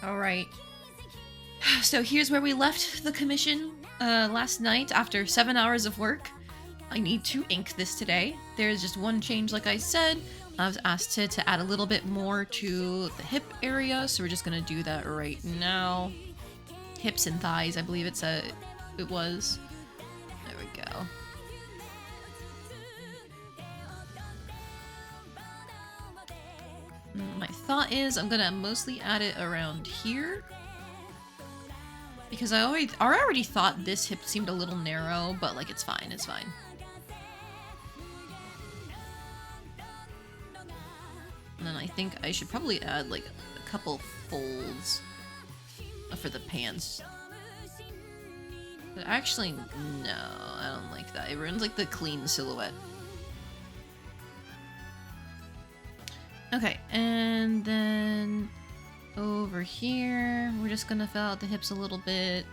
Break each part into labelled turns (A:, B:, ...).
A: Alright. So here's where we left the commission last night after 7 hours of work. I need to ink this today. There's just one change, like I said. I was asked to add a little bit more to the hip area, so we're just gonna do that right now. Hips and thighs, I believe it was. There we go. My thought is I'm gonna mostly add it around here. Because I already thought this hip seemed a little narrow, but like it's fine, it's fine. And then I think I should probably add like a couple folds for the pants. But actually, no, I don't like that. It ruins like the clean silhouette. Okay, and then over here, we're just gonna fill out the hips a little bit.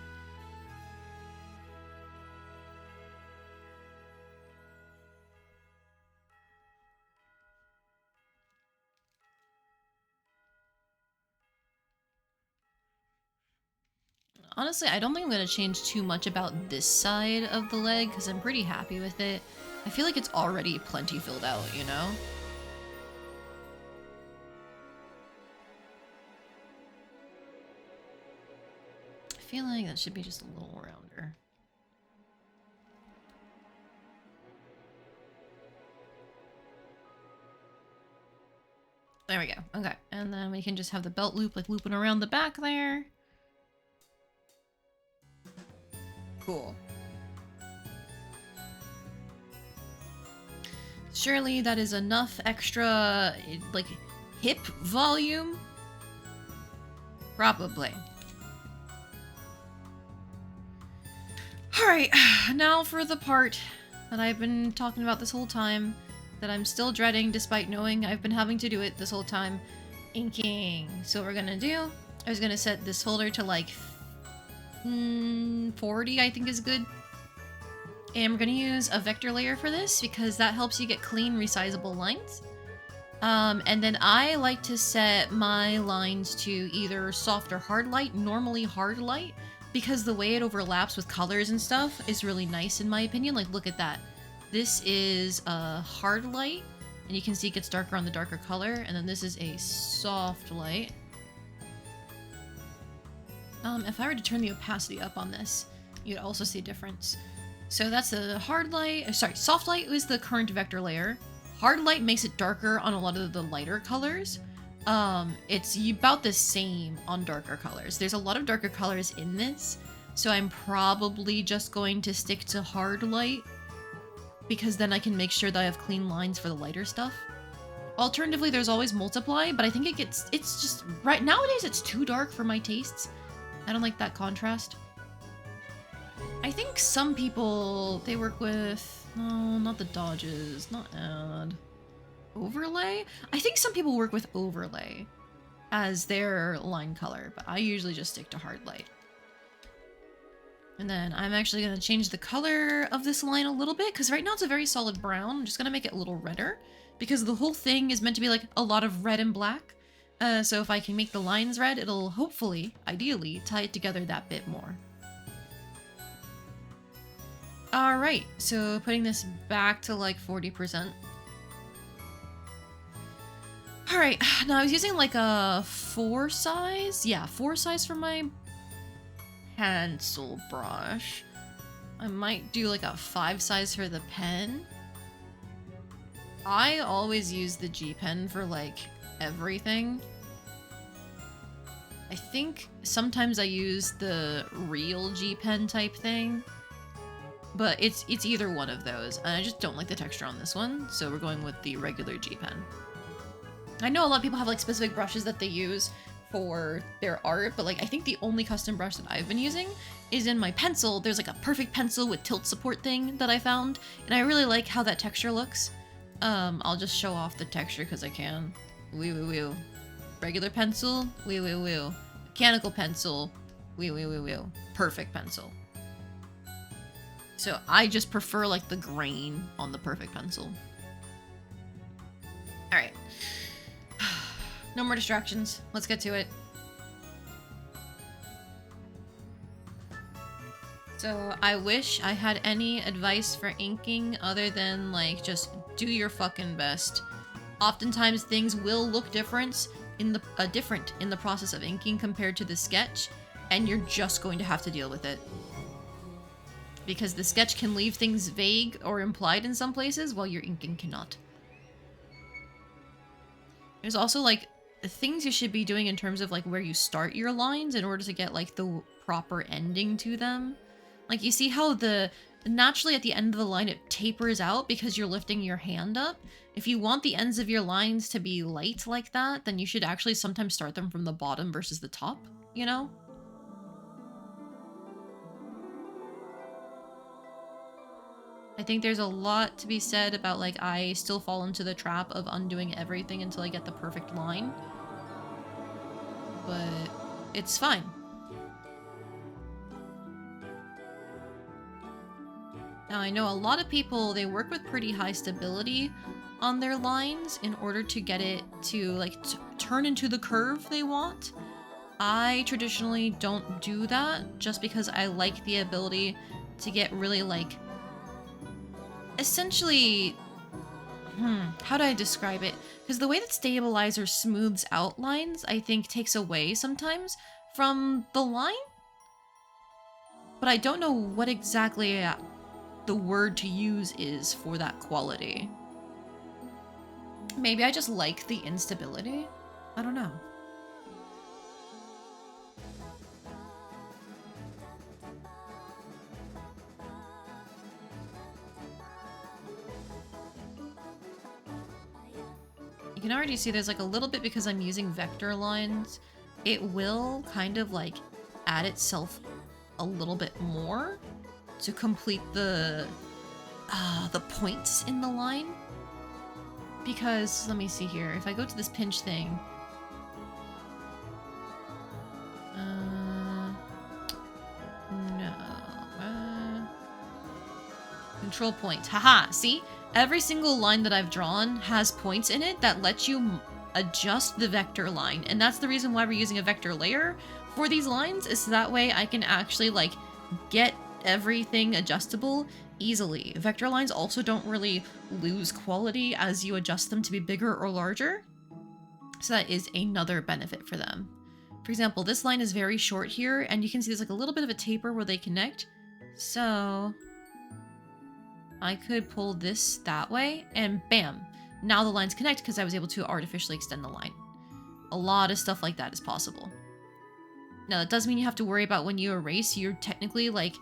A: Honestly, I don't think I'm going to change too much about this side of the leg because I'm pretty happy with it. I feel like it's already plenty filled out, you know? I feel like that should be just a little rounder. There we go. Okay. And then we can just have the belt loop like looping around the back there. Cool. Surely that is enough extra, like, hip volume? Probably. Alright, now for the part that I've been talking about this whole time, that I'm still dreading despite knowing I've been having to do it this whole time. Inking. So what we're gonna do, I was gonna set this folder to like 40, I think is good. And we're gonna use a vector layer for this because that helps you get clean resizable lines. And then I like to set my lines to either soft or hard light, normally hard light, because the way it overlaps with colors and stuff is really nice in my opinion. Like, look at that. This is a hard light, and you can see it gets darker on the darker color, and then this is a soft light. If I were to turn the opacity up on this, you'd also see a difference. So that's the hard light, sorry, soft light is the current vector layer. Hard light makes it darker on a lot of the lighter colors. It's about the same on darker colors. There's a lot of darker colors in this, so I'm probably just going to stick to hard light, because then I can make sure that I have clean lines for the lighter stuff. Alternatively, there's always multiply, but I think it's just, right nowadays it's too dark for my tastes. I don't like that contrast. I think some people, they work with, no, not the dodges, not add. Overlay? I think some people work with overlay as their line color, but I usually just stick to hard light. And then I'm actually going to change the color of this line a little bit, because right now it's a very solid brown. I'm just going to make it a little redder, because the whole thing is meant to be like a lot of red and black. So if I can make the lines red, it'll hopefully, ideally, tie it together that bit more. Alright, so putting this back to like 40%. Alright, now I was using like a 4 size? Yeah, 4 size for my pencil brush. I might do like a 5 size for the pen. I always use the G pen for like everything. I think sometimes I use the real G pen type thing, but it's either one of those, and I just don't like the texture on this one, so we're going with the regular G pen. I know a lot of people have like specific brushes that they use for their art, but like I think the only custom brush that I've been using is in my pencil. There's like a perfect pencil with tilt support thing that I found, and I really like how that texture looks. I'll just show off the texture because I can. Wee wee wee. Regular pencil, wee wee wee. Mechanical pencil, wee wee wee wee. Perfect pencil. So I just prefer like the grain on the perfect pencil. Alright. No more distractions. Let's get to it. So I wish I had any advice for inking other than like just do your fucking best. Oftentimes things will look different in the process of inking compared to the sketch, and you're just going to have to deal with it. Because the sketch can leave things vague or implied in some places, while your inking cannot. There's also like things you should be doing in terms of like where you start your lines in order to get like the proper ending to them. Like you see how naturally at the end of the line it tapers out because you're lifting your hand up. If you want the ends of your lines to be light like that, then you should actually sometimes start them from the bottom versus the top, you know? I think there's a lot to be said about like I still fall into the trap of undoing everything until I get the perfect line. But it's fine. Now I know a lot of people, they work with pretty high stability on their lines in order to get it to like turn into the curve they want. I traditionally don't do that just because I like the ability to get really like essentially how do I describe it? Because the way that stabilizer smooths out lines, I think takes away sometimes from the line. But I don't know what exactly the word to use is for that quality. Maybe I just like the instability? I don't know. You can already see there's like a little bit because I'm using vector lines. It will kind of like add itself a little bit more to complete the points in the line. Because, let me see here, if I go to this pinch thing... no... control point. Haha, see? Every single line that I've drawn has points in it that let you adjust the vector line. And that's the reason why we're using a vector layer for these lines, is so that way I can actually, like, get everything adjustable easily. Vector lines also don't really lose quality as you adjust them to be bigger or larger. So that is another benefit for them. For example, this line is very short here, and you can see there's like a little bit of a taper where they connect. So I could pull this that way, and bam! Now the lines connect because I was able to artificially extend the line. A lot of stuff like that is possible. Now, that doesn't mean you have to worry about when you erase, you're technically like,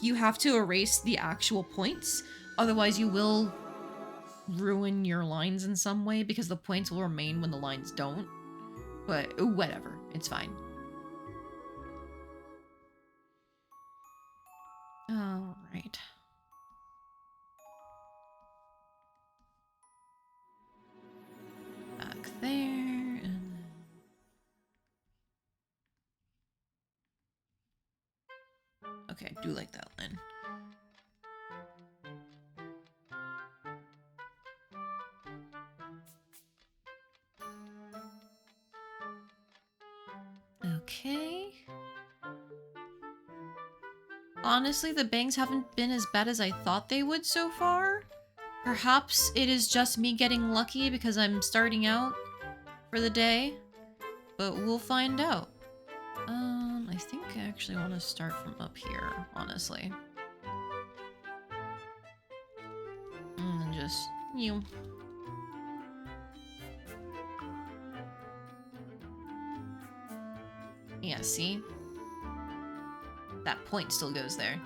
A: you have to erase the actual points, otherwise you will ruin your lines in some way because the points will remain when the lines don't. But whatever, it's fine. All right. Back there, and then... okay, I do like that line. Okay. Honestly, the bangs haven't been as bad as I thought they would so far. Perhaps it is just me getting lucky because I'm starting out for the day, but we'll find out. I think I actually want to start from up here, honestly. And then just, you. Yeah, see? That point still goes there.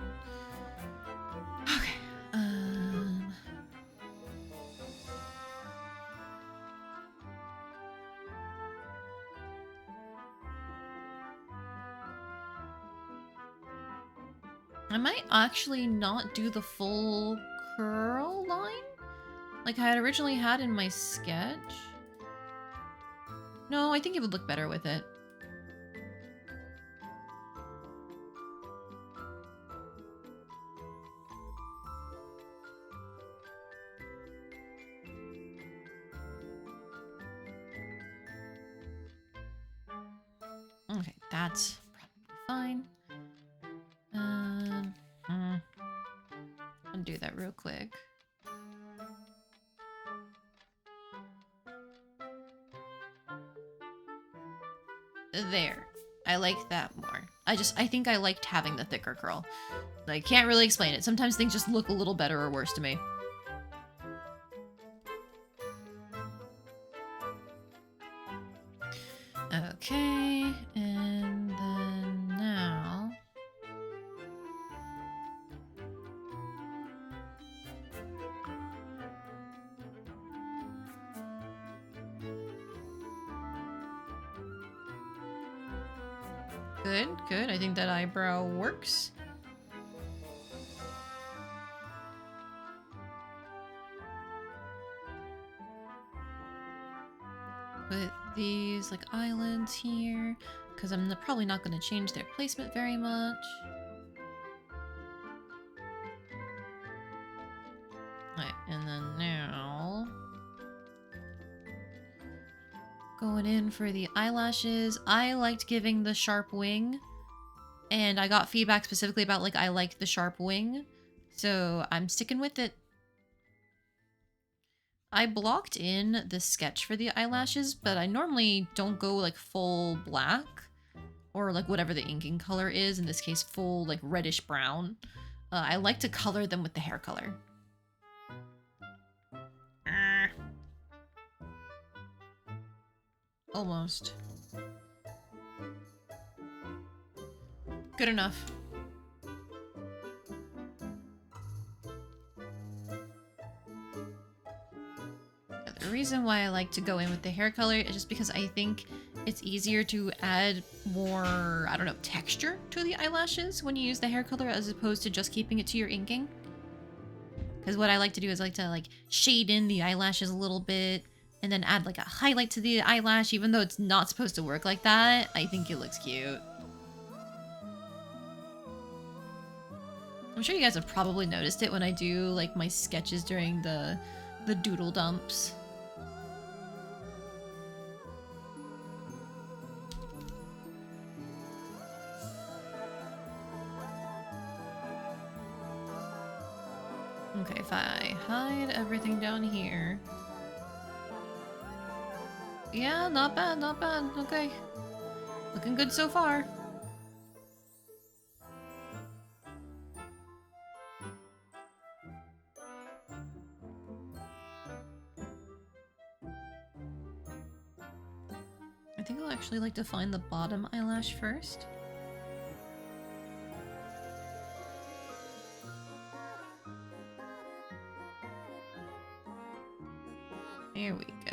A: Okay. I might actually not do the full curl line like I had originally had in my sketch. No, I think it would look better with it. Okay, that's probably fine. There. I like that more. I think I liked having the thicker curl. I can't really explain it. Sometimes things just look a little better or worse to me. Okay, and then now... Good, good. I think that eyebrow works. Put these like eyelids here, because I'm probably not going to change their placement very much. Alright, and then now... going in for the eyelashes. I liked giving the sharp wing, and I got feedback specifically about like I liked the sharp wing, so I'm sticking with it. I blocked in the sketch for the eyelashes, but I normally don't go like full black or like whatever the inking color is, in this case full like reddish brown. I like to color them with the hair color. Almost. Good enough. The reason why I like to go in with the hair color is just because I think it's easier to add more, I don't know, texture to the eyelashes when you use the hair color as opposed to just keeping it to your inking. Because what I like to do is I like to like shade in the eyelashes a little bit and then add like a highlight to the eyelash, even though it's not supposed to work like that. I think it looks cute. I'm sure you guys have probably noticed it when I do like my sketches during the doodle dumps. Okay, if I hide everything down here. Yeah, not bad, not bad. Okay. Looking good so far. I think I'll actually like to find the bottom eyelash first. Here we go.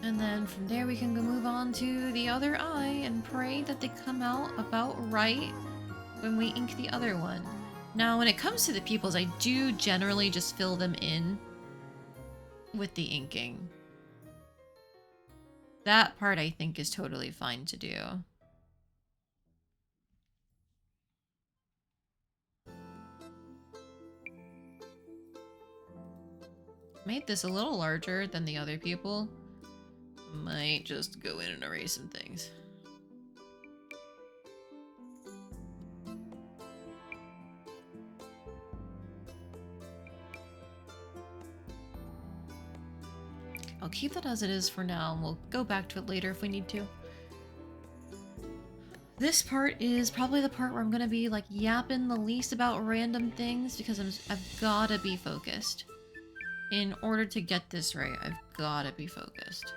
A: And then from there we can go move on to the other eye and pray that they come out about right when we ink the other one. Now when it comes to the pupils, I do generally just fill them in with the inking. That part I think is totally fine to do. Made this a little larger than the other people. Might just go in and erase some things. I'll keep that as it is for now, and we'll go back to it later if we need to. This part is probably the part where I'm gonna be like yapping the least about random things because I've gotta be focused. In order to get this right, I've gotta be focused.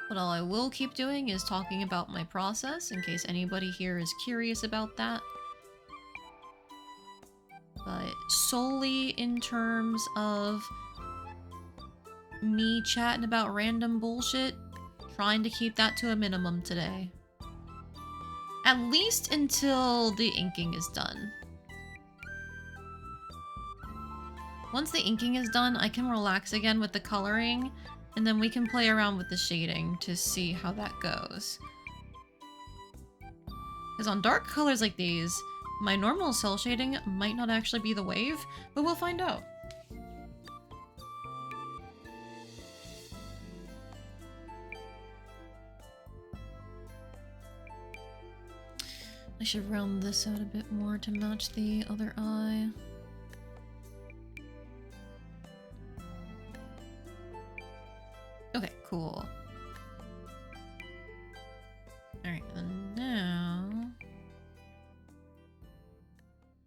A: But all I will keep doing is talking about my process in case anybody here is curious about that. But solely in terms of me chatting about random bullshit, trying to keep that to a minimum today. At least until the inking is done. Once the inking is done, I can relax again with the coloring, and then we can play around with the shading to see how that goes. Because on dark colors like these, my normal cell shading might not actually be the wave, but we'll find out. I should round this out a bit more to match the other eye. Okay, cool. Alright, and now...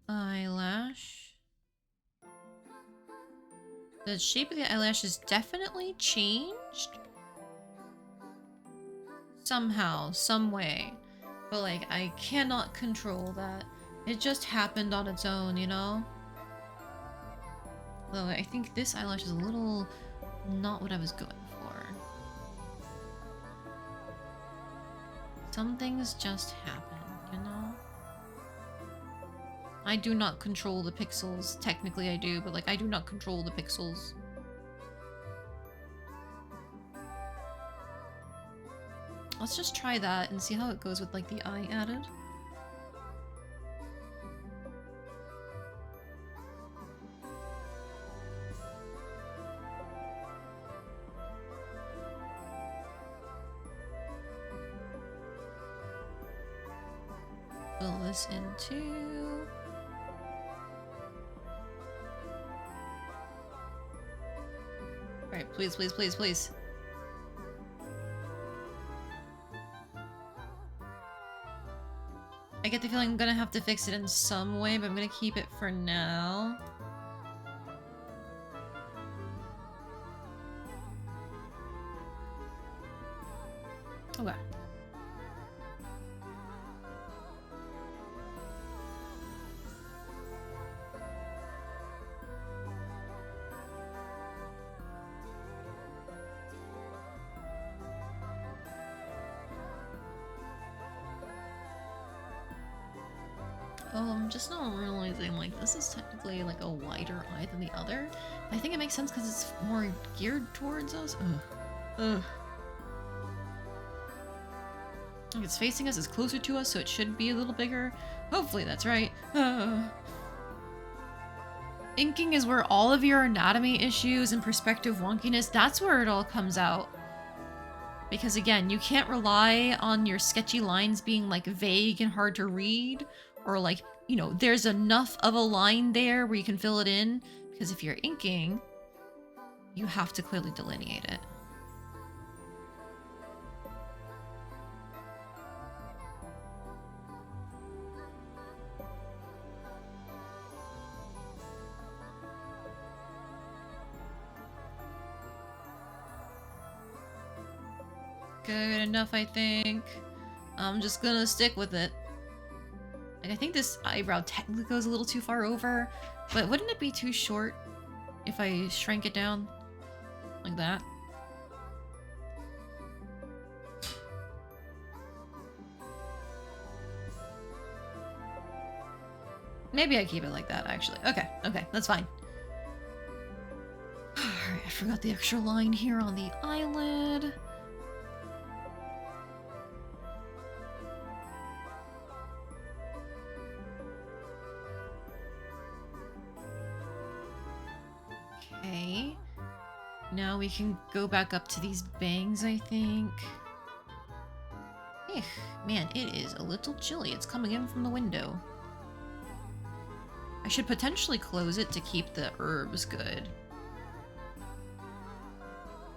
A: eyelash. The shape of the eyelash is definitely changed. Somehow, some way. But like, I cannot control that. It just happened on its own, you know? Though I think this eyelash is a little not what I was going for. Some things just happen, you know? I do not control the pixels. Technically I do, but like, I do not control the pixels. Let's just try that and see how it goes with like the eye added. Fill this in too. Alright, please, please, please, please. I get the feeling I'm gonna have to fix it in some way, but I'm gonna keep it for now. Okay. Oh, I'm just not realizing, like, this is technically, like, a wider eye than the other. I think it makes sense because it's more geared towards us. Ugh. Ugh. Like, it's facing us, it's closer to us, so it should be a little bigger. Hopefully that's right. Inking is where all of your anatomy issues and perspective wonkiness, that's where it all comes out. Because again, you can't rely on your sketchy lines being, like, vague and hard to read. Or like, you know, there's enough of a line there where you can fill it in. Because if you're inking, you have to clearly delineate it. Good enough, I think. I'm just gonna stick with it. Like, I think this eyebrow technically goes a little too far over, but wouldn't it be too short if I shrank it down like that? Maybe I keep it like that, actually. Okay, okay, that's fine. Alright, I forgot the extra line here on the eyelid. Okay. Now we can go back up to these bangs, I think. Eh, man, it is a little chilly. It's coming in from the window. I should potentially close it to keep the herbs good.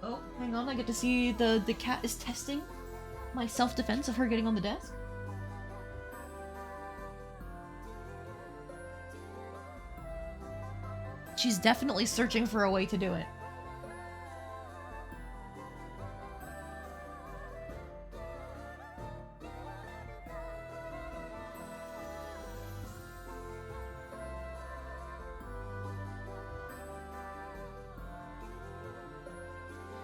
A: Oh, hang on, I get to see the cat is testing my self-defense of her getting on the desk. She's definitely searching for a way to do it.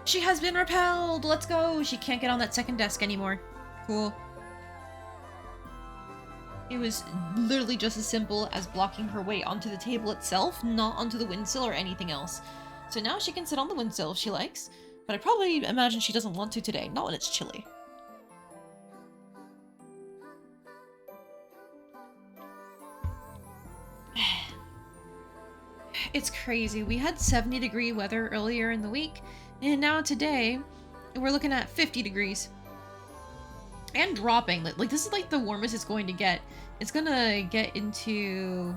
A: She has been repelled! Let's go! She can't get on that second desk anymore. Cool. It was literally just as simple as blocking her way onto the table itself, not onto the windsill or anything else. So now she can sit on the windsill if she likes, but I probably imagine she doesn't want to today, not when it's chilly. It's crazy. We had 70-degree weather earlier in the week, and now today we're looking at 50 degrees. And dropping. Like this is like the warmest it's going to get. It's gonna get into...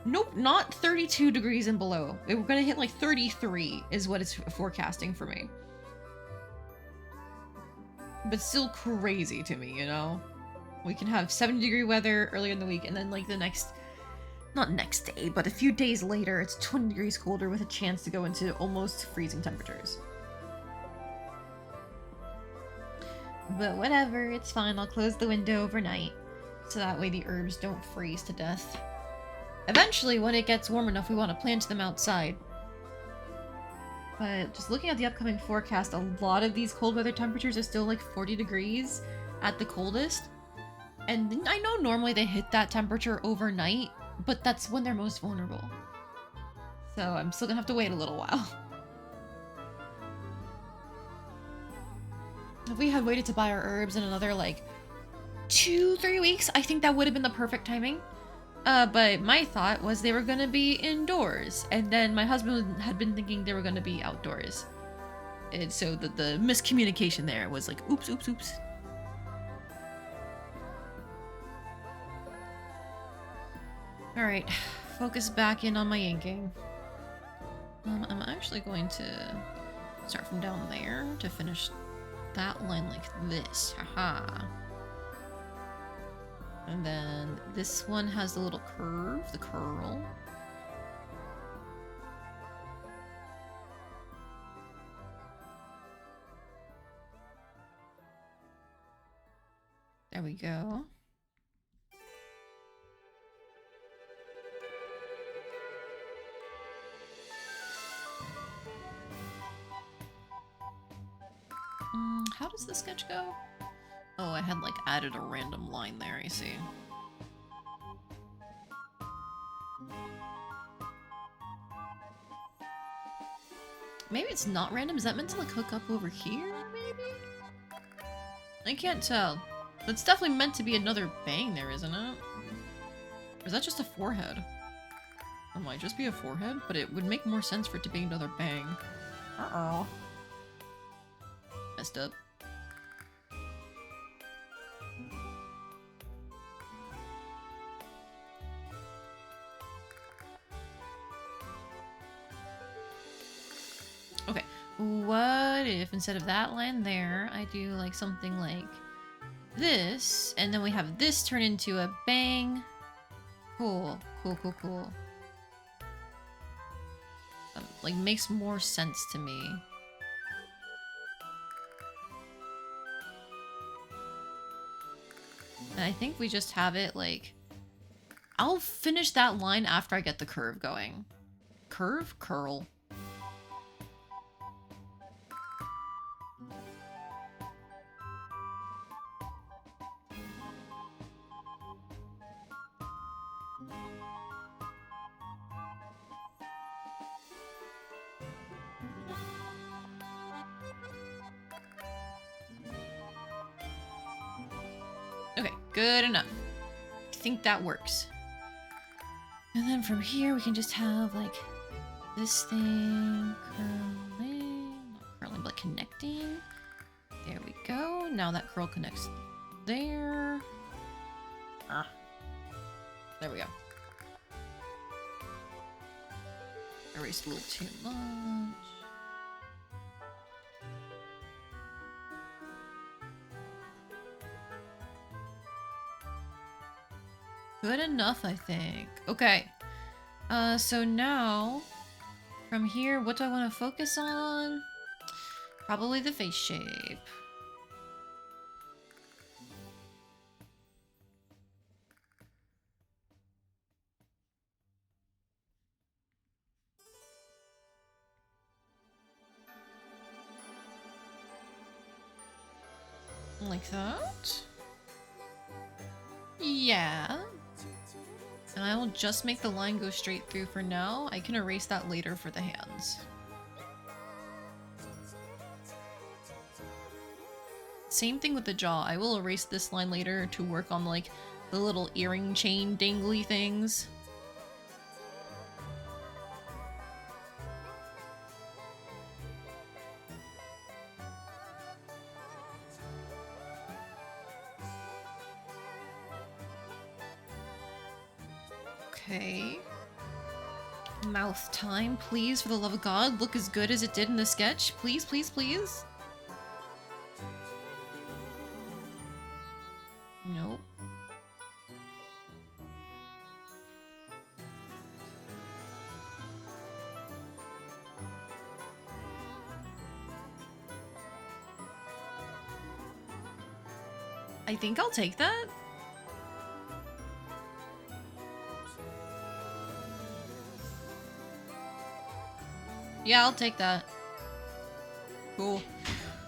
A: Nope, not 32 degrees and below. We're gonna hit like 33 is what it's forecasting for me. But still crazy to me, you know? We can have 70-degree weather earlier in the week, and then like the next... Not next day, but a few days later, it's 20 degrees colder with a chance to go into almost freezing temperatures. But whatever, it's fine. I'll close the window overnight, so that way the herbs don't freeze to death. Eventually, when it gets warm enough, we want to plant them outside. But just looking at the upcoming forecast, a lot of these cold weather temperatures are still like 40 degrees at the coldest. And I know normally they hit that temperature overnight, but that's when they're most vulnerable. So I'm still gonna have to wait a little while. If we had waited to buy our herbs in another like 2-3 weeks, I think that would have been the perfect timing. But my thought was they were gonna be indoors, and then my husband had been thinking they were gonna be outdoors. And so the miscommunication there was like, oops, oops, oops. Alright, focus back in on my inking. I'm actually going to start from down there to finish that line like this. Haha. And then this one has the little curve, the curl. There we go. How does the sketch go? Oh, I had like added a random line there, I see. Maybe it's not random. Is that meant to like hook up over here, maybe? I can't tell. That's definitely meant to be another bang there, isn't it? Or is that just a forehead? It might just be a forehead, but it would make more sense for it to be another bang. Uh-oh. Messed up. Okay, what if instead of that line there, I do like something like this, and then we have this turn into a bang. Cool, cool, cool, cool. Like, makes more sense to me. And I think we just have it like... I'll finish that line after I get the curve going. Curve? Curl. Okay, good enough. I think that works. And then from here we can just have like this thing curling, not curling, but connecting. There we go. Now that curl connects there. Ah. There we go. Erased a little too much. Good enough, I think. Okay. So now, from here, what do I want to focus on? Probably the face shape. Like that? Yeah. And I will just make the line go straight through for now. I can erase that later for the hands. Same thing with the jaw. I will erase this line later to work on like the little earring chain dangly things. Okay. Mouth time, please, for the love of God. Look as good as it did in the sketch. Please, please, please. Nope. I think I'll take that. Yeah, I'll take that. Cool.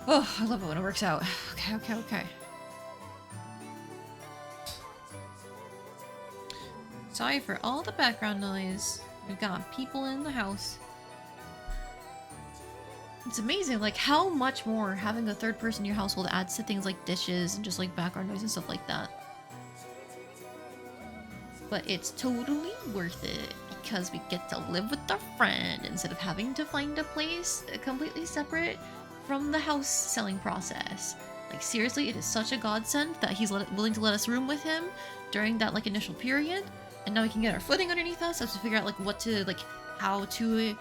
A: Oh, I love it when it works out. Okay, okay, okay. Sorry for all the background noise. We've got people in the house. It's amazing, like, how much more having a third person in your household adds to things like dishes and just, like, background noise and stuff like that. But it's totally worth it, because we get to live with our friend instead of having to find a place completely separate from the house selling process. Like, seriously, it is such a godsend that he's willing to let us room with him during that, like, initial period. And now we can get our footing underneath us as we figure out, like, what to, like, how to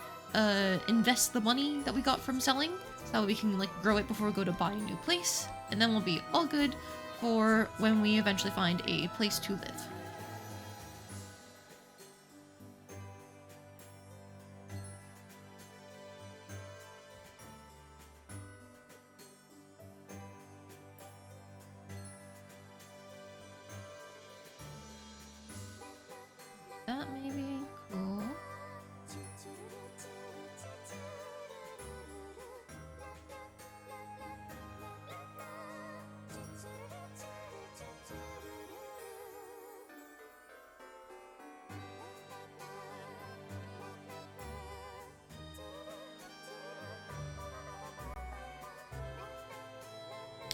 A: invest the money that we got from selling, so that we can, like, grow it before we go to buy a new place. And then we'll be all good for when we eventually find a place to live. That maybe? Cool.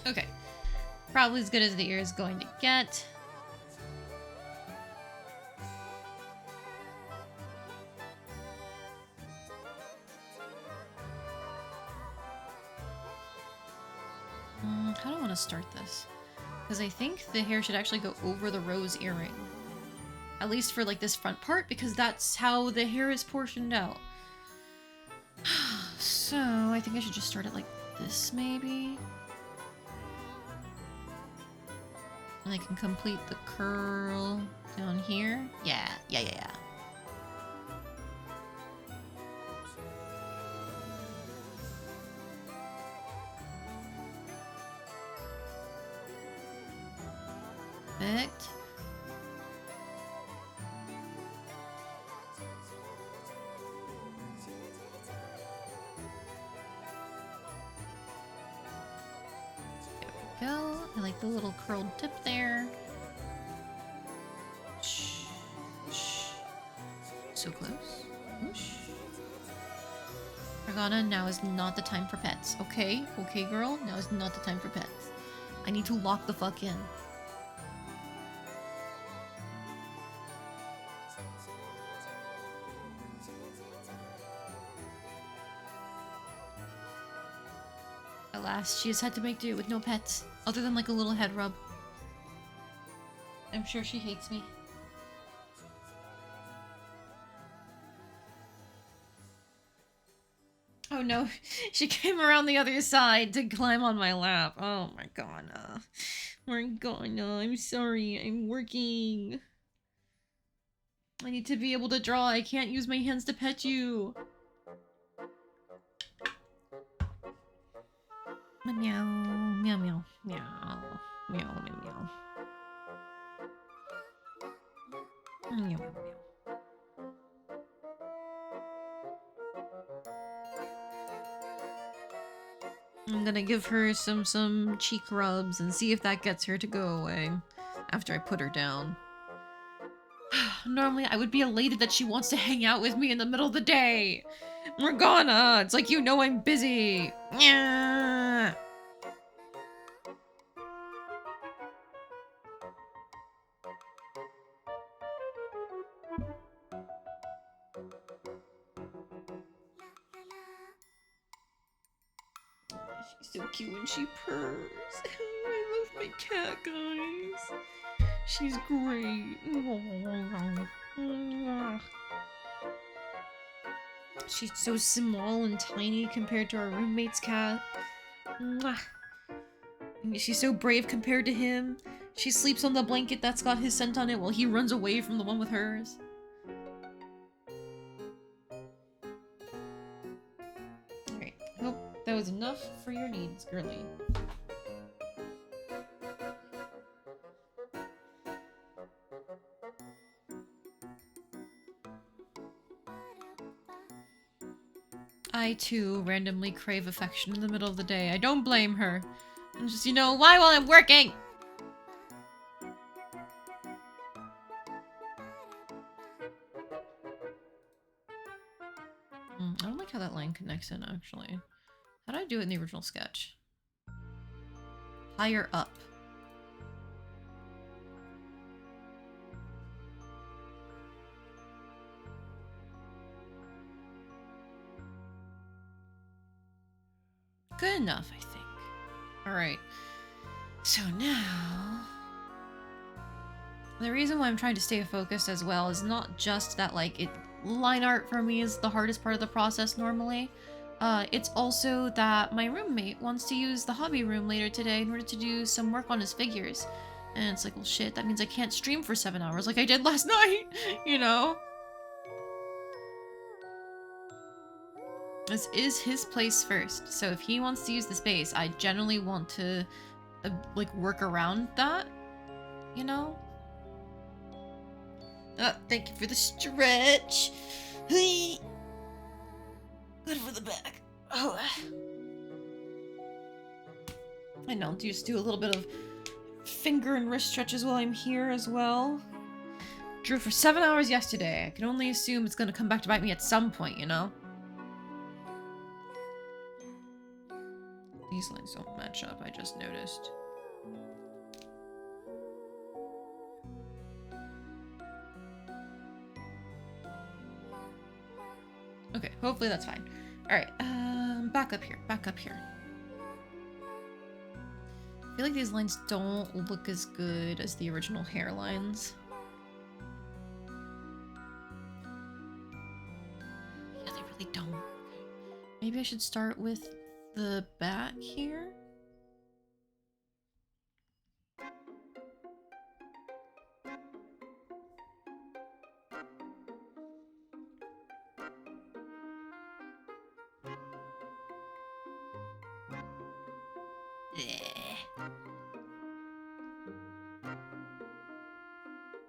A: Okay. Probably as good as the ear is going to get. How do I want to start this? Because I think the hair should actually go over the rose earring. At least for, like, this front part, because that's how the hair is portioned out. So, I think I should just start it like this, maybe? And I can complete the curl down here. Yeah. Perfect. There we go. I like the little curled tip there. Shh. Shh. So close. Whoosh. Morgana, now is not the time for pets. Okay? Okay, girl? Now is not the time for pets. I need to lock the fuck in. Alas, she has had to make do with no pets, other than like a little head rub. I'm sure she hates me. Oh no, she came around the other side to climb on my lap. Oh my god. Morgana, I'm sorry, I'm working. I need to be able to draw, I can't use my hands to pet you. Meow, meow, meow, meow, meow, meow, meow. Meow, meow, meow. I'm gonna give her some cheek rubs and see if that gets her to go away after I put her down. Normally, I would be elated that she wants to hang out with me in the middle of the day. Morgana, it's like you know I'm busy. Yeah. She's so cute when she purrs. I love my cat, guys. She's great. She's so small and tiny compared to our roommate's cat. She's so brave compared to him. She sleeps on the blanket that's got his scent on it while he runs away from the one with hers. Alright, hope that was enough for your needs, girly. I too randomly crave affection in the middle of the day. I don't blame her. I'm just, you know, why while I'm working? I don't like how that line connects in, actually. How did I do it in the original sketch? Higher up. Good enough, I think. Alright. So now... The reason why I'm trying to stay focused as well is not just that, like, line art for me is the hardest part of the process normally. It's also that my roommate wants to use the hobby room later today in order to do some work on his figures. And it's like, well, shit, that means I can't stream for 7 hours like I did last night, you know? This is his place first, so if he wants to use the space, I generally want to, like, work around that, you know? Oh, thank you for the stretch. Good for the back. Oh. I know, just do a little bit of finger and wrist stretches while I'm here as well. Drew for 7 hours yesterday. I can only assume it's gonna come back to bite me at some point, you know? These lines don't match up, I just noticed. Okay, hopefully that's fine. Alright, back up here, back up here. I feel like these lines don't look as good as the original hairlines. Yeah, they really don't. Maybe I should start with the back here?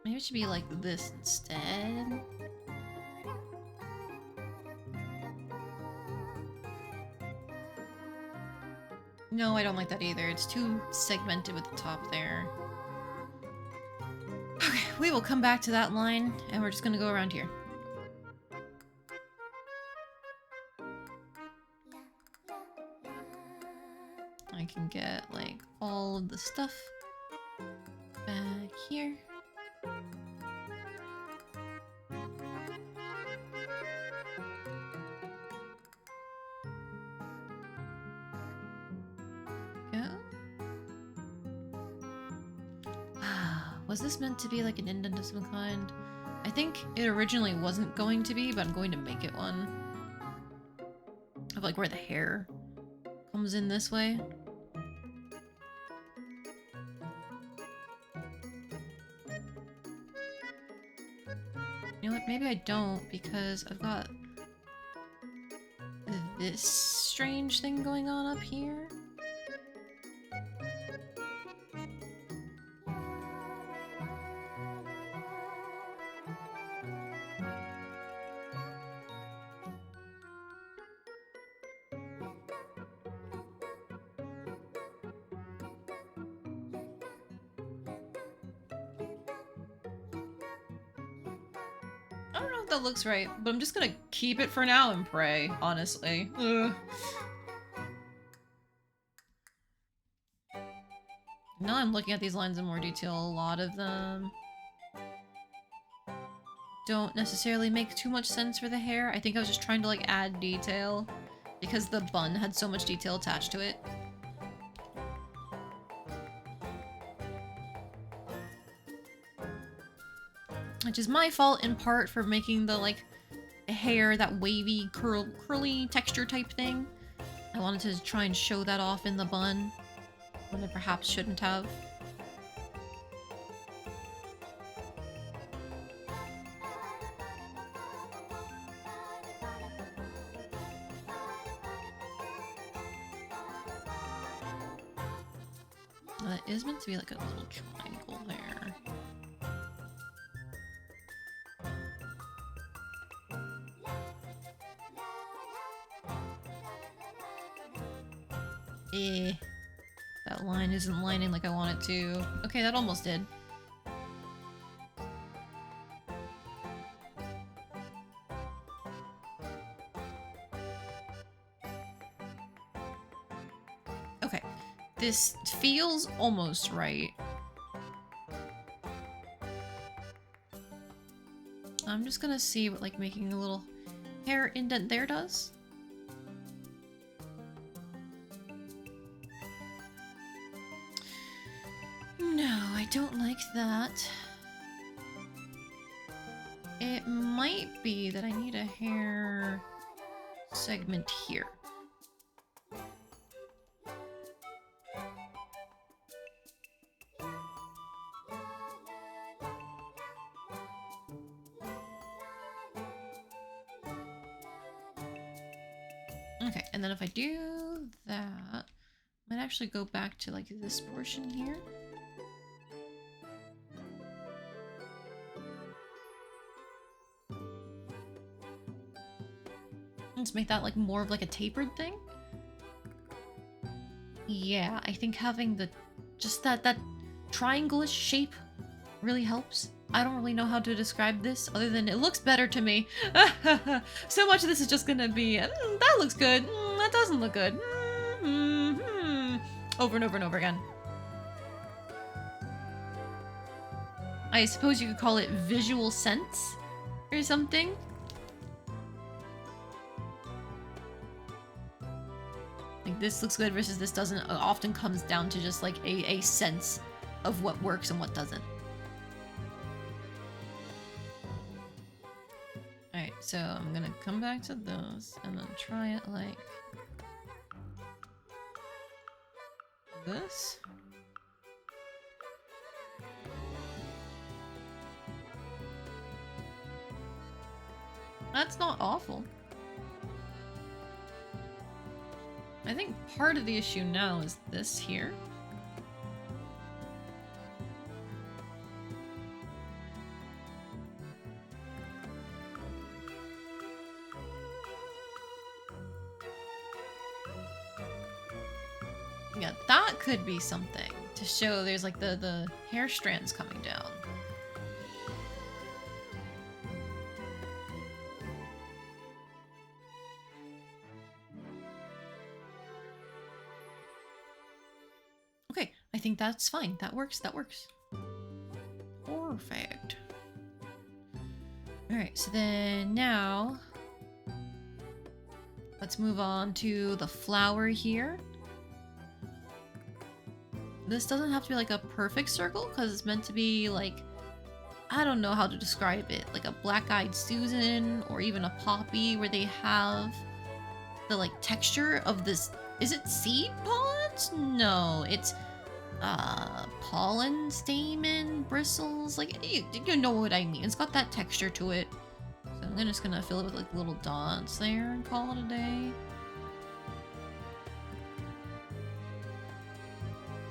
A: Maybe it should be like this instead. No, I don't like that either. It's too segmented with the top there. Okay, we will come back to that line, and we're just gonna go around here. I can get, like, all of the stuff back here. Was this meant to be like an indent of some kind? I think it originally wasn't going to be, but I'm going to make it one. Of like where the hair comes in this way. You know what? Maybe I don't, because I've got this strange thing going on up here. That looks right, but I'm just gonna keep it for now and pray, honestly. Ugh. Now I'm looking at these lines in more detail, a lot of them don't necessarily make too much sense for the hair. I think I was just trying to like add detail because the bun had so much detail attached to it. which is my fault in part for making the, like, hair that wavy, curly texture type thing. I wanted to try and show that off in the bun, when I perhaps shouldn't have. It is meant to be like a little triangle there. That line isn't lining like I want it to. Okay, that almost did. Okay, this feels almost right. I'm just gonna see what, like, making a little hair indent there does. No, I don't like that. It might be that I need a hair segment here. Okay, and then if I do that, I might actually go back to, like, this portion here. Let's make that, like, more of, like, a tapered thing. Yeah, I think having the, just that triangle-ish shape really helps. I don't really know how to describe this other than it looks better to me. So much of this is just gonna be, that looks good, that doesn't look good. Over and over and over again. I suppose you could call it visual sense or something. Like, this looks good versus this doesn't often comes down to just, like, a sense of what works and what doesn't. Alright, so I'm gonna come back to those and then try it like this. That's not awful. I think part of the issue now is this here. Yeah, that could be something to show there's, like, the hair strands coming down. Okay, I think that's fine. That works, that works. Perfect. Alright, so then now let's move on to the flower here. This doesn't have to be like a perfect circle because it's meant to be like, I don't know how to describe it, like a black-eyed Susan or even a poppy where they have the, like, texture of this. Is it seed pods? No, it's pollen, stamen, bristles, like, you know what I mean. It's got that texture to it. So I'm just gonna fill it with, like, little dots there and call it a day.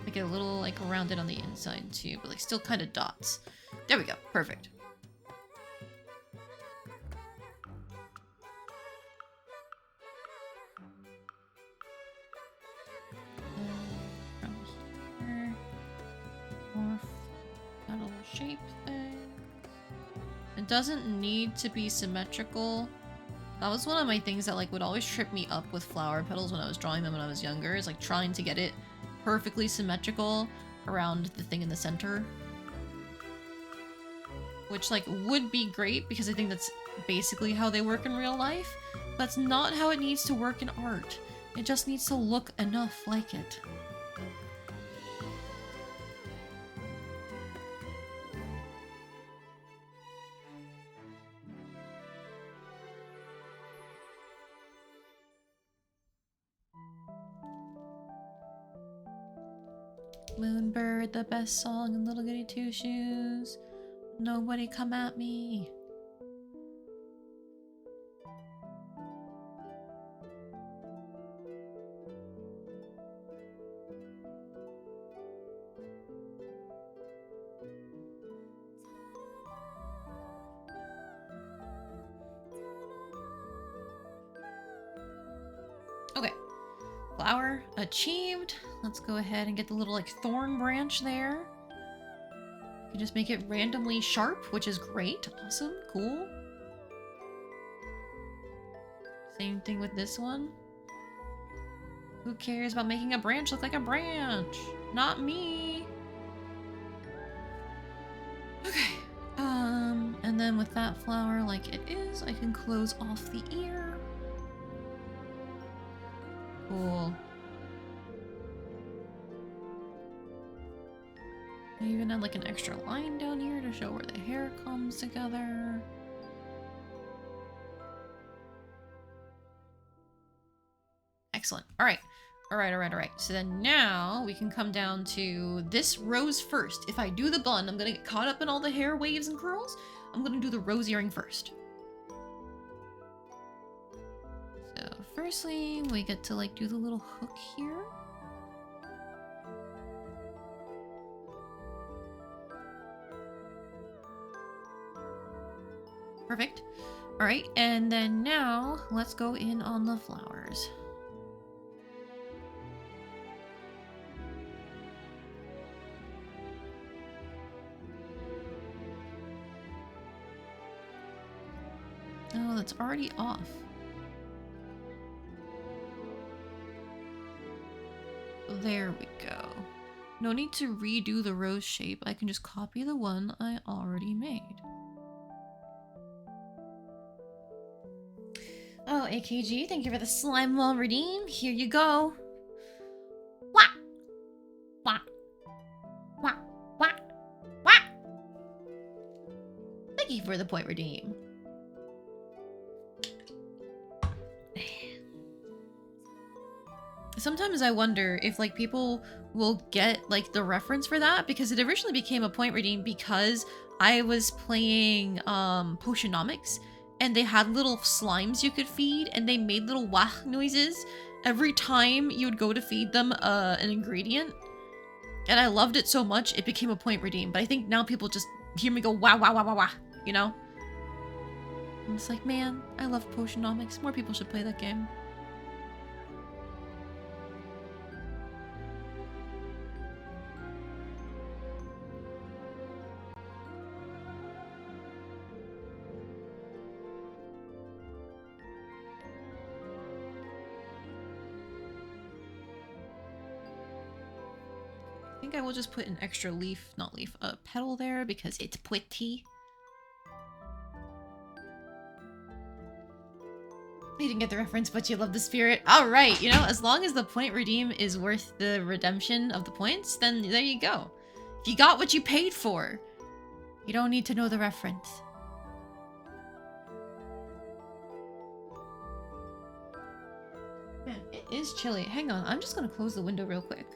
A: Make it a little, like, rounded on the inside too, but, like, still kind of dots. There we go. Perfect. From here, morph that little shape thing. It doesn't need to be symmetrical. That was one of my things that, like, would always trip me up with flower petals when I was drawing them when I was younger, is, like, trying to get it perfectly symmetrical around the thing in the center. Which, like, would be great because I think that's basically how they work in real life, but it's not how it needs to work in art. It just needs to look enough like it. Moonbird, the best song in Little Goody Two Shoes. Nobody come at me. Okay. Flower achieved. Let's go ahead and get the little like thorn branch there. You can just make it randomly sharp, which is great. Awesome. Cool. Same thing with this one. Who cares about making a branch look like a branch? Not me. Okay. And then with that flower like it is, I can close off the ear. Cool. I even had like an extra line down here to show where the hair comes together. Excellent. All right. All right. So then now we can come down to this rose first. If I do the bun, I'm going to get caught up in all the hair waves and curls. I'm going to do the rose earring first. So firstly, we get to like do the little hook here. Perfect. All right, and then now let's go in on the flowers. Oh, that's already off. There we go. No need to redo the rose shape. I can just copy the one I already made. Oh, AKG, thank you for the slime wall redeem. Here you go. Wah! Wah! Wah! Wah! Wah! Thank you for the point redeem. Sometimes I wonder if like people will get like the reference for that, because it originally became a point redeem because I was playing Potionomics and they had little slimes you could feed and they made little wah noises every time you would go to feed them an ingredient. And I loved it so much it became a point redeem, but I think now people just hear me go wah wah wah wah wah, you know? I'm just like, man, I love Potionomics. More people should play that game. I think I will just put an extra leaf, not leaf, a petal there because it's pretty. You didn't get the reference, but you love the spirit. Alright, you know, as long as the point redeem is worth the redemption of the points, then there you go. If you got what you paid for, you don't need to know the reference. Man, it is chilly. Hang on, I'm just gonna close the window real quick.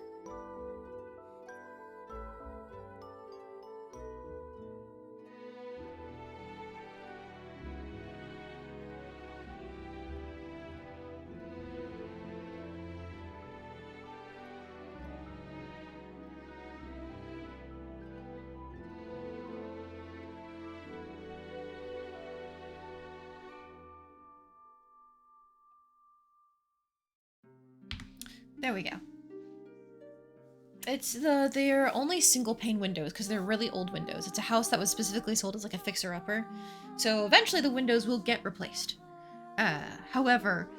A: There we go. They're only single pane windows because they're really old windows. It's a house that was specifically sold as like a fixer-upper. So eventually the windows will get replaced. However,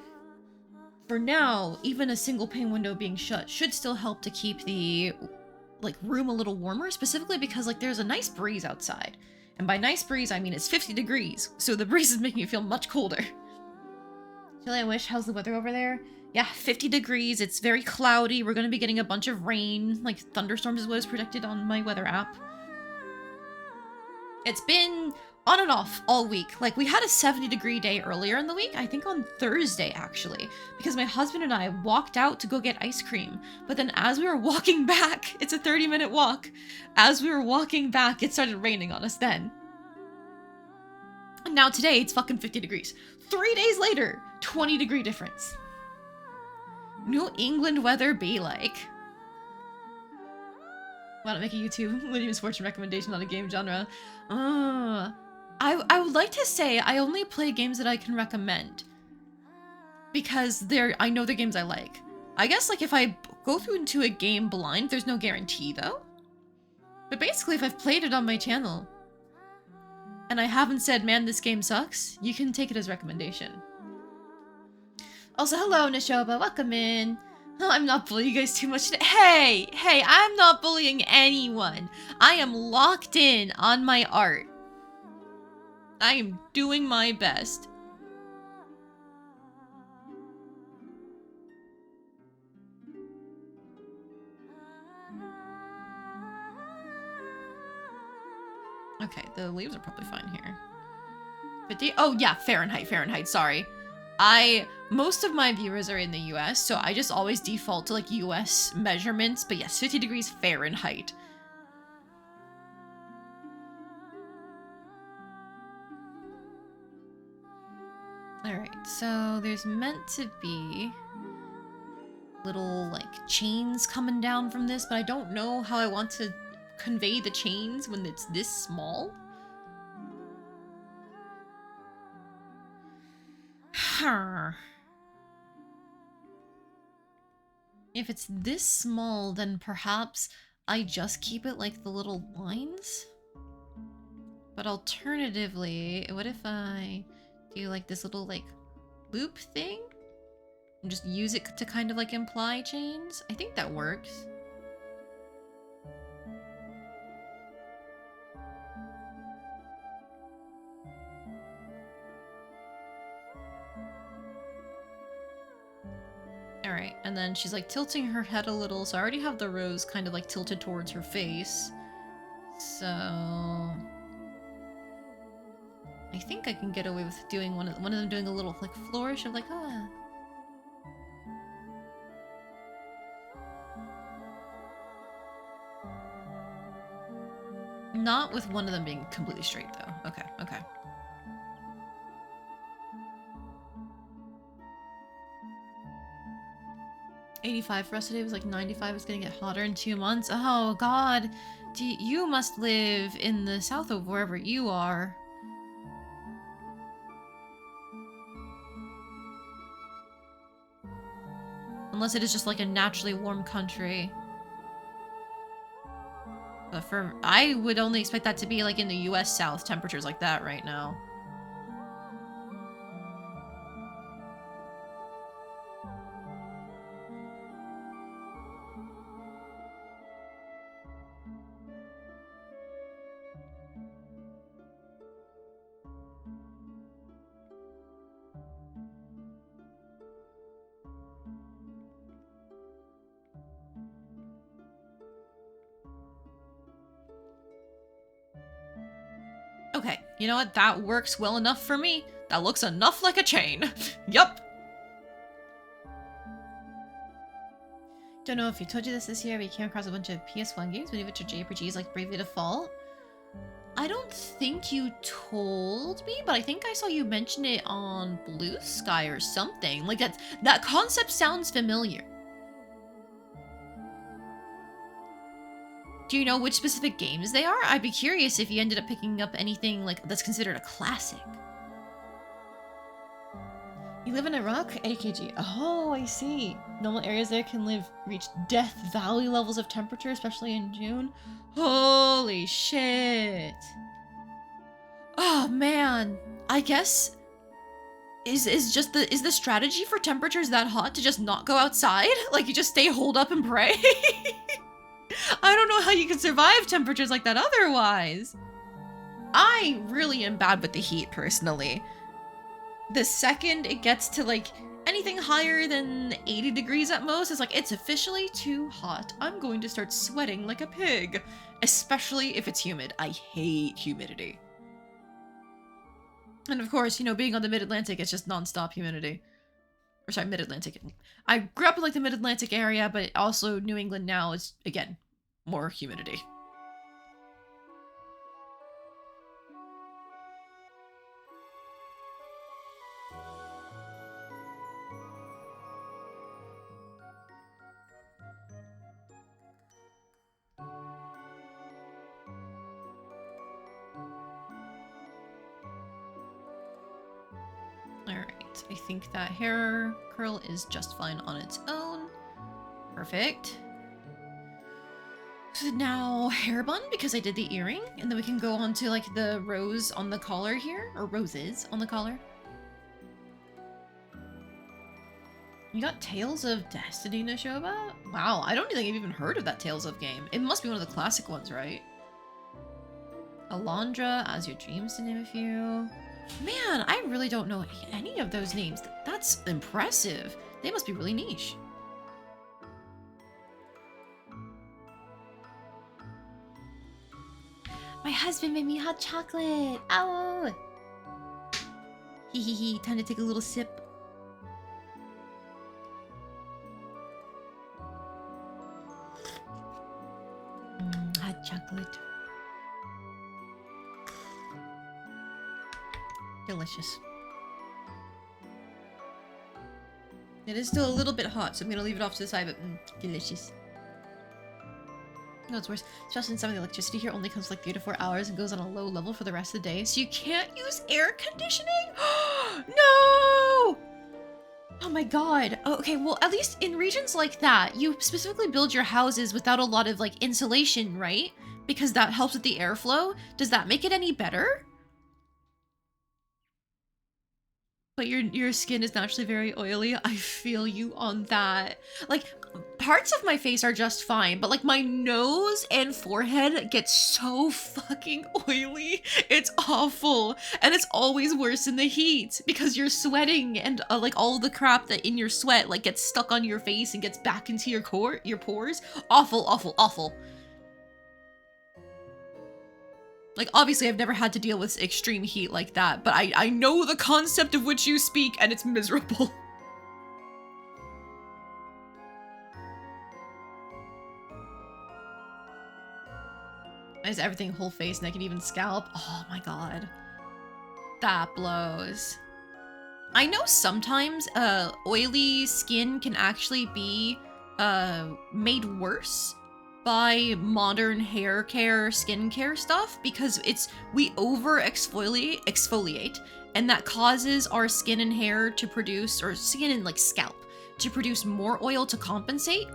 A: for now, even a single pane window being shut should still help to keep the like room a little warmer, specifically because like there's a nice breeze outside. And by nice breeze, I mean it's 50 degrees, so the breeze is making it feel much colder. Chilly, I wish. How's the weather over there? Yeah, 50 degrees. It's very cloudy. We're going to be getting a bunch of rain. Like, thunderstorms is what is predicted on my weather app. It's been on and off all week. Like, we had a 70-degree day earlier in the week, I think on Thursday, actually, because my husband and I walked out to go get ice cream. But then as we were walking back, it's a 30-minute walk, as we were walking back, it started raining on us then. And now today, it's fucking 50 degrees. 3 days later, 20-degree difference. New England weather be like. Why not make a YouTube Linear Misfortune recommendation on a game genre? I would like to say I only play games that I can recommend. Because I know the games I like. I guess, like, if I go through into a game blind, there's no guarantee, though. But basically, if I've played it on my channel, and I haven't said, man, this game sucks, you can take it as recommendation. Also, hello, Nishoba, welcome in. Oh, I'm not bullying you guys too much today. Hey, I'm not bullying anyone. I am locked in on my art. I am doing my best. Okay, the leaves are probably fine here. 50? Oh yeah, Fahrenheit, sorry. Most of my viewers are in the US, so I just always default to like US measurements, but yes, 50 degrees Fahrenheit. Alright, so there's meant to be little like chains coming down from this, but I don't know how I want to convey the chains when it's this small. If it's this small, then perhaps I just keep it like the little lines? But alternatively, what if I do like this little like loop thing? And just use it to kind of like imply chains? I think that works. Alright, and then she's like tilting her head a little, so I already have the rose kind of like tilted towards her face. So I think I can get away with doing one of them doing a little like flourish of like, ah. Not with one of them being completely straight though. Okay, okay. $85 for us today, was like 95. It's gonna get hotter in 2 months. Oh god, you must live in the south of wherever you are. Unless it is just like a naturally warm country. But I would only expect that to be like in the US South, temperatures like that right now. Okay, you know what? That works well enough for me. That looks enough like a chain. Yup. Don't know if you told you this year, we came across a bunch of PS1 games, many of which are JRPGs like Bravely Default. I don't think you told me, but I think I saw you mention it on Blue Sky or something. Like that concept sounds familiar. Do you know which specific games they are? I'd be curious if you ended up picking up anything like that's considered a classic. You live in Iraq? AKG. Oh, I see. Normal areas there can reach Death Valley levels of temperature, especially in June. Holy shit. Oh man. I guess is the strategy for temperatures that hot to just not go outside? Like you just stay holed up and pray? I don't know how you can survive temperatures like that otherwise. I really am bad with the heat, personally. The second it gets to, like, anything higher than 80 degrees at most, it's like, it's officially too hot. I'm going to start sweating like a pig. Especially if it's humid. I hate humidity. And of course, you know, being on the Mid-Atlantic, it's just non-stop humidity. Or sorry, Mid-Atlantic. I grew up in like the Mid-Atlantic area, but also New England now is, again, more humidity. Alright, I think that hair curl is just fine on its own. Perfect. So now hair bun, because I did the earring, and then we can go on to like the rose on the collar here, or roses on the collar. You got Tales of Destiny to show about? Wow, I don't think I've even heard of that Tales of game. It must be one of the classic ones, right? Alondra, As Your Dreams, to name a few. Man, I really don't know any of those names. That's impressive. They must be really niche. My husband made me hot chocolate. Ow! Hee hee hee, time to take a little sip. Hot chocolate. Delicious. It is still a little bit hot, so I'm gonna leave it off to the side, but delicious. No, it's worse. Especially in some of the electricity here only comes like 3 to 4 hours and goes on a low level for the rest of the day, so you can't use air conditioning? No! Oh my god. Okay, well, at least in regions like that, you specifically build your houses without a lot of like insulation, right? Because that helps with the airflow. Does that make it any better? But your skin is naturally very oily. I feel you on that. Like, parts of my face are just fine, but like my nose and forehead get so fucking oily. It's awful. And it's always worse in the heat because you're sweating and like all the crap that in your sweat like gets stuck on your face and gets back into your pores. Awful, awful, awful. Like, obviously, I've never had to deal with extreme heat like that, but I know the concept of which you speak, and it's miserable. Is everything whole face, neck, and even scalp? Oh my god. That blows. I know sometimes, oily skin can actually be, made worse by modern hair care, skincare stuff, because we over exfoliate, and that causes our skin and hair to produce, or skin and like scalp, to produce more oil to compensate.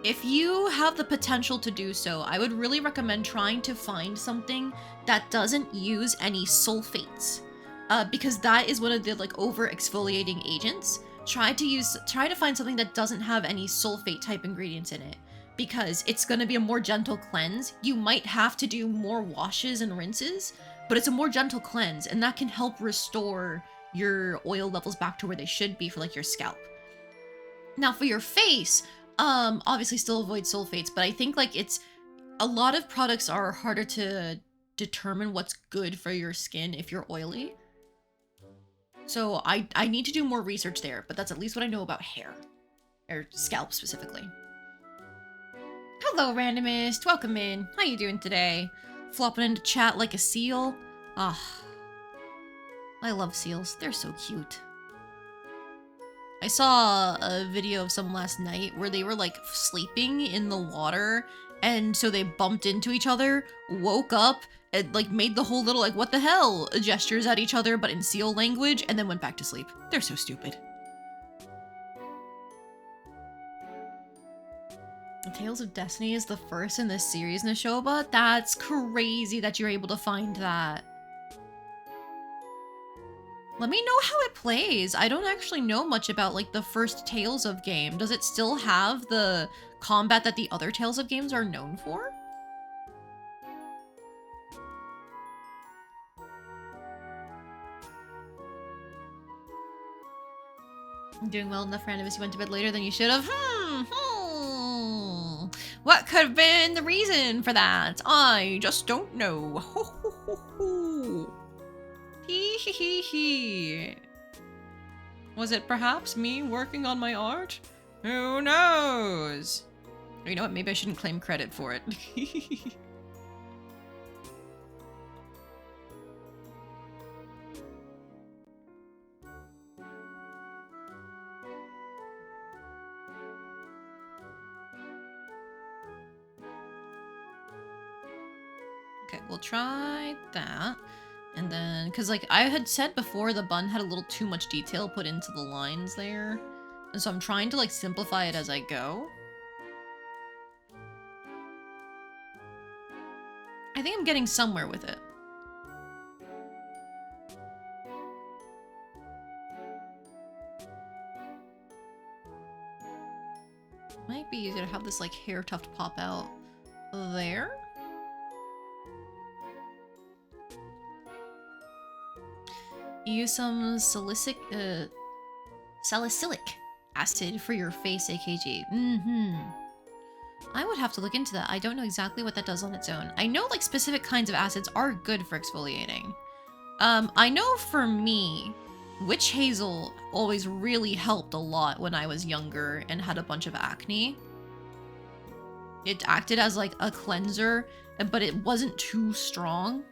A: If you have the potential to do so, I would really recommend trying to find something that doesn't use any sulfates, because that is one of the like over exfoliating agents. Try to find something that doesn't have any sulfate type ingredients in it, because it's going to be a more gentle cleanse. You might have to do more washes and rinses, but it's a more gentle cleanse, and that can help restore your oil levels back to where they should be for like your scalp. Now for your face, obviously still avoid sulfates, but I think like a lot of products are harder to determine what's good for your skin if you're oily. So I need to do more research there, but that's at least what I know about hair. Or scalp, specifically. Hello, Randomist. Welcome in. How you doing today? Flopping into chat like a seal? Ah. I love seals. They're so cute. I saw a video of someone last night where they were, like, sleeping in the water, and so they bumped into each other, woke up, and, like, made the whole little, like, what the hell gestures at each other, but in seal language, and then went back to sleep. They're so stupid. Tales of Destiny is the first in this series, Nishoba? That's crazy that you're able to find that. Let me know how it plays. I don't actually know much about, like, the first Tales of game. Does it still have the combat that the other Tales of games are known for? I'm doing well enough, Randomist. You went to bed later than you should have. What could have been the reason for that? I just don't know. Was it perhaps me working on my art? Who knows? You know what? Maybe I shouldn't claim credit for it. Okay, we'll try that. And then, because like I had said before, the bun had a little too much detail put into the lines there. And so I'm trying to like simplify it as I go. I think I'm getting somewhere with it. Might be easier to have this like hair tuft pop out there. Use some salicylic acid for your face, AKG. I would have to look into that. I don't know exactly what that does on its own. I know like specific kinds of acids are good for exfoliating. I know for me, witch hazel always really helped a lot when I was younger and had a bunch of acne. It acted as like a cleanser, but it wasn't too strong.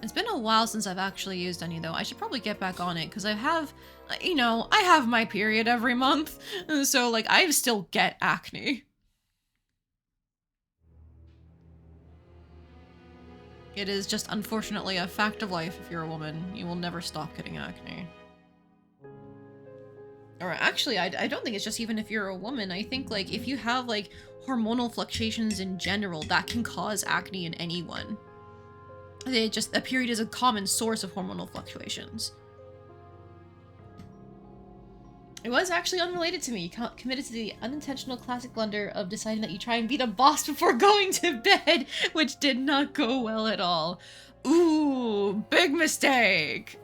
A: It's been a while since I've actually used any though. I should probably get back on it because I have, you know, I have my period every month. So like I still get acne. It is just unfortunately a fact of life if you're a woman. You will never stop getting acne. Or actually, I don't think it's just even if you're a woman. I think like if you have like hormonal fluctuations in general, that can cause acne in anyone. A period is a common source of hormonal fluctuations. It was actually unrelated to me. Committed to the unintentional classic blunder of deciding that you try and beat a boss before going to bed, which did not go well at all. Ooh, big mistake!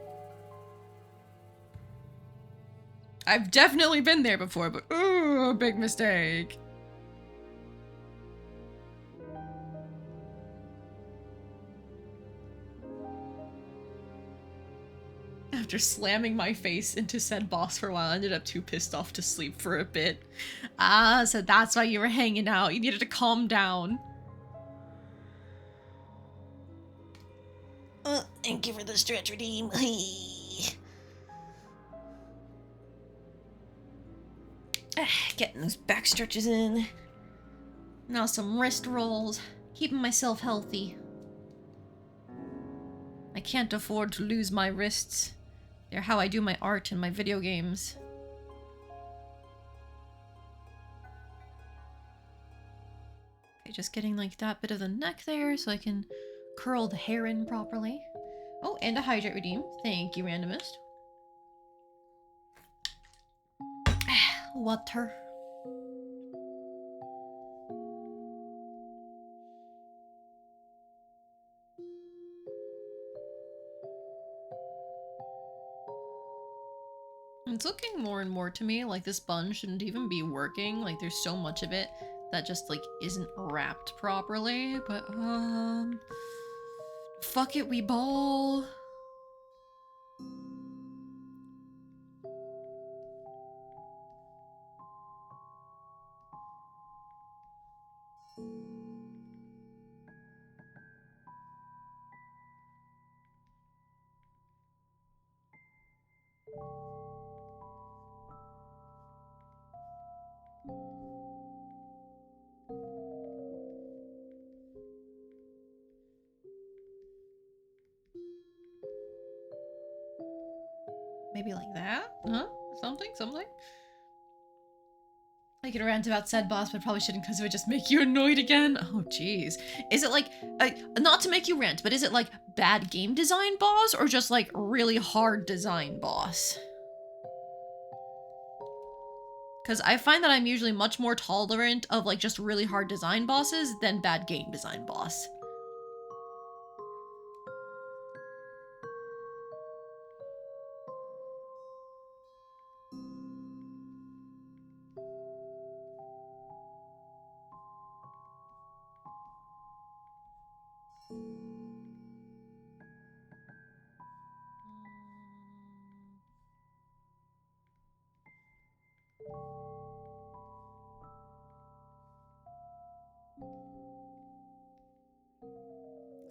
A: I've definitely been there before, but ooh, big mistake. After slamming my face into said boss for a while, I ended up too pissed off to sleep for a bit. Ah, so that's why you were hanging out. You needed to calm down. Thank you for the stretch redeem. Getting those back stretches in. Now some wrist rolls. Keeping myself healthy. I can't afford to lose my wrists. They're how I do my art and my video games. Okay, just getting like that bit of the neck there so I can curl the hair in properly. Oh, and a hydrate redeem. Thank you, randomist. Water. It's looking more and more to me like this bun shouldn't even be working. Like there's so much of it that just like isn't wrapped properly. But fuck it, we ball. Maybe like that? Huh? Something? I could rant about said boss, but probably shouldn't because it would just make you annoyed again. Oh, jeez. Is it like, not to make you rant, but is it like bad game design boss or just like really hard design boss? Because I find that I'm usually much more tolerant of like just really hard design bosses than bad game design boss.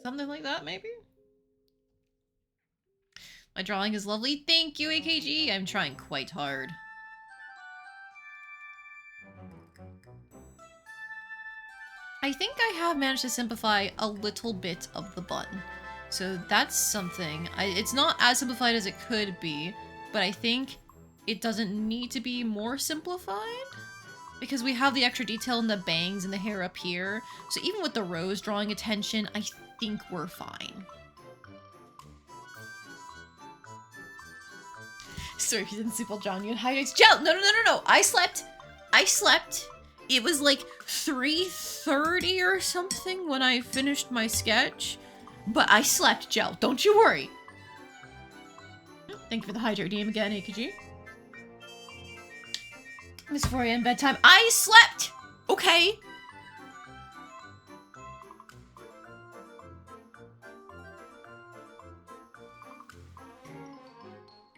A: Something like that, maybe? My drawing is lovely. Thank you, AKG. I'm trying quite hard. I think I have managed to simplify a little bit of the button. So that's something. It's not as simplified as it could be, but I think it doesn't need to be more simplified because we have the extra detail in the bangs and the hair up here. So even with the rose drawing attention, I think we're fine. Sorry if you didn't sleep while John, you had high nights. Gel! No. I slept. It was like 3:30 or something when I finished my sketch. But I slept, Gel. Don't you worry. Thank you for the hydrate DM again, AKG. It's 4 a.m. bedtime. I slept! Okay.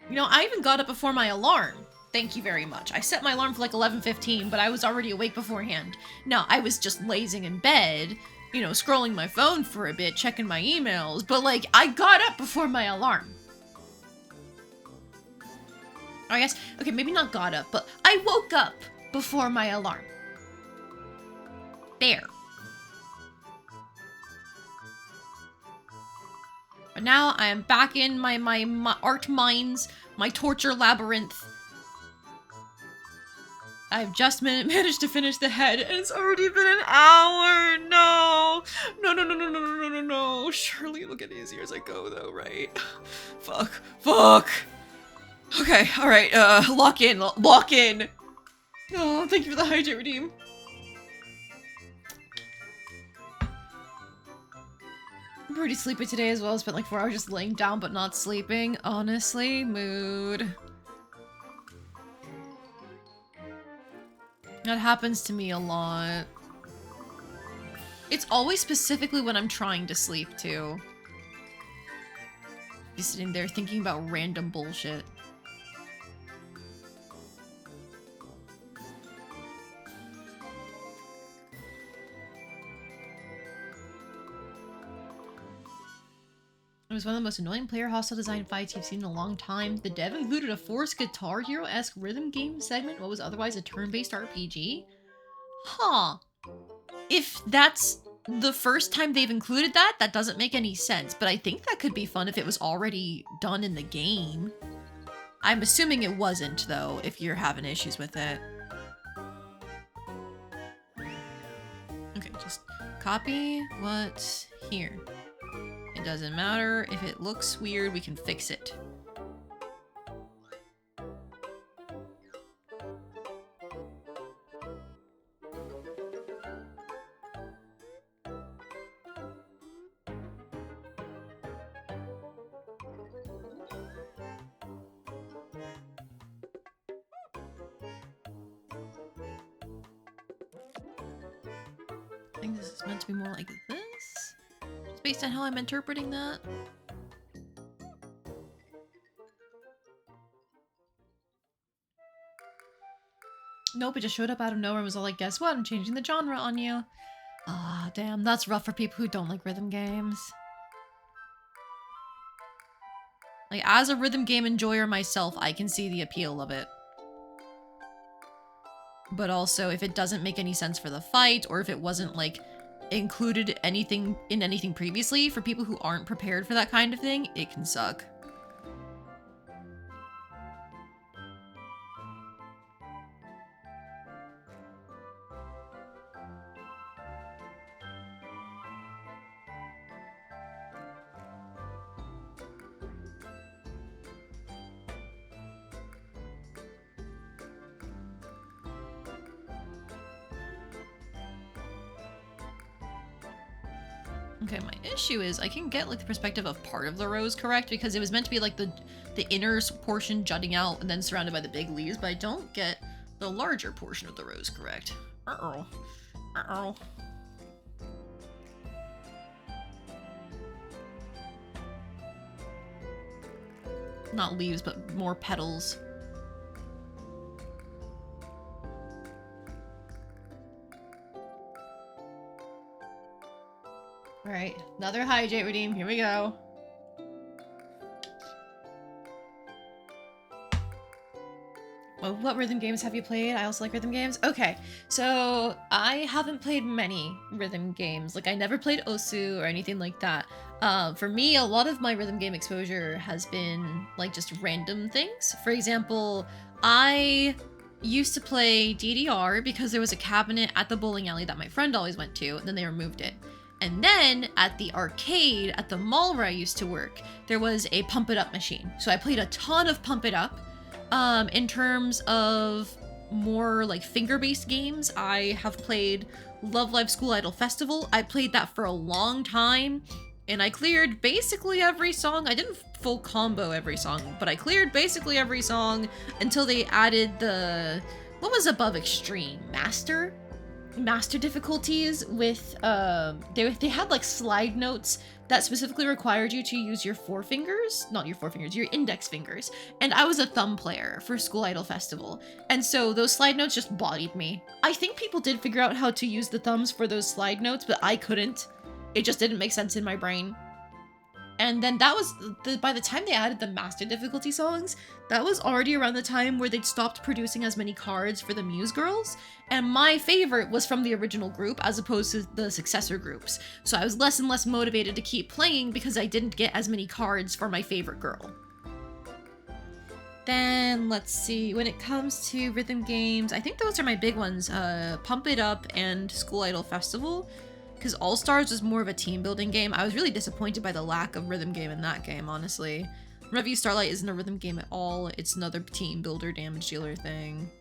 A: You know, I even got up before my alarm. Thank you very much. I set my alarm for like 11:15, but I was already awake beforehand. No, I was just lazing in bed, you know, scrolling my phone for a bit, checking my emails, but like, I got up before my alarm. I guess, okay, maybe not got up, but I woke up before my alarm. There. But now I am back in my art mines, my torture labyrinth. I've just managed to finish the head, and it's already been an hour. No. Surely it'll get easier as I go, though, right? Fuck. Okay, all right. Lock in. Oh, thank you for the hydrate redeem. I'm pretty sleepy today as well. I spent like 4 hours just laying down but not sleeping. Honestly, mood. That happens to me a lot. It's always specifically when I'm trying to sleep, too. Just sitting there thinking about random bullshit. It was one of the most annoying player hostile design fights you've seen in a long time. The dev included a forced Guitar Hero-esque rhythm game segment, what was otherwise a turn-based RPG? Huh. If that's the first time they've included that, that doesn't make any sense, but I think that could be fun if it was already done in the game. I'm assuming it wasn't, though, if you're having issues with it. Okay, just copy what's here. It doesn't matter. If it looks weird, we can fix it. I think this is meant to be more like this. Just based on how I'm interpreting that. Nope, it just showed up out of nowhere and was all like, guess what? I'm changing the genre on you. Ah, damn, that's rough for people who don't like rhythm games. Like, as a rhythm game enjoyer myself, I can see the appeal of it. But also, if it doesn't make any sense for the fight, or if it wasn't, like, included in anything previously, for people who aren't prepared for that kind of thing, it can suck. Okay, my issue is I can get like the perspective of part of the rose correct because it was meant to be like the inner portion jutting out and then surrounded by the big leaves, but I don't get the larger portion of the rose correct. Uh-oh. Not leaves, but more petals. Alright, another hydrate redeem. Here we go. Well, what rhythm games have you played? I also like rhythm games. Okay, so I haven't played many rhythm games. Like, I never played Osu or anything like that. For me, a lot of my rhythm game exposure has been, like, just random things. For example, I used to play DDR because there was a cabinet at the bowling alley that my friend always went to, and then they removed it. And then at the arcade at the mall where I used to work, there was a Pump It Up machine. So I played a ton of Pump It Up. In terms of more like finger-based games, I have played Love Live School Idol Festival. I played that for a long time, and I cleared basically every song. I didn't full combo every song, but I cleared basically every song until they added the, what was above extreme? Master difficulties with, they had like slide notes that specifically required you to use your your index fingers. And I was a thumb player for School Idol Festival. And so those slide notes just bodied me. I think people did figure out how to use the thumbs for those slide notes, but I couldn't. It just didn't make sense in my brain. And then that was, by the time they added the master difficulty songs, that was already around the time where they'd stopped producing as many cards for the Muse Girls, and my favorite was from the original group as opposed to the successor groups. So I was less and less motivated to keep playing because I didn't get as many cards for my favorite girl. Then, let's see, when it comes to rhythm games, I think those are my big ones, Pump It Up and School Idol Festival. Because All Stars was more of a team building game. I was really disappointed by the lack of rhythm game in that game, honestly. Review Starlight isn't a rhythm game at all. It's another team builder, damage dealer thing.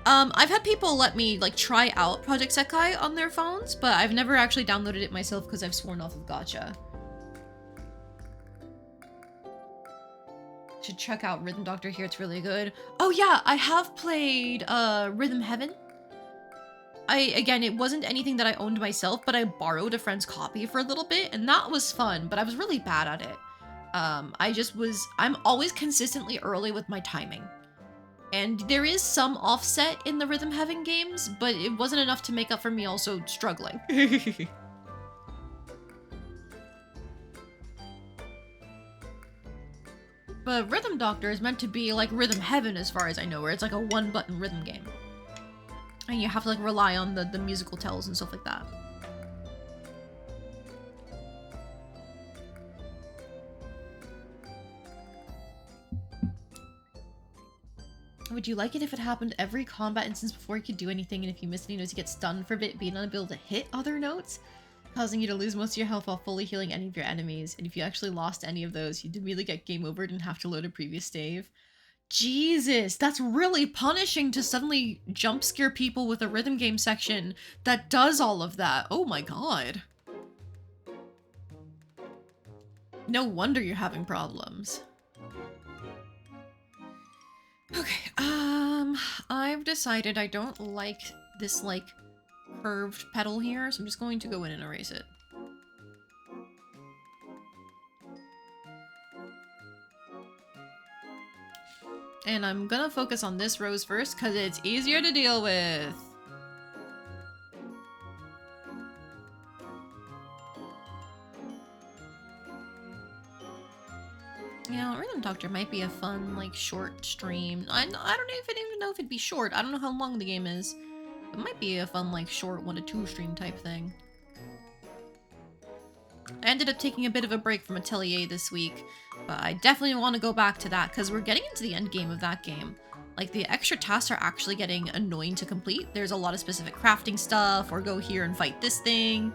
A: I've had people let me, like, try out Project Sekai on their phones, but I've never actually downloaded it myself because I've sworn off of gacha. Should check out Rhythm Doctor here, it's really good. Oh yeah, I have played, Rhythm Heaven. Again, it wasn't anything that I owned myself, but I borrowed a friend's copy for a little bit, and that was fun, but I was really bad at it. I'm always consistently early with my timing. And there is some offset in the Rhythm Heaven games, but it wasn't enough to make up for me also struggling. But Rhythm Doctor is meant to be like Rhythm Heaven as far as I know, where it's like a one-button rhythm game. And you have to like rely on the musical tells and stuff like that. Would you like it if it happened every combat instance before you could do anything, and if you miss any notes you get stunned for a bit, being unable to hit other notes? Causing you to lose most of your health while fully healing any of your enemies, and if you actually lost any of those, you'd immediately get game overed and have to load a previous save. Jesus, that's really punishing to suddenly jump scare people with a rhythm game section that does all of that. Oh my god. No wonder you're having problems. Okay, I've decided I don't like this, like, curved petal here, so I'm just going to go in and erase it. And I'm gonna focus on this rose first, because it's easier to deal with. You know, Rhythm Doctor might be a fun, like, short stream. I don't even know if it'd be short. I don't know how long the game is. It might be a fun, like, short 1 to 2 stream type thing. I ended up taking a bit of a break from Atelier this week, but I definitely want to go back to that because we're getting into the end game of that game. Like, the extra tasks are actually getting annoying to complete. There's a lot of specific crafting stuff, or go here and fight this thing.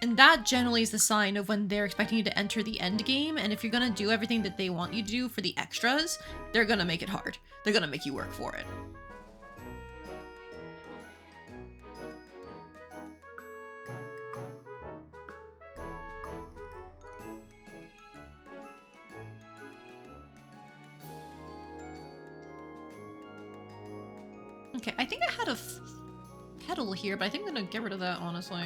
A: And that generally is the sign of when they're expecting you to enter the end game, and if you're gonna do everything that they want you to do for the extras, they're gonna make it hard. They're gonna make you work for it. Okay, I think I had a petal here, but I think I'm gonna get rid of that, honestly.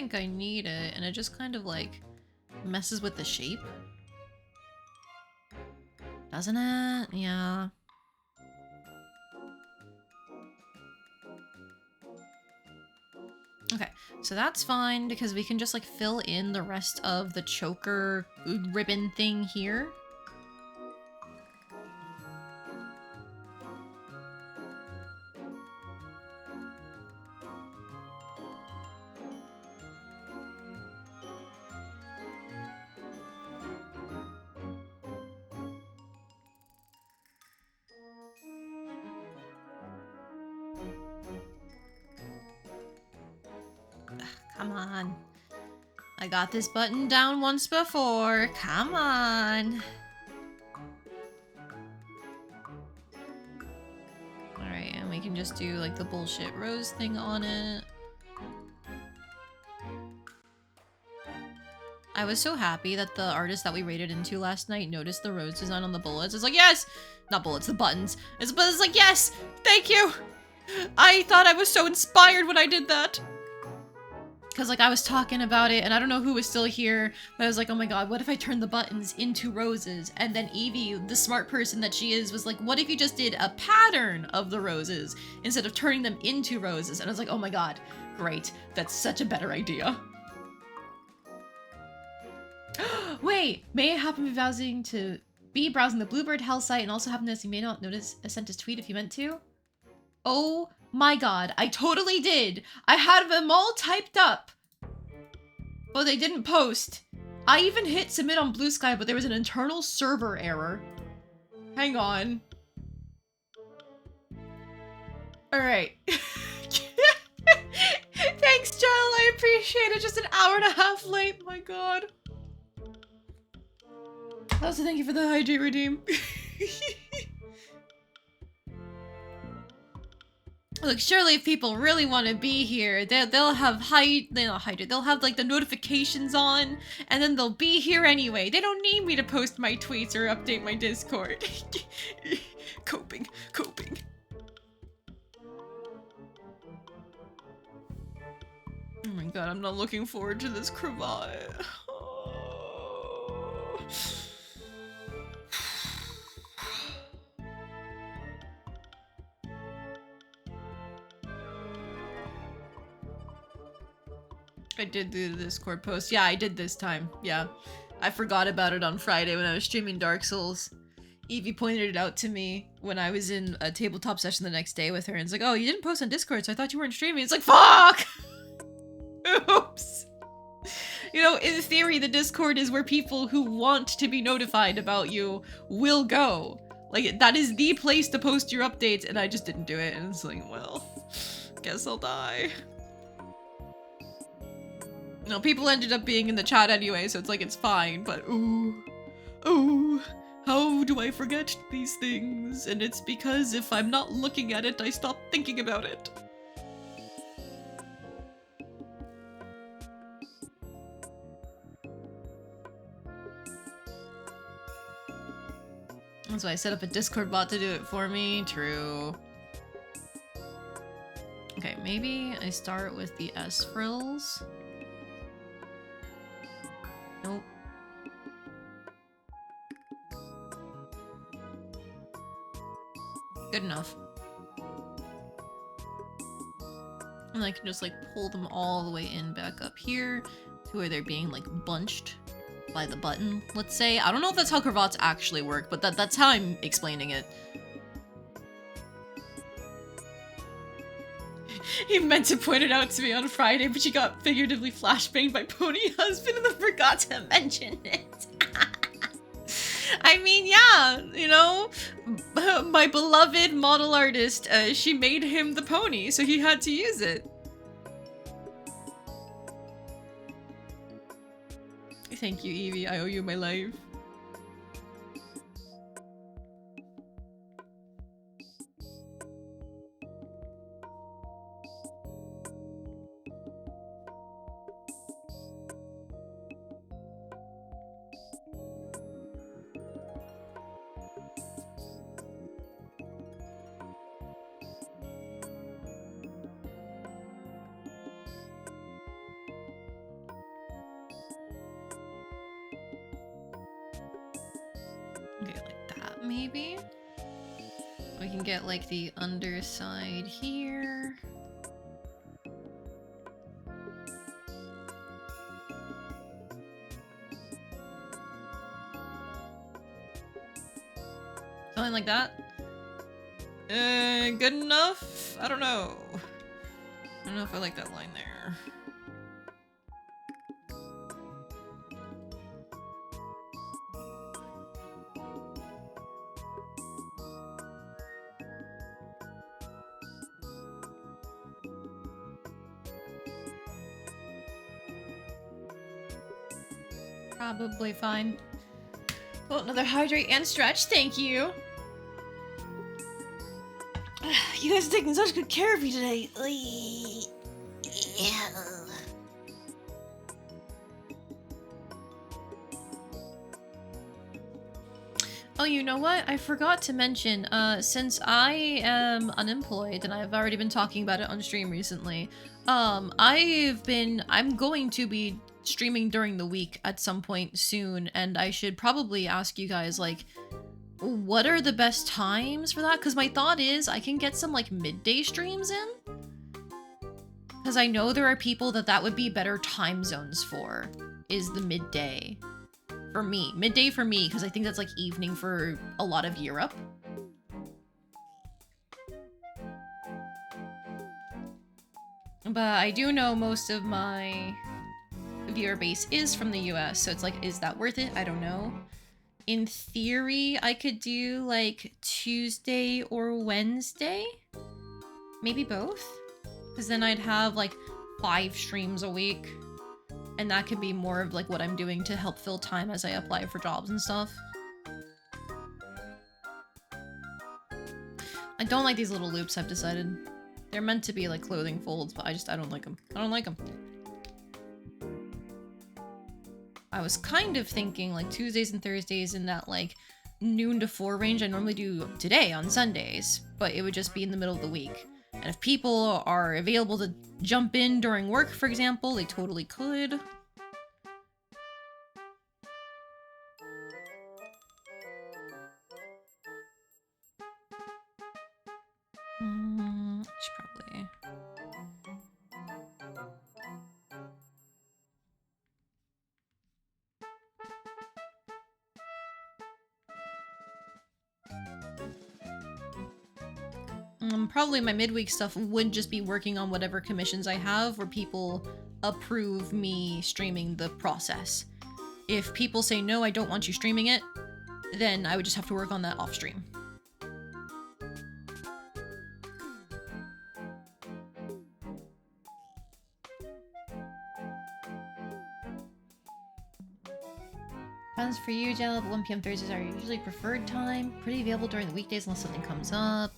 A: think I need it, and it just kind of like messes with the shape. Doesn't it? Yeah. Okay, so that's fine because we can just like fill in the rest of the choker ribbon thing here. Come on. I got this button down once before. Come on. Alright, and we can just do like the bullshit rose thing on it. I was so happy that the artist that we raided into last night noticed the rose design on the bullets. It's like, yes! Not bullets, the buttons. It's like, yes! Thank you! I thought I was so inspired when I did that. Because, like, I was talking about it, and I don't know who was still here, but I was like, oh my god, what if I turned the buttons into roses? And then Evie, the smart person that she is, was like, what if you just did a pattern of the roses instead of turning them into roses? And I was like, oh my god, great. That's such a better idea. Wait, may I happen to be browsing the Bluebird Hell site and also happen to you may not notice I sent his tweet if you meant to? Oh my god, I totally did! I had them all typed up! But they didn't post. I even hit submit on Blue Sky, but there was an internal server error. Hang on. Alright. Thanks, Jill, I appreciate it. Just an hour and a half late, my god. Also, thank you for the hydrate redeem. Look, surely if people really want to be here, they'll have they'll have like the notifications on, and then they'll be here anyway. They don't need me to post my tweets or update my Discord. Coping. Oh my god, I'm not looking forward to this cravat. Oh. I did do the Discord post. Yeah, I did this time. Yeah. I forgot about it on Friday when I was streaming Dark Souls. Evie pointed it out to me when I was in a tabletop session the next day with her, and it's like, oh, you didn't post on Discord, so I thought you weren't streaming. It's like, fuck! Oops. You know, in theory, the Discord is where people who want to be notified about you will go. Like, that is the place to post your updates, and I just didn't do it, and it's like, well, guess I'll die. No, people ended up being in the chat anyway, so it's like, it's fine, but ooh, how do I forget these things? And it's because if I'm not looking at it, I stop thinking about it. That's why I set up a Discord bot to do it for me. True. Okay, maybe I start with the S frills. Nope. Good enough. And I can just like pull them all the way in back up here to where they're being like bunched by the button, let's say. I don't know if that's how cravats actually work, but that's how I'm explaining it. He meant to point it out to me on Friday, but she got figuratively flashbanged by Pony Husband and then forgot to mention it. I mean, yeah, you know, my beloved model artist, she made him the pony, so he had to use it. Thank you, Evie. I owe you my life. maybe? We can get like the underside here. Something like that. Good enough? I don't know. I don't know if I like that line there. Probably fine. Well, another hydrate and stretch, thank you. You guys are taking such good care of me today. Yeah. Oh, you know what? I forgot to mention, since I am unemployed and I've already been talking about it on stream recently, I'm going to be streaming during the week at some point soon, and I should probably ask you guys, like, what are the best times for that? Because my thought is I can get some, like, midday streams in. Because I know there are people that would be better time zones for, is the midday. For me. Midday for me, because I think that's, like, evening for a lot of Europe. But I do know most of my viewer base is from the US, so it's like, is that worth it? I don't know. In theory, I could do, like, Tuesday or Wednesday? Maybe both? Because then I'd have, like, 5 streams a week. And that could be more of, like, what I'm doing to help fill time as I apply for jobs and stuff. I don't like these little loops, I've decided. They're meant to be, like, clothing folds, but I don't like them. I don't like them. I was kind of thinking, like, Tuesdays and Thursdays in that, like, noon to 4 range I normally do today on Sundays, but it would just be in the middle of the week. And if people are available to jump in during work, for example, they totally could. Should probably... probably my midweek stuff would just be working on whatever commissions I have where people approve me streaming the process. If people say, no, I don't want you streaming it, then I would just have to work on that off stream. Plans for you, Jell, but 1 PM Thursdays are usually preferred time. Pretty available during the weekdays unless something comes up.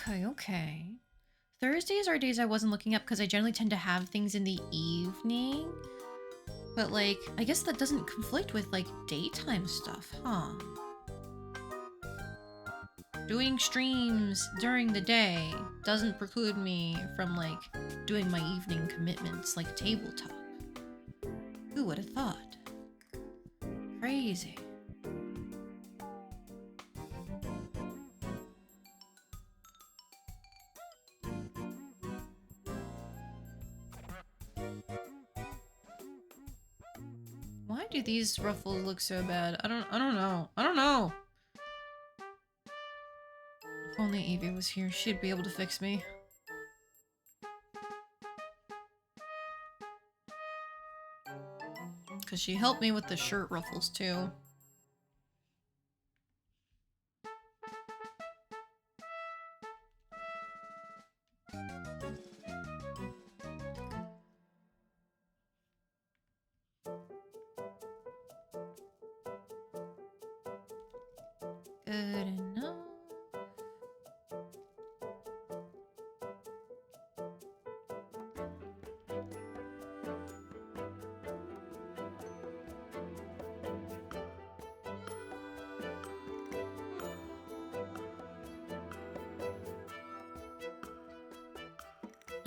A: Okay. Thursdays are days I wasn't looking up because I generally tend to have things in the evening. But, like, I guess that doesn't conflict with, like, daytime stuff, huh? Doing streams during the day doesn't preclude me from, like, doing my evening commitments, like tabletop. Who would have thought? Crazy. Why do these ruffles look so bad? I don't know. I don't know. If only Evie was here, she'd be able to fix me. Because she helped me with the shirt ruffles too. Good enough.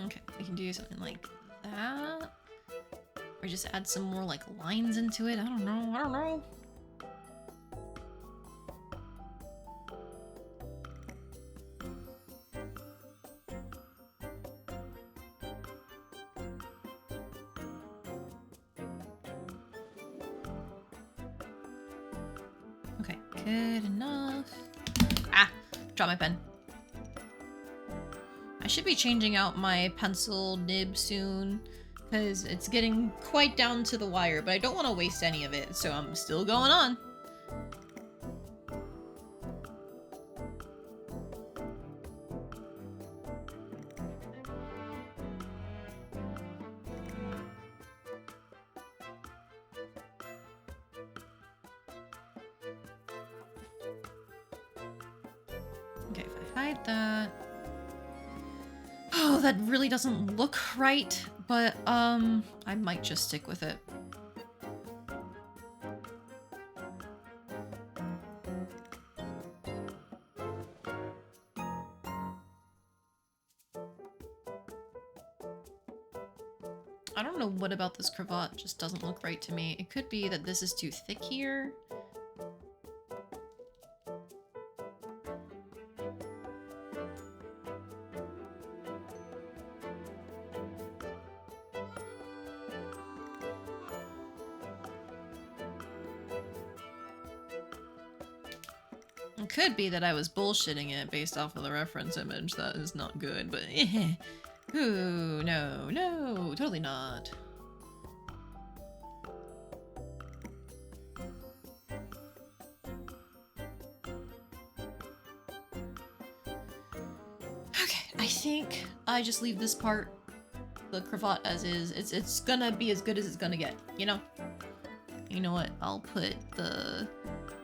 A: Okay, we can do something like that. Or just add some more, like, lines into it. I don't know. Okay, good enough. Ah, drop my pen. I should be changing out my pencil nib soon, because it's getting quite down to the wire, but I don't want to waste any of it, so I'm still going on. Okay, if I hide that... Oh, that really doesn't look right, but, I might just stick with it. I don't know what about this cravat just doesn't look right to me. It could be that this is too thick here. It could be that I was bullshitting it based off of the reference image. That is not good, but ooh, no, no, totally not. Okay, I think I just leave this part, the cravat as is. It's gonna be as good as it's gonna get, you know? You know what? I'll put the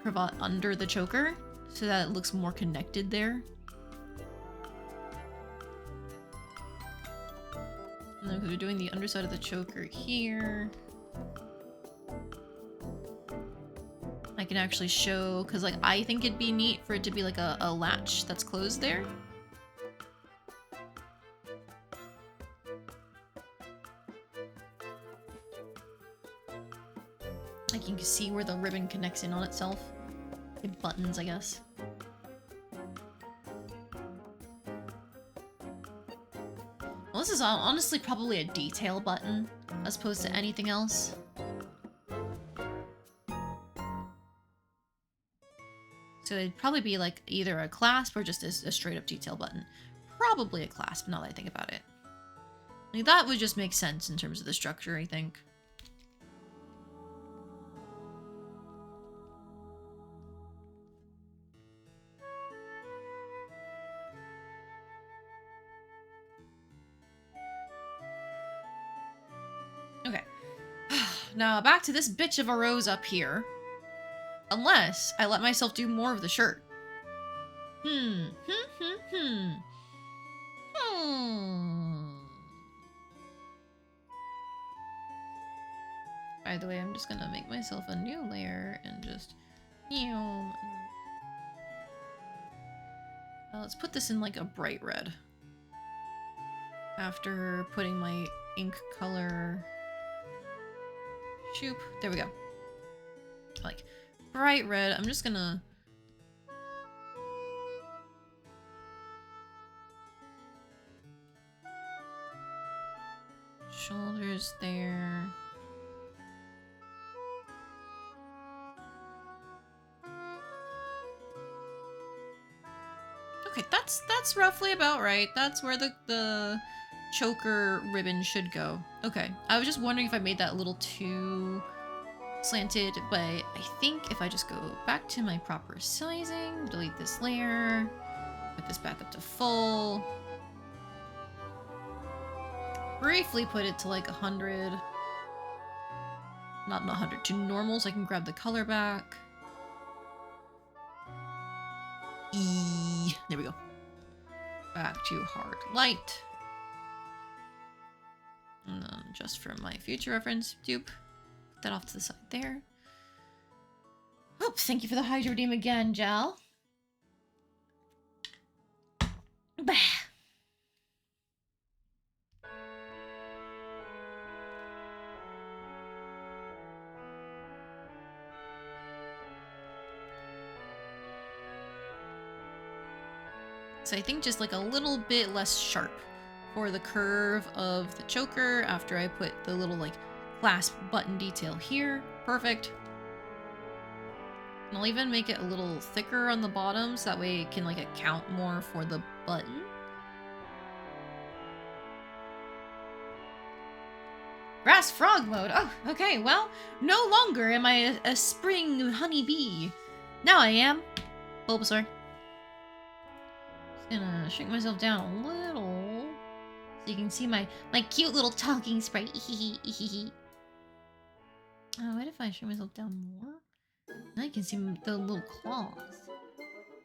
A: cravat under the choker so that it looks more connected there. And then because we're doing the underside of the choker here, I can actually show, because like I think it'd be neat for it to be like a latch that's closed there. Like you can see where the ribbon connects in on itself. Like buttons, I guess. Well, this is honestly probably a detail button as opposed to anything else. So it'd probably be like either a clasp or just a straight up detail button. Probably a clasp now that I think about it. Like that would just make sense in terms of the structure, I think. Okay. Now back to this bitch of a rose up here. Unless I let myself do more of the shirt. By the way, I'm just gonna make myself a new layer and just... let's put this in like a bright red. After putting my ink color... Shoop. There we go. Like, bright red. I'm just gonna... Shoulders there. Okay, that's roughly about right. That's where the choker ribbon should go. Okay, I was just wondering if I made that a little too slanted, but I think if I just go back to my proper sizing, delete this layer, put this back up to full, briefly put it to like 100, not 100, to normal so I can grab the color back. There we go. Back to hard light. And then just for my future reference, dupe. Put that off to the side there. Oops, thank you for the Hydrodeem again, Jal. Bah. So I think just like a little bit less sharp for the curve of the choker after I put the little like clasp button detail here. Perfect. And I'll even make it a little thicker on the bottom so that way it can like account more for the button. Grass frog mode. Oh, okay, well, no longer am I a spring honeybee. Now I am. Bulbasaur. Just gonna shrink myself down a little so you can see my cute little talking sprite. Oh, what if I shrink myself down more? Now I can see the little claws.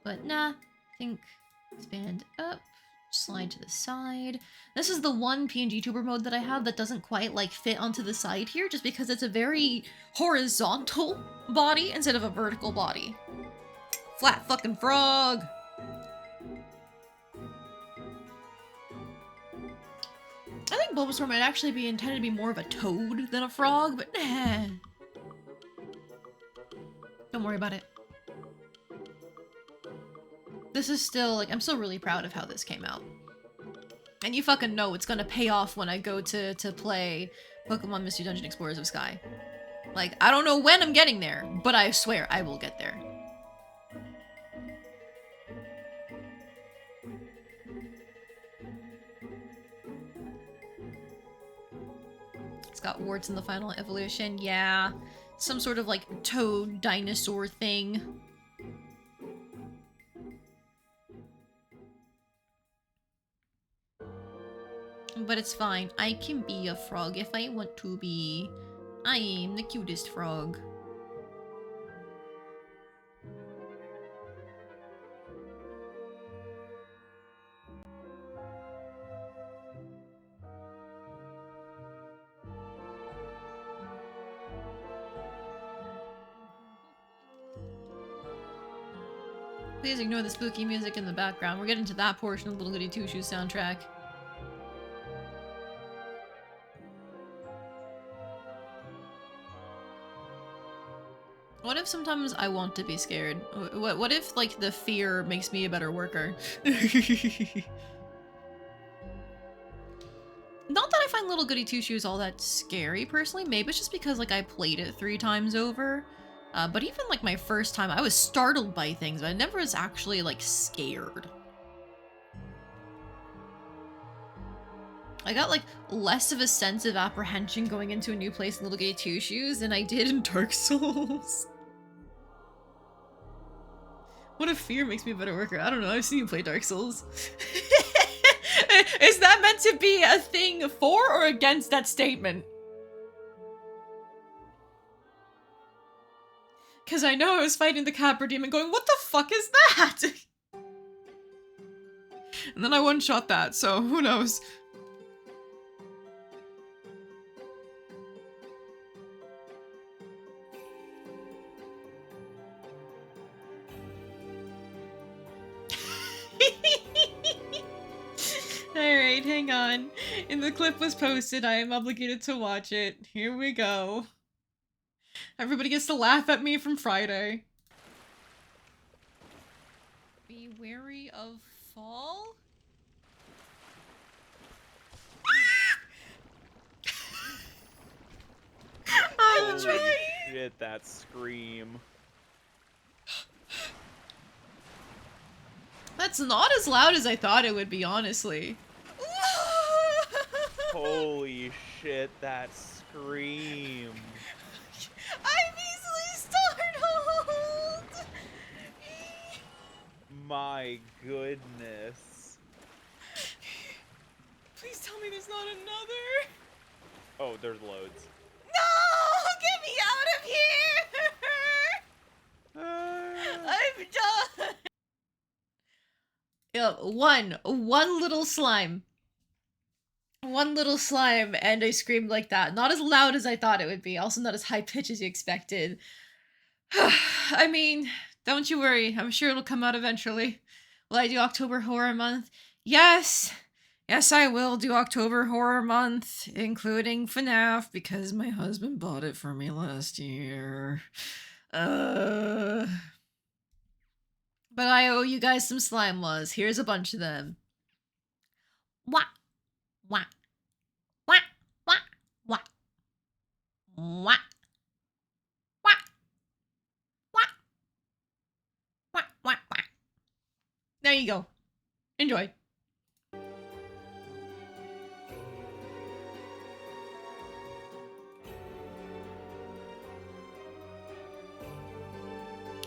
A: But nah, I think expand up. Slide to the side. This is the one PNG tuber mode that I have that doesn't quite like fit onto the side here just because it's a very horizontal body instead of a vertical body. Flat fucking frog! I think Bulbasaur might actually be intended to be more of a toad than a frog, but don't worry about it. This is still, like, I'm still really proud of how this came out. And you fucking know it's gonna pay off when I go to play Pokemon Mystery Dungeon Explorers of Sky. Like, I don't know when I'm getting there, but I swear I will get there. It's got warts in the final evolution, yeah. Some sort of, like, toad dinosaur thing. But it's fine. I can be a frog if I want to be. I am the cutest frog. Please ignore the spooky music in the background. We're getting to that portion of Little Goody Two Shoes soundtrack. What if sometimes I want to be scared? What if, like, the fear makes me a better worker? Not that I find Little Goody Two Shoes all that scary, personally. Maybe it's just because, like, I played it 3 times over. But even, like, my first time, I was startled by things, but I never was actually, like, scared. I got, like, less of a sense of apprehension going into a new place in Little Goody Two Shoes than I did in Dark Souls. What if fear makes me a better worker? I don't know, I've seen you play Dark Souls. Is that meant to be a thing for or against that statement? Because I know I was fighting the Capra Demon going, what the fuck is that? And then I one-shot that, so who knows? Alright, hang on. And the clip was posted, I am obligated to watch it. Here we go. Everybody gets to laugh at me from Friday. Be wary of fall? I'm
B: Holy
A: trying!
B: shit, that scream.
A: That's not as loud as I thought it would be, honestly.
B: Holy shit, that scream.
A: I'm easily startled!
B: My goodness.
A: Please tell me there's not another.
B: Oh, there's loads.
A: No! Get me out of here! I'm done! Yeah, one little slime. One little slime, and I screamed like that. Not as loud as I thought it would be, also not as high-pitched as you expected. I mean, don't you worry, I'm sure it'll come out eventually. Will I do October Horror Month? Yes! Yes, I will do October Horror Month, including FNAF, because my husband bought it for me last year. But I owe you guys some slime laws. Here's a bunch of them. Wah! Wah! Wah! Wah! Wah! Wah! Wah! Wah! There you go. Enjoy.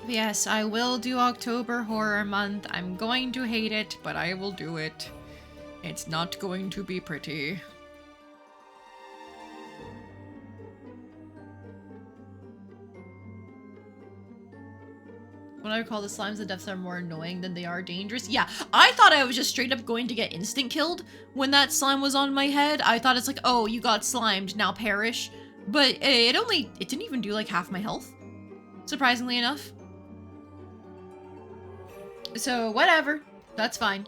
A: Yes, I will do October Horror Month. I'm going to hate it, but I will do it. It's not going to be pretty. When I recall, the slimes and deaths are more annoying than they are dangerous. Yeah, I thought I was just straight up going to get instant killed when that slime was on my head. I thought it's like, oh, you got slimed, now perish. But it didn't even do like half my health, surprisingly enough. So whatever, that's fine.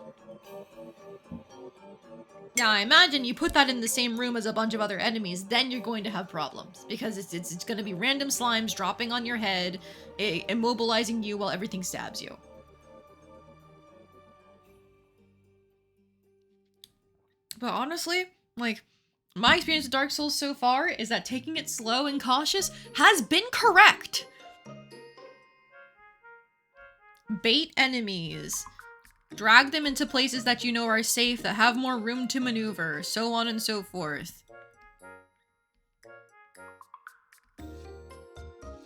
A: Now I imagine you put that in the same room as a bunch of other enemies, then you're going to have problems because it's going to be random slimes dropping on your head, immobilizing you while everything stabs you. But honestly, like, my experience with Dark Souls so far is that taking it slow and cautious has been correct. Bait enemies. Drag them into places that you know are safe, that have more room to maneuver, so on and so forth.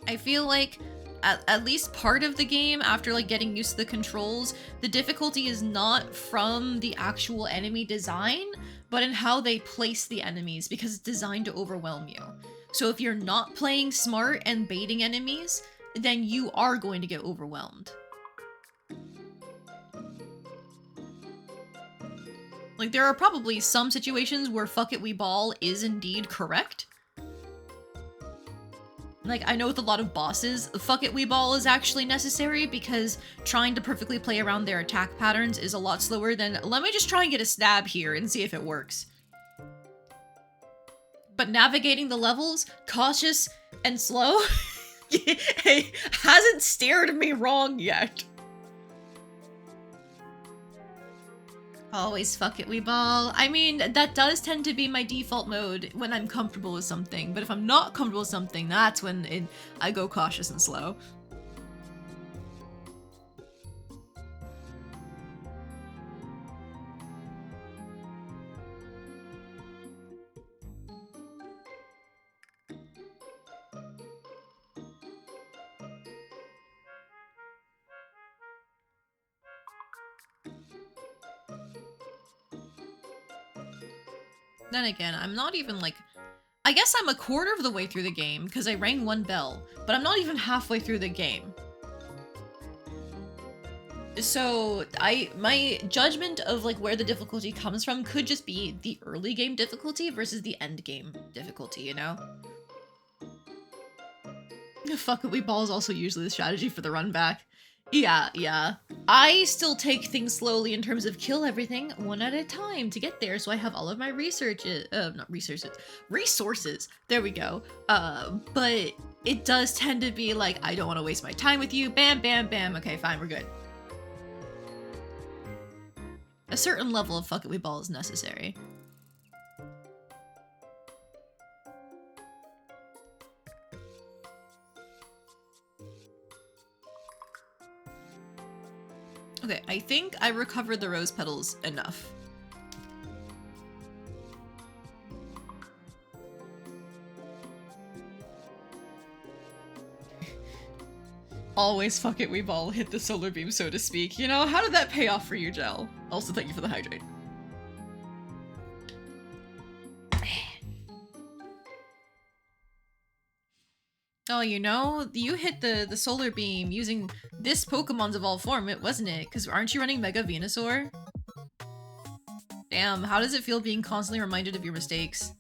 A: I feel like at least part of the game, after like getting used to the controls, the difficulty is not from the actual enemy design, but in how they place the enemies, because it's designed to overwhelm you. So if you're not playing smart and baiting enemies, then you are going to get overwhelmed. Like, there are probably some situations where fuck it we ball is indeed correct. Like, I know with a lot of bosses, fuck it we ball is actually necessary because trying to perfectly play around their attack patterns is a lot slower than, let me just try and get a stab here and see if it works. But navigating the levels, cautious and slow, hasn't steered me wrong yet. Always fuck it, we ball. I mean, that does tend to be my default mode when I'm comfortable with something, but if I'm not comfortable with something, that's when I go cautious and slow. Then again, I'm not even like... I guess I'm a quarter of the way through the game, because I rang one bell, but I'm not even halfway through the game. So, my judgment of like where the difficulty comes from could just be the early game difficulty versus the end game difficulty, you know? Fuck it, we ball is also usually the strategy for the run back. Yeah. I still take things slowly in terms of kill everything one at a time to get there, so I have all of my resources. There we go. But it does tend to be like, I don't want to waste my time with you. Bam, bam, bam. Okay, fine, we're good. A certain level of fuck it, we ball is necessary. Okay, I think I recovered the rose petals enough. Always fuck it, we ball, hit the solar beam, so to speak. You know, how did that pay off for you, Gel? Also, thank you for the hydrate. Oh, you know, you hit the solar beam using this Pokemon's evolved form, wasn't it? Because aren't you running Mega Venusaur? Damn, how does it feel being constantly reminded of your mistakes?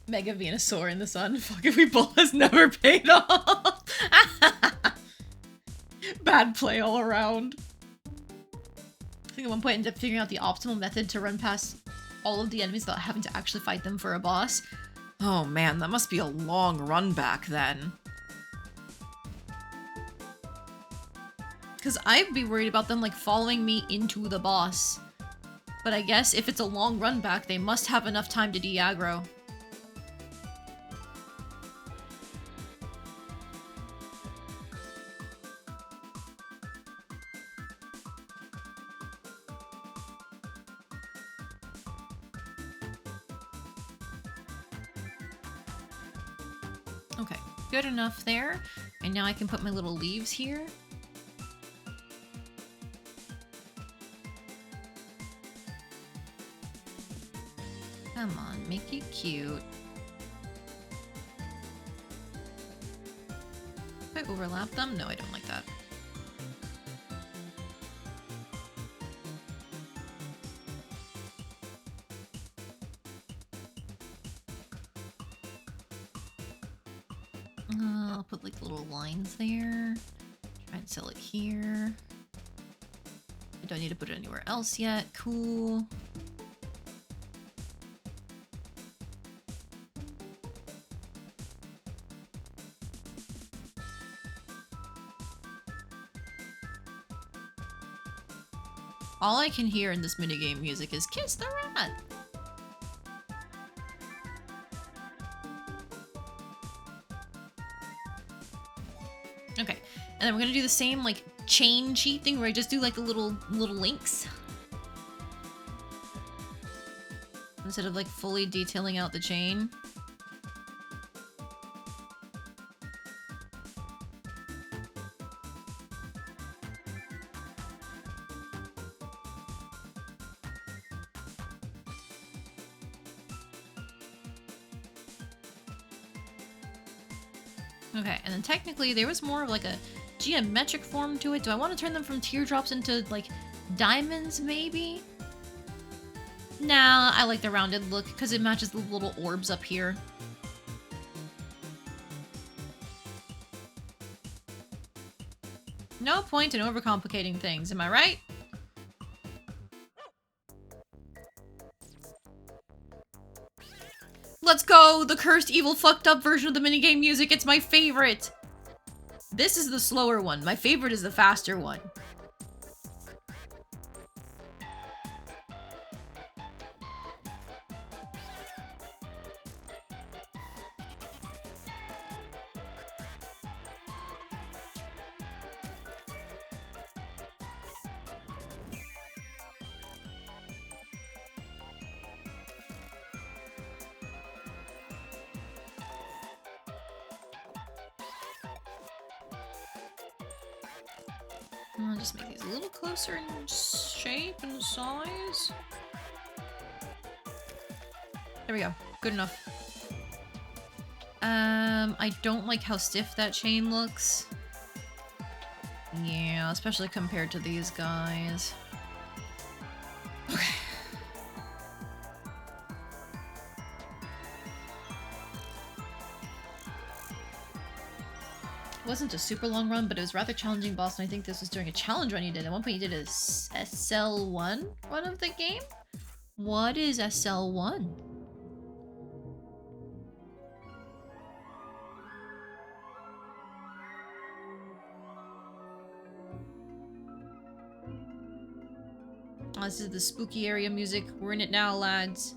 A: Mega Venusaur in the sun. Fuck if we ball has never paid off. Bad play all around. I think at one point I ended up figuring out the optimal method to run past all of the enemies without having to actually fight them for a boss. Oh man, that must be a long run back then. Because I'd be worried about them like following me into the boss But I guess if it's a long run back, they must have enough time to de-aggro. Okay, good enough there. And now I can put my little leaves here. Come on, make it cute. If I overlap them? No, I don't like that. I'll put like little lines there. Try and sell it here. I don't need to put it anywhere else yet. Cool. All I can hear in this minigame music is Kiss the Rat! Okay, and then we're gonna do the same, like, chain cheat thing where I just do, like, the little links. Instead of, like, fully detailing out the chain. Okay, and then technically there was more of like a geometric form to it. Do I want to turn them from teardrops into like diamonds maybe? Nah, I like the rounded look because it matches the little orbs up here. No point in overcomplicating things, am I right? Let's go! The cursed, evil, fucked up version of the minigame music. It's my favorite! This is the slower one. My favorite is the faster one. I'll just make these a little closer in shape and size. There we go. Good enough. I don't like how stiff that chain looks. Yeah, especially compared to these guys. Okay. It wasn't a super long run, but it was a rather challenging boss, and I think this was during a challenge run you did. At one point you did a SL1 run of the game? What is SL1? Oh, this is the spooky area music. We're in it now, lads.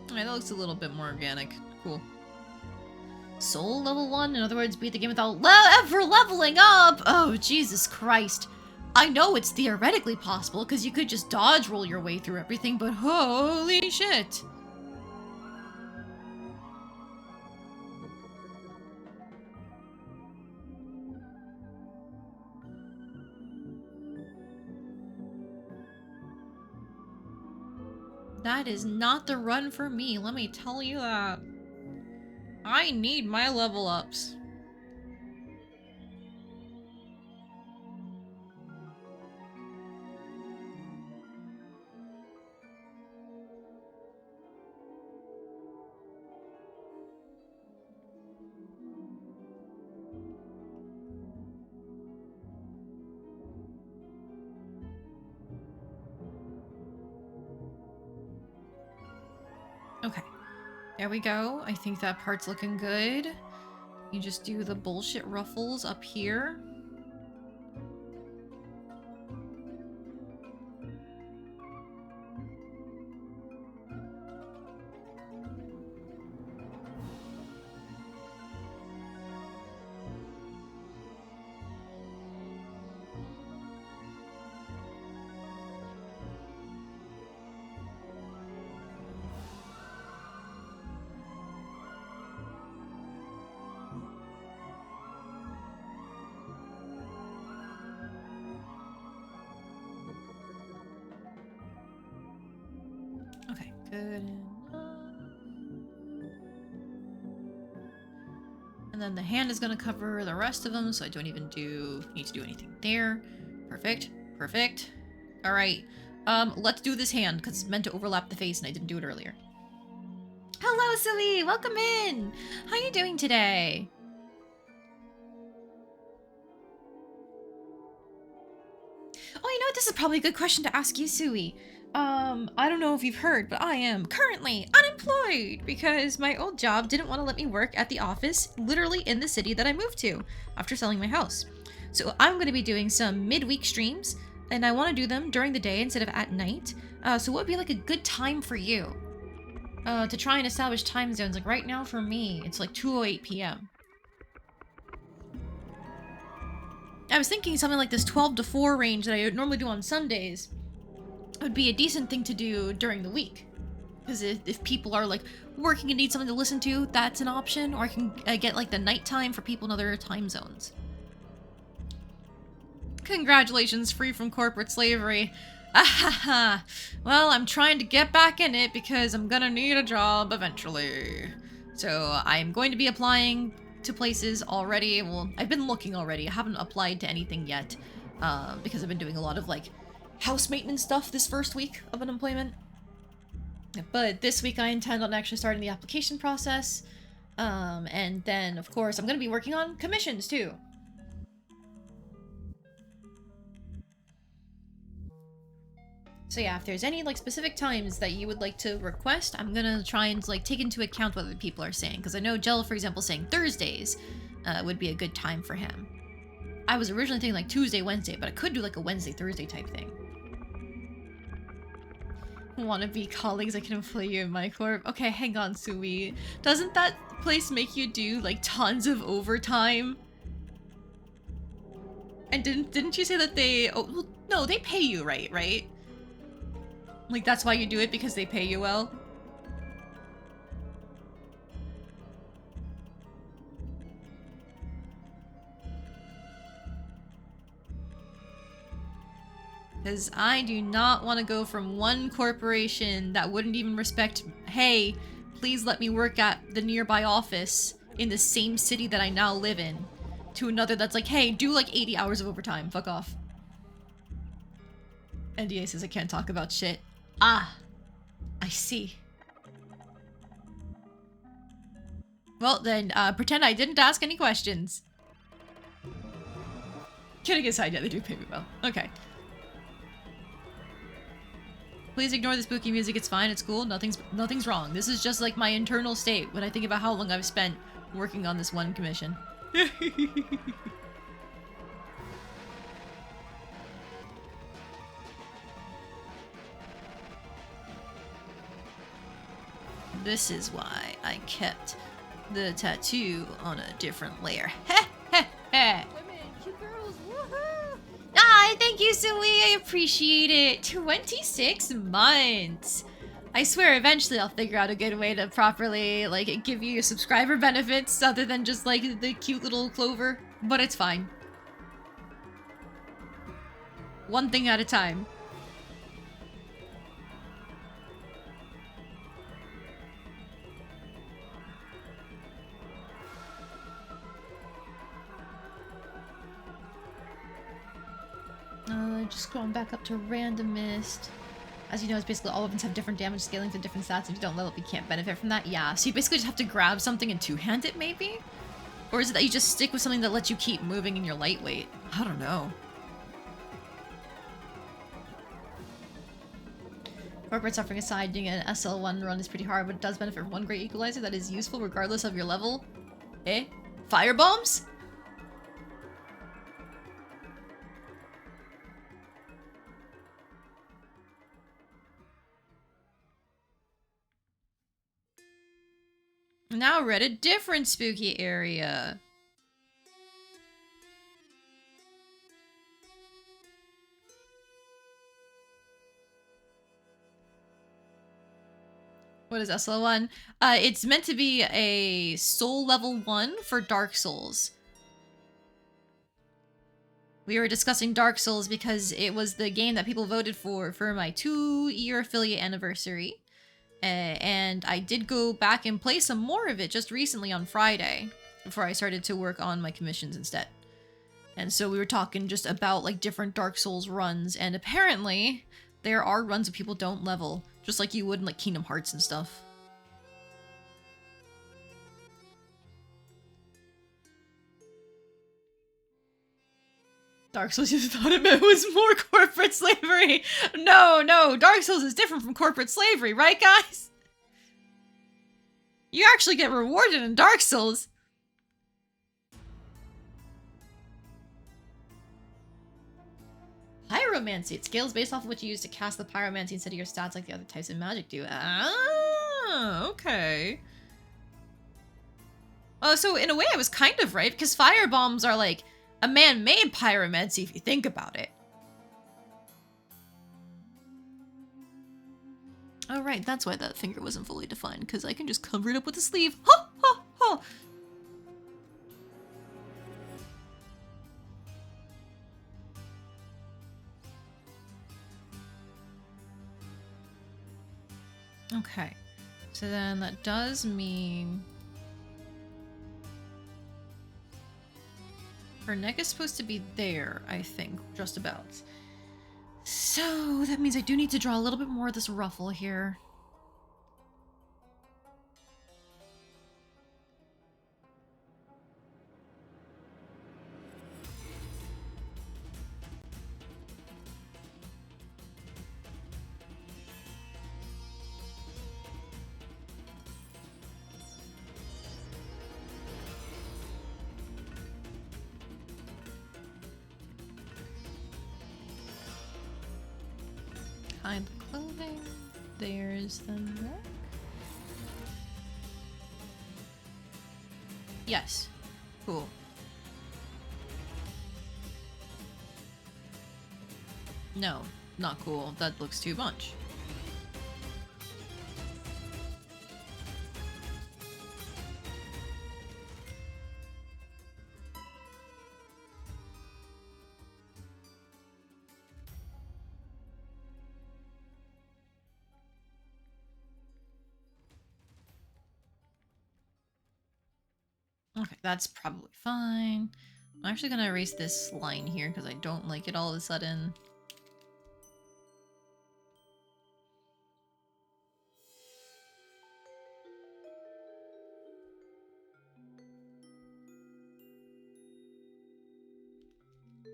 A: Alright, that looks a little bit more organic. Cool. Soul level 1? In other words, beat the game without ever leveling up! Oh, Jesus Christ. I know it's theoretically possible, because you could just dodge roll your way through everything, but holy shit! That is not the run for me, let me tell you that. I need my level ups. Okay. There we go. I think that part's looking good. You just do the bullshit ruffles up here. Okay, good enough. And then the hand is going to cover the rest of them, so I don't even need to do anything there. Perfect. Perfect. All right. Let's do this hand, because it's meant to overlap the face, and I didn't do it earlier. Hello, Sui! Welcome in! How you doing today? Oh, you know what? This is probably a good question to ask you, Sui. I don't know if you've heard, but I am currently unemployed because my old job didn't want to let me work at the office literally in the city that I moved to after selling my house. So I'm going to be doing some midweek streams, and I want to do them during the day instead of at night. So what would be like a good time for you? To try and establish time zones. Like right now for me, it's like 2:08 p.m. I was thinking something like this 12 to 4 range that I normally do on Sundays would be a decent thing to do during the week. Because if people are like working and need something to listen to, that's an option. Or I can get like the nighttime for people in other time zones. Congratulations, free from corporate slavery. Ahaha. Well, I'm trying to get back in it because I'm gonna need a job eventually. So I'm going to be applying to places already. Well, I've been looking already. I haven't applied to anything yet because I've been doing a lot of like house maintenance stuff this first week of unemployment. But this week I intend on actually starting the application process. And then, of course, I'm going to be working on commissions too. So yeah, if there's any like specific times that you would like to request, I'm gonna try and like take into account what other people are saying. Because I know Jell, for example, saying Thursdays would be a good time for him. I was originally thinking like Tuesday, Wednesday, but I could do like a Wednesday, Thursday type thing. Wanna be colleagues? I can employ you in my corp. Okay, hang on, Sui. Doesn't that place make you do like tons of overtime? And didn't you say that they? Oh well, no, they pay you right? Like, that's why you do it, because they pay you well? Because I do not want to go from one corporation that wouldn't even respect, hey, please let me work at the nearby office in the same city that I now live in, to another that's like, hey, do like 80 hours of overtime, fuck off. NDA says I can't talk about shit. Ah. I see. Well, then, pretend I didn't ask any questions. Kidding aside, yeah, they do pay me well. Okay. Please ignore the spooky music, it's fine, it's cool, nothing's wrong. This is just like my internal state when I think about how long I've spent working on this one commission. This is why I kept the tattoo on a different layer. Women, cute girls, woohoo! Ah, thank you, Sui. I appreciate it. 26 months. I swear, eventually I'll figure out a good way to properly, like, give you subscriber benefits other than just, like, the cute little clover. But it's fine. One thing at a time. Just going back up to randomist. As you know, it's basically all weapons have different damage scaling to different stats. If you don't level up, you can't benefit from that. Yeah, so you basically just have to grab something and two-hand it, maybe? Or is it that you just stick with something that lets you keep moving in your lightweight? I don't know. Corporate suffering aside, doing an SL1 run is pretty hard, but it does benefit from one great equalizer that is useful regardless of your level. Eh? Fire bombs? Now we're at a different spooky area. What is SL1? It's meant to be a soul level 1 for Dark Souls. We were discussing Dark Souls because it was the game that people voted for my 2-year affiliate anniversary. And I did go back and play some more of it just recently on Friday before I started to work on my commissions instead. And so we were talking just about like different Dark Souls runs, and apparently there are runs that people don't level, just like you would in like Kingdom Hearts and stuff. Dark Souls, you thought it was more corporate slavery. No, Dark Souls is different from corporate slavery, right guys? You actually get rewarded in Dark Souls. Pyromancy. It scales based off of what you use to cast the pyromancy instead of your stats like the other types of magic do. Ah, okay. Oh, so in a way I was kind of right, because fire bombs are like a man-made pyromancy if you think about it. Oh right, that's why that finger wasn't fully defined, because I can just cover it up with a sleeve. Ha ha ha! Okay, so then that does mean her neck is supposed to be there, I think, just about. So that means I do need to draw a little bit more of this ruffle here. Hide the clothing. There's the neck. Yes. Cool. No, not cool. That looks too much. Okay, that's probably fine. I'm actually gonna erase this line here because I don't like it all of a sudden.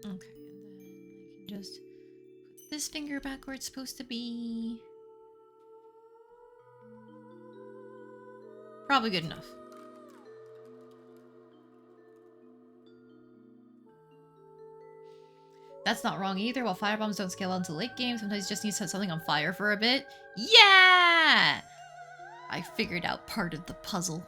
A: Okay, and then I can just put this finger back where it's supposed to be. Probably good enough. That's not wrong either. While firebombs don't scale until late game, sometimes you just need to set something on fire for a bit. Yeah! I figured out part of the puzzle.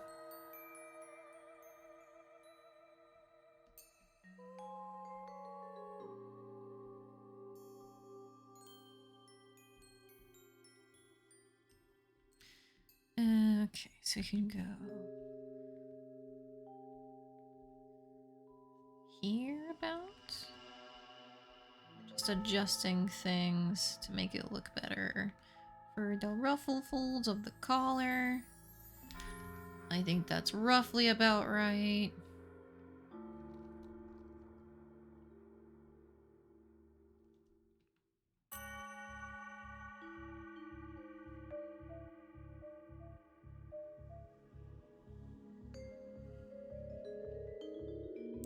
A: Okay, so you can go here about. Just adjusting things to make it look better. For the ruffle folds of the collar. I think that's roughly about right.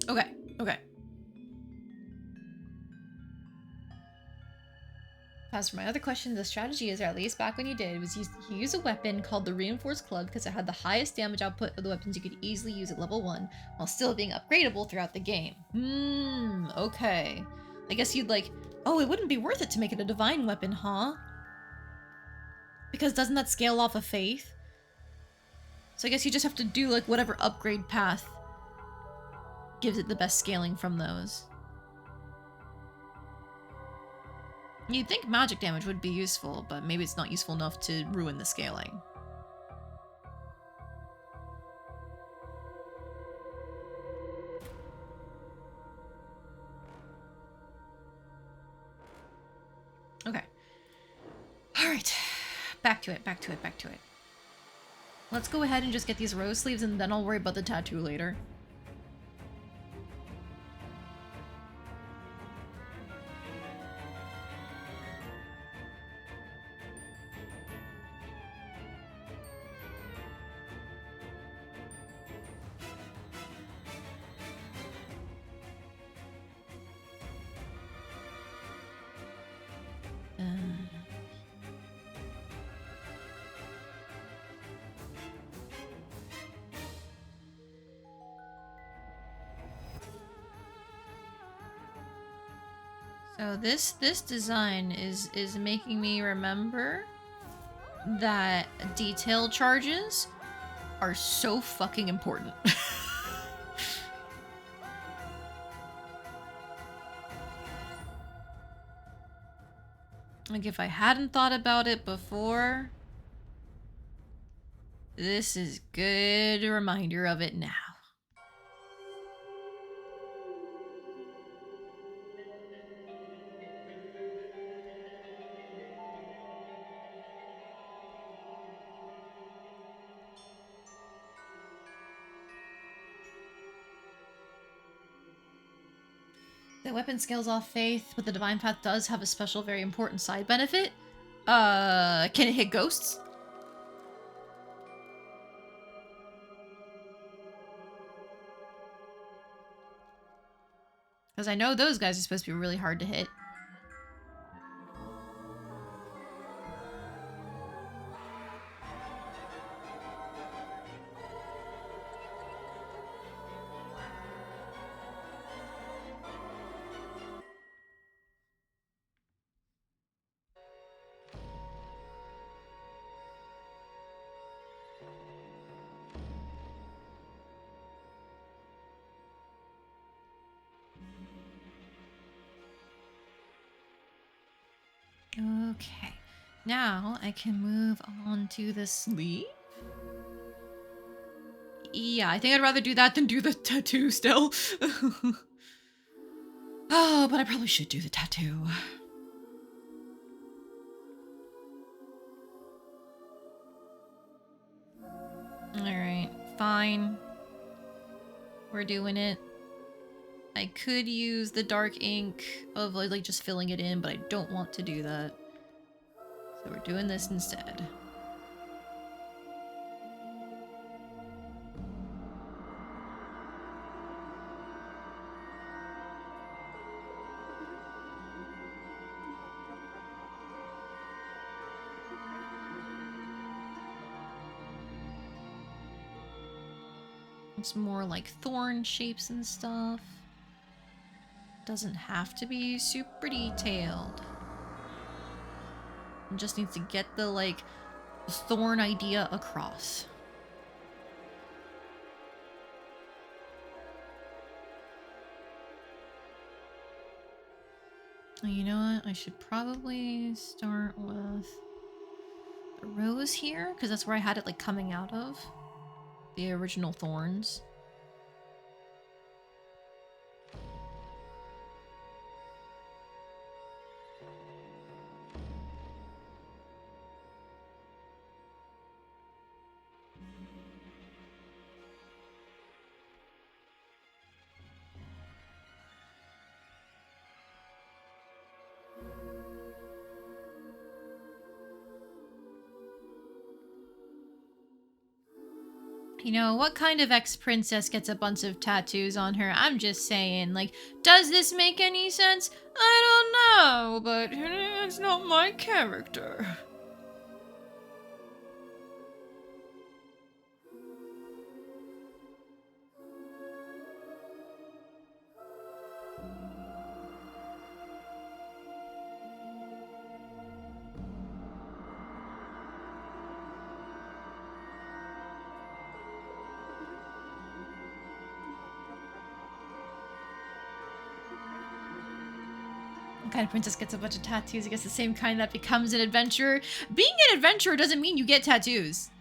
A: Okay. As for my other question, the strategy is, or at least back when you did, was you use a weapon called the Reinforced Club because it had the highest damage output of the weapons you could easily use at level 1 while still being upgradable throughout the game. Okay. I guess you'd like, oh, it wouldn't be worth it to make it a divine weapon, huh? Because doesn't that scale off of faith? So I guess you just have to do like whatever upgrade path gives it the best scaling from those. You'd think magic damage would be useful, but maybe it's not useful enough to ruin the scaling. Okay. Alright. Back to it, back to it, back to it. Let's go ahead and just get these rose sleeves and then I'll worry about the tattoo later. So this design is making me remember that detail charges are so fucking important. Like if I hadn't thought about it before, this is good reminder of it now. The weapon scales off faith, but the divine path does have a special, very important side benefit. Can it hit ghosts? Because I know those guys are supposed to be really hard to hit. Okay, now I can move on to the sleeve. Yeah, I think I'd rather do that than do the tattoo still. Oh, but I probably should do the tattoo. Alright, fine. We're doing it. I could use the dark ink of like just filling it in, but I don't want to do that. So we're doing this instead. It's more like thorn shapes and stuff. Doesn't have to be super detailed. It just needs to get the, like, thorn idea across. You know what? I should probably start with the rose here, because that's where I had it, like, coming out of. The original thorns. You know, what kind of ex-princess gets a bunch of tattoos on her? I'm just saying, like, does this make any sense? I don't know, but it's not my character. What kind of princess gets a bunch of tattoos? I guess the same kind that becomes an adventurer. Being an adventurer doesn't mean you get tattoos.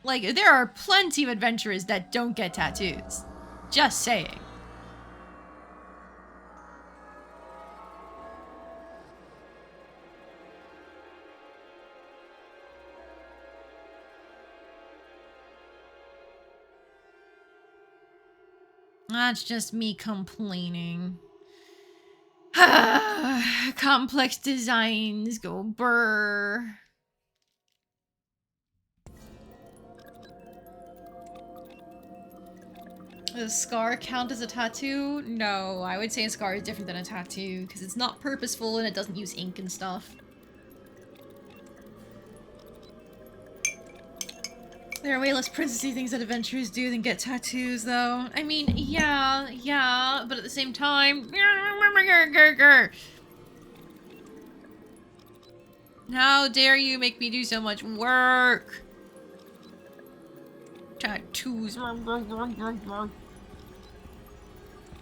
A: Like, there are plenty of adventurers that don't get tattoos. Just saying. That's just me complaining. Complex designs go brr. Does a scar count as a tattoo? No, I would say a scar is different than a tattoo because it's not purposeful and it doesn't use ink and stuff. There are way less princessy things that adventurers do than get tattoos, though. I mean, yeah, but at the same time... How dare you make me do so much work? Tattoos.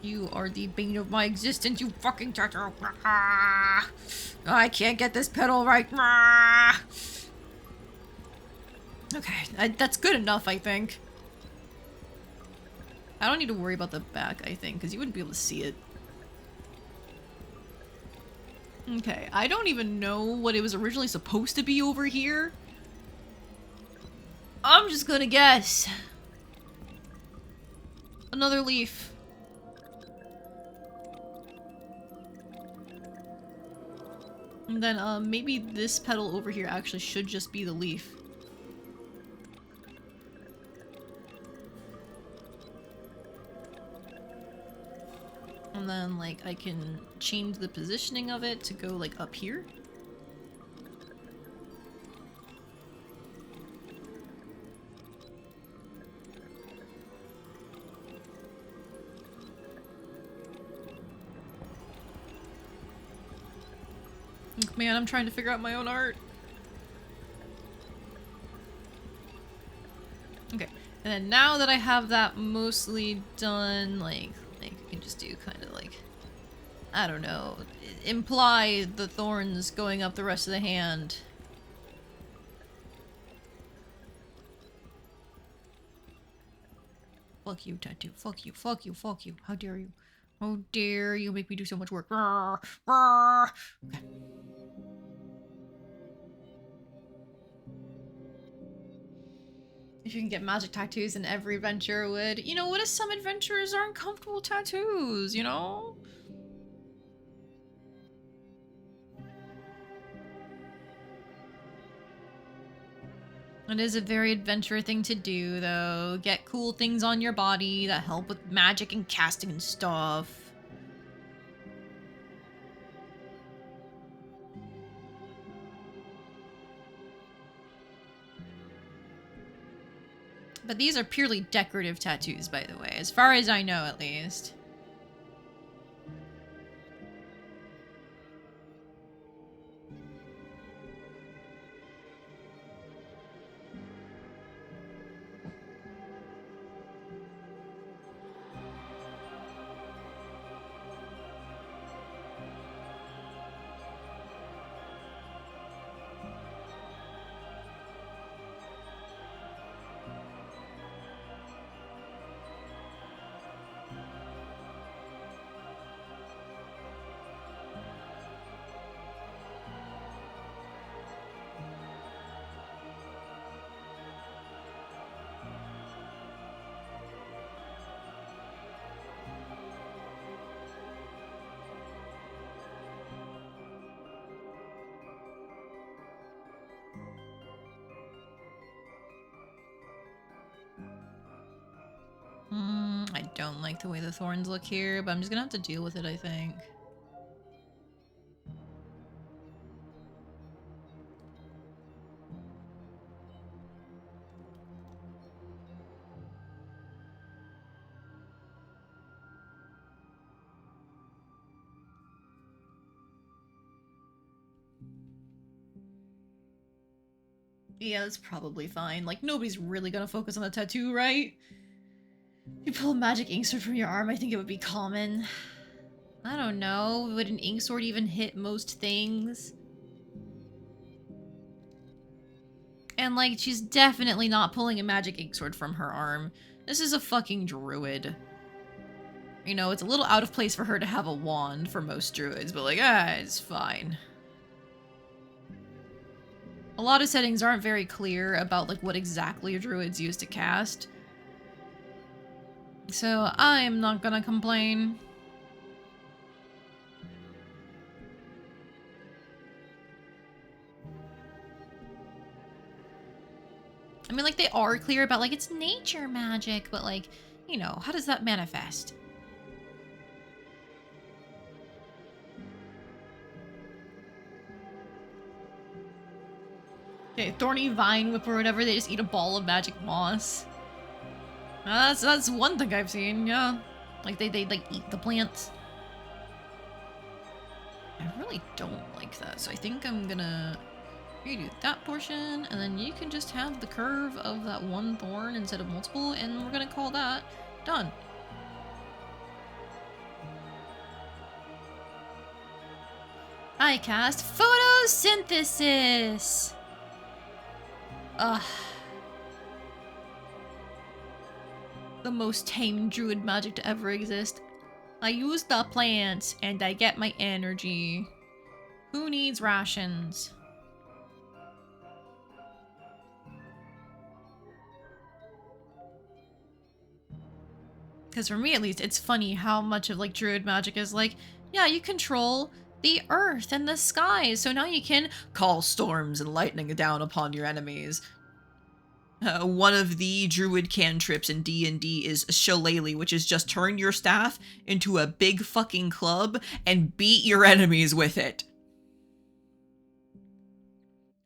A: You are the bane of my existence, you fucking tattoo. I can't get this pedal right. Okay, that's good enough, I think. I don't need to worry about the back, I think, because you wouldn't be able to see it. Okay, I don't even know what it was originally supposed to be over here. I'm just gonna guess. Another leaf. And then, maybe this petal over here actually should just be the leaf. And then, like, I can change the positioning of it to go, like, up here. Man, I'm trying to figure out my own art. Okay, and then now that I have that mostly done, like I can just do kind of like, I don't know, imply the thorns going up the rest of the hand. Fuck you, tattoo. Fuck you, fuck you, fuck you. How dare you? How dare you make me do so much work? Rawr, rawr. Okay. If you can get magic tattoos, and every adventurer would. You know, what if some adventurers aren't comfortable with tattoos, you know? It is a very adventurer thing to do, though. Get cool things on your body that help with magic and casting and stuff. But these are purely decorative tattoos, by the way, as far as I know, at least. I don't like the way the thorns look here, but I'm just gonna have to deal with it, I think. Yeah, that's probably fine. Like, nobody's really gonna focus on the tattoo, right? You pull a magic ink sword from your arm, I think it would be common. I don't know. Would an ink sword even hit most things? And, like, she's definitely not pulling a magic ink sword from her arm. This is a fucking druid. You know, it's a little out of place for her to have a wand for most druids, but, like, it's fine. A lot of settings aren't very clear about, like, what exactly a druid's use to cast. So, I'm not gonna complain. I mean, like, they are clear about, like, it's nature magic, but, like, you know, how does that manifest? Okay, Thorny Vine Whip or whatever, they just eat a ball of magic moss. That's one thing I've seen, yeah. Like, they like, eat the plants. I really don't like that, so I think I'm gonna redo that portion, and then you can just have the curve of that one thorn instead of multiple, and we're gonna call that done. I cast photosynthesis! Ugh. The most tame druid magic to ever exist. I use the plants, and I get my energy. Who needs rations? Because for me, at least, it's funny how much of, like, druid magic is like, yeah, you control the earth and the skies, so now you can call storms and lightning down upon your enemies. One of the druid cantrips in D&D is Shillelagh, which is just turn your staff into a big fucking club and beat your enemies with it.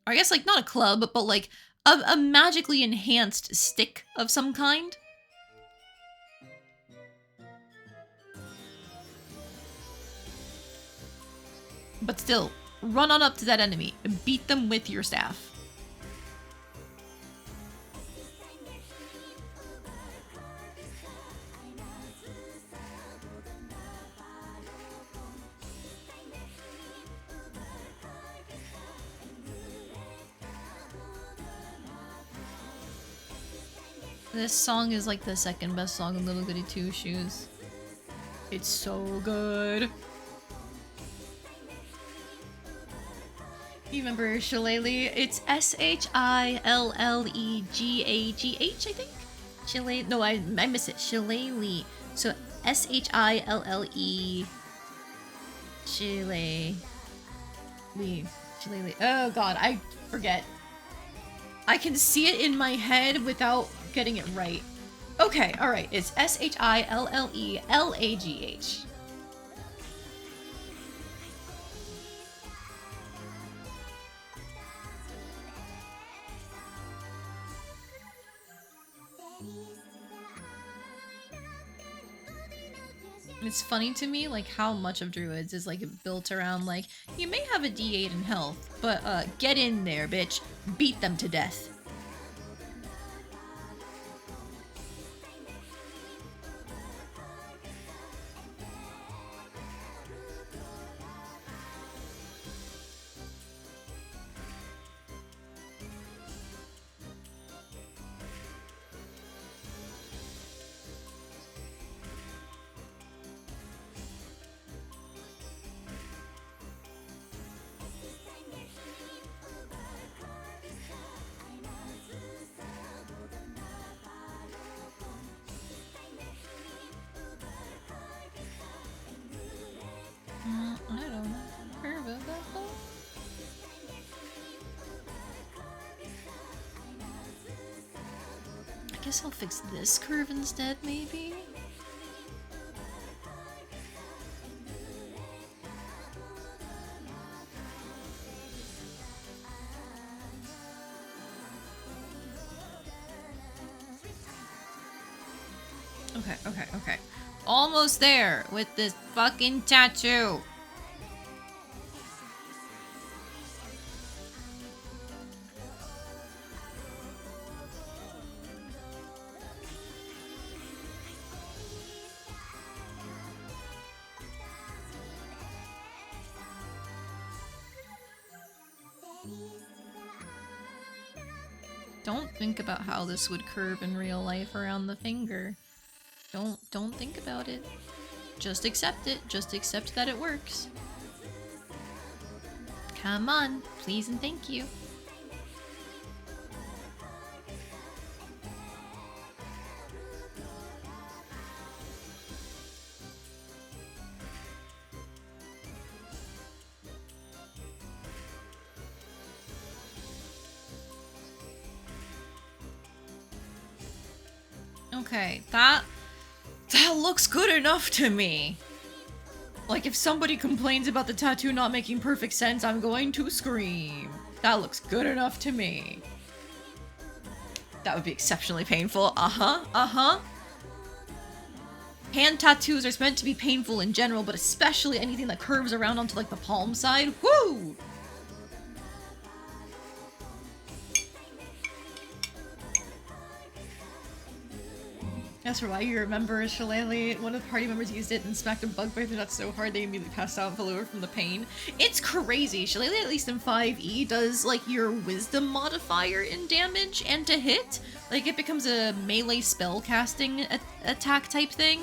A: Or I guess, like, not a club, but, like, a magically enhanced stick of some kind. But still, run on up to that enemy and beat them with your staff. This song is like the second best song in Little Goody Two Shoes. It's so good. You remember Shillelagh? It's Shillegh, I think? Shillelagh. No, I miss it. Shillelagh. So Shille. Shillelagh. Shillelagh. Oh god, I forget. I can see it in my head without getting it right. Okay, alright. It's Shillelagh. It's funny to me, like, how much of Druids is, like, built around, like, you may have a D8 in health, but, get in there, bitch. Beat them to death. I don't care about that though. I guess I'll fix this curve instead, maybe? Okay. Almost there with this fucking tattoo. Don't think about how this would curve in real life around the finger. Don't think about it. Just accept it. Just accept that it works. Come on, please and thank you. Okay, that looks good enough to me. Like, if somebody complains about the tattoo not making perfect sense, I'm going to scream. That looks good enough to me. That would be exceptionally painful. Uh-huh. Hand tattoos are meant to be painful in general, but especially anything that curves around onto, like, the palm side. Woo! That's why you remember Shillelagh, one of the party members used it and smacked a bug bite through that so hard they immediately passed out and fell over from the pain. It's crazy. Shillelagh, at least in 5e, does like your wisdom modifier in damage and to hit. Like it becomes a melee spell casting attack type thing.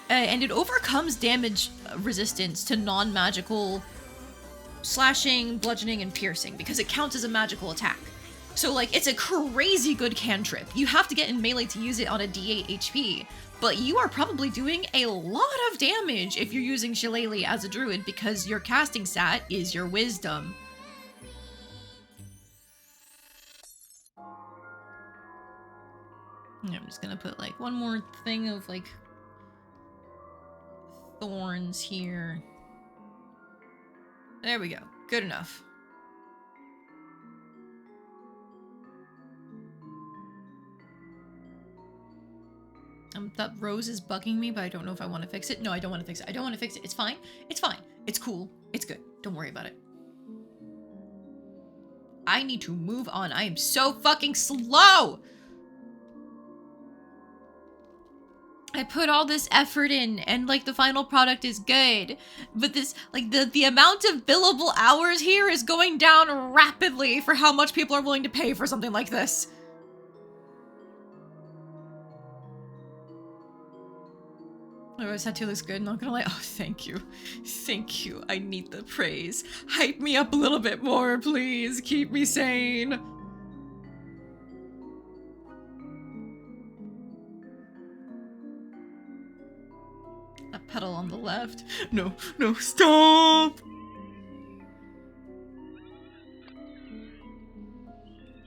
A: And it overcomes damage resistance to non-magical slashing, bludgeoning, and piercing because it counts as a magical attack. So, like, it's a crazy good cantrip. You have to get in melee to use it on a D8 HP, but you are probably doing a lot of damage if you're using Shillelagh as a druid because your casting stat is your wisdom. I'm just gonna put, like, one more thing of, like, thorns here. There we go. Good enough. That rose is bugging me, but I don't know if I want to fix it. No, I don't want to fix it. I don't want to fix it. It's fine. It's fine. It's cool. It's good. Don't worry about it. I need to move on. I am so fucking slow! I put all this effort in, and, like, the final product is good. But this, like, the amount of billable hours here is going down rapidly for how much people are willing to pay for something like this. Oh, this tattoo looks good, not gonna lie. Oh, thank you. Thank you. I need the praise. Hype me up a little bit more, please. Keep me sane. That pedal on the left. No, no, stop!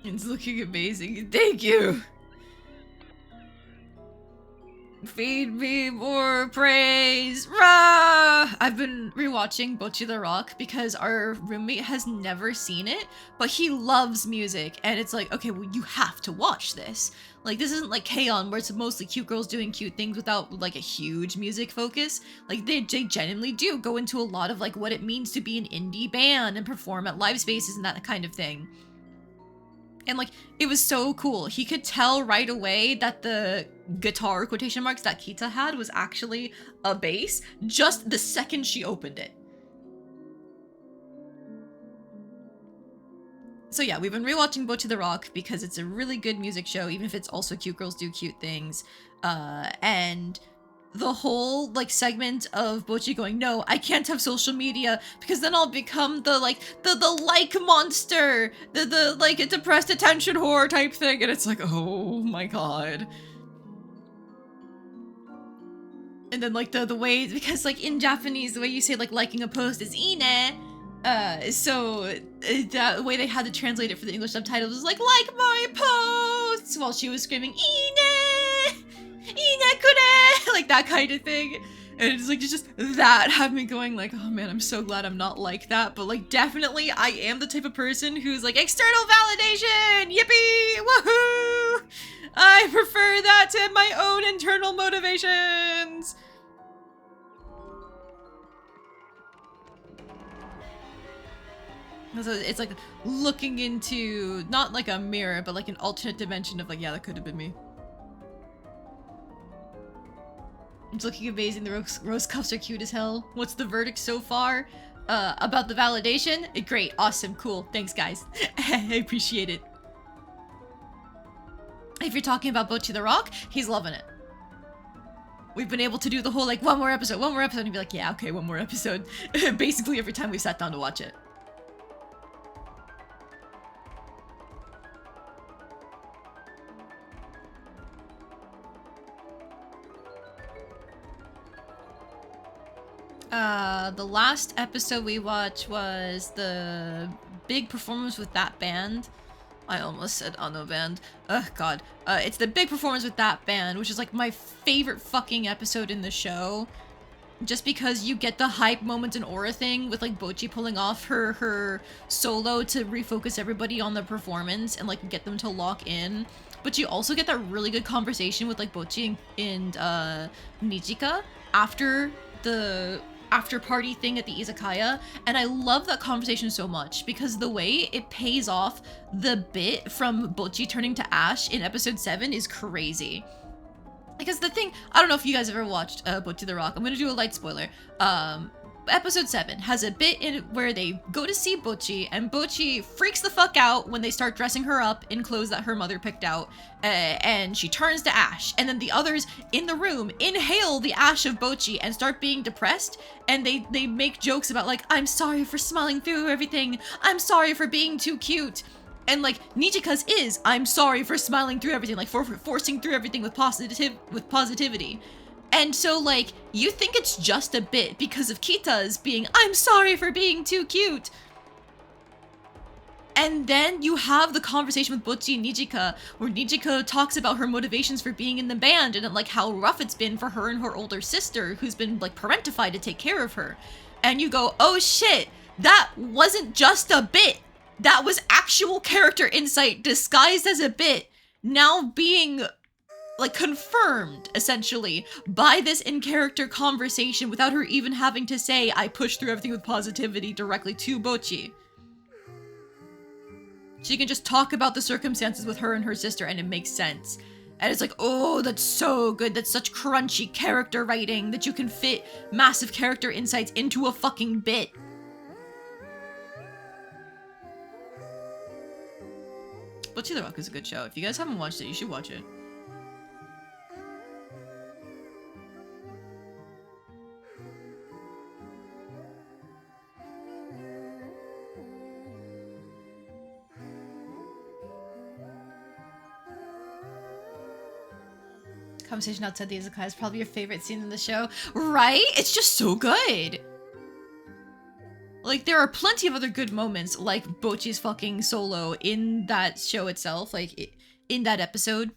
A: It's looking amazing. Thank you! Feed me more praise! Rah! I've been rewatching Bocchi the Rock because our roommate has never seen it, but he loves music, and it's like, okay, well, you have to watch this. Like, this isn't like K-On! Where it's mostly cute girls doing cute things without, like, a huge music focus. Like, they genuinely do go into a lot of, like, what it means to be an indie band and perform at live spaces and that kind of thing. And, like, it was so cool. He could tell right away that the guitar quotation marks that Kita had was actually a bass just the second she opened it. So yeah, we've been rewatching Bocchi the Rock because it's a really good music show, even if it's also cute girls do cute things. And the whole, like, segment of Bocchi going, no, I can't have social media because then I'll become the, like, the like monster, the like, a depressed attention whore type thing. And it's like, oh my god. And then, like, the way, because, like, in Japanese, the way you say, like, liking a post is ine. So that way they had to translate it for the English subtitles was like my posts, while she was screaming, ine! Inekure! Like that kind of thing. And it's like, it's just that had me going like, oh man, I'm so glad I'm not like that. But like, definitely I am the type of person who's like, external validation! Yippee! Woohoo! I prefer that to my own internal motivations! So it's like looking into, not like a mirror, but like an alternate dimension of like, yeah, that could have been me. It's looking amazing. The rose cups are cute as hell. What's the verdict so far? About the validation? Great, awesome, cool. Thanks, guys. I appreciate it. If you're talking about Bocchi the Rock, he's loving it. We've been able to do the whole, like, one more episode, and he'd be like, yeah, okay, one more episode. Basically every time we've sat down to watch it. The last episode we watched was the big performance with that band. I almost said Anno band. Ugh, God. It's the big performance with that band, which is like my favorite fucking episode in the show. Just because you get the hype moments and aura thing with like Bocchi pulling off her solo to refocus everybody on the performance and like get them to lock in. But you also get that really good conversation with like Bocchi and Nijika after the after party thing at the izakaya, and I love that conversation so much because the way it pays off the bit from Bocchi turning to Ash in episode 7 is crazy. Because the thing, I don't know if you guys ever watched Bocchi the Rock. I'm gonna do a light spoiler. Episode 7 has a bit in it where they go to see Bocchi, and Bocchi freaks the fuck out when they start dressing her up in clothes that her mother picked out, and she turns to ash, and then the others in the room inhale the ash of Bocchi and start being depressed, and they make jokes about like, I'm sorry for smiling through everything, I'm sorry for being too cute. And like Nijika's is, I'm sorry for smiling through everything, like for forcing through everything with positivity. And so, like, you think it's just a bit because of Kita's being, I'm sorry for being too cute. And then you have the conversation with Bocchi and Nijika, where Nijika talks about her motivations for being in the band and, like, how rough it's been for her and her older sister, who's been, like, parentified to take care of her. And you go, oh shit, that wasn't just a bit. That was actual character insight disguised as a bit, now being like confirmed essentially by this in-character conversation without her even having to say, I push through everything with positivity directly to Bocchi. She can just talk about the circumstances with her and her sister and it makes sense. And it's like, oh, that's so good. That's such crunchy character writing that you can fit massive character insights into a fucking bit. Bocchi the Rock is a good show. If you guys haven't watched it, you should watch it. Conversation outside the izakaya is probably your favorite scene in the show, right? It's just so good. Like, there are plenty of other good moments, like Bocchi's fucking solo in that show itself, like, in that episode.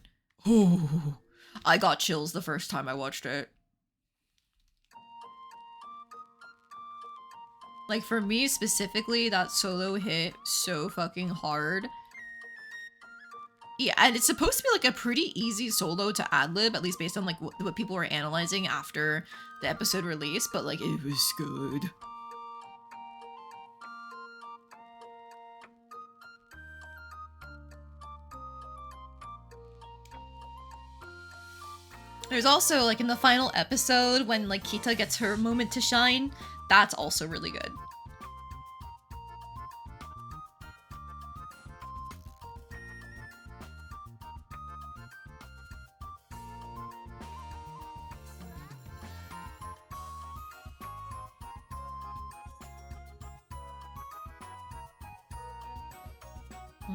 A: Oh, I got chills the first time I watched it. Like, for me specifically, that solo hit so fucking hard. Yeah, and it's supposed to be like a pretty easy solo to ad-lib, at least based on like what people were analyzing after the episode release, but like it was good. There's also like in the final episode when like Kita gets her moment to shine, that's also really good.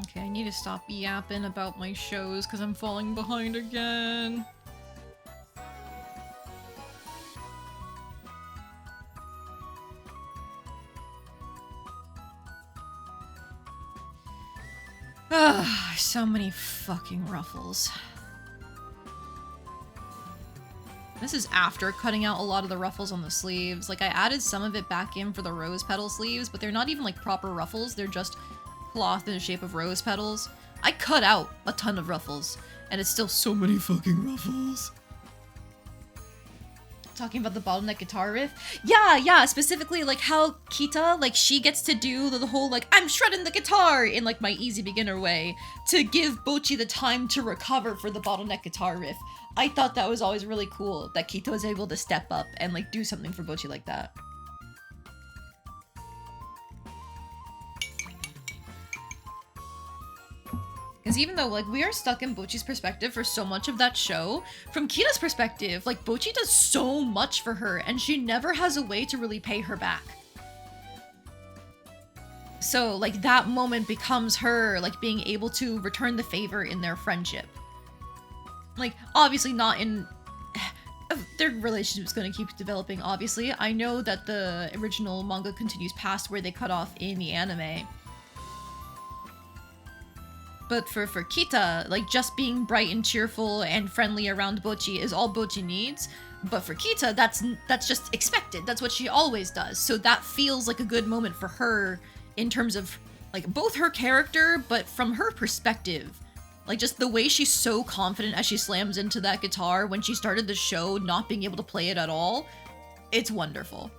A: Okay, I need to stop yapping about my shows because I'm falling behind again. Ugh, so many fucking ruffles. This is after cutting out a lot of the ruffles on the sleeves. Like, I added some of it back in for the rose petal sleeves, but they're not even like proper ruffles, they're just cloth in the shape of rose petals. I cut out a ton of ruffles, and it's still so many fucking ruffles. Talking about the bottleneck guitar riff? Yeah, specifically like how Kita, like she gets to do the whole like, I'm shredding the guitar in like my easy beginner way to give Bocchi the time to recover for the bottleneck guitar riff. I thought that was always really cool that Kita was able to step up and like do something for Bocchi like that. Because even though, like, we are stuck in Bochi's perspective for so much of that show, from Kita's perspective, like, Bochi does so much for her, and she never has a way to really pay her back. So, like, that moment becomes her, like, being able to return the favor in their friendship. Like, obviously not in... Their relationship is going to keep developing, obviously. I know that the original manga continues past where they cut off in the anime. But for Kita, like, just being bright and cheerful and friendly around Bochi is all Bochi needs. But for Kita, that's just expected. That's what she always does. So that feels like a good moment for her in terms of, like, both her character, but from her perspective. Like, just the way she's so confident as she slams into that guitar when she started the show not being able to play it at all. It's wonderful.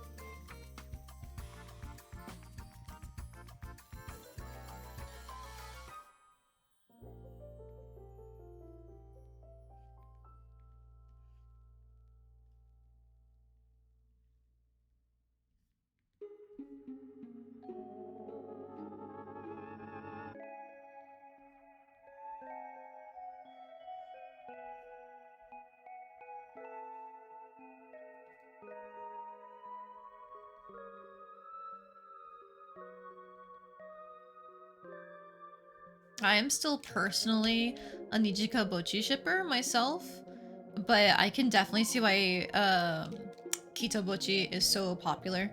A: I am still personally a Nijika Bochi shipper myself, but I can definitely see why Kita Bochi is so popular.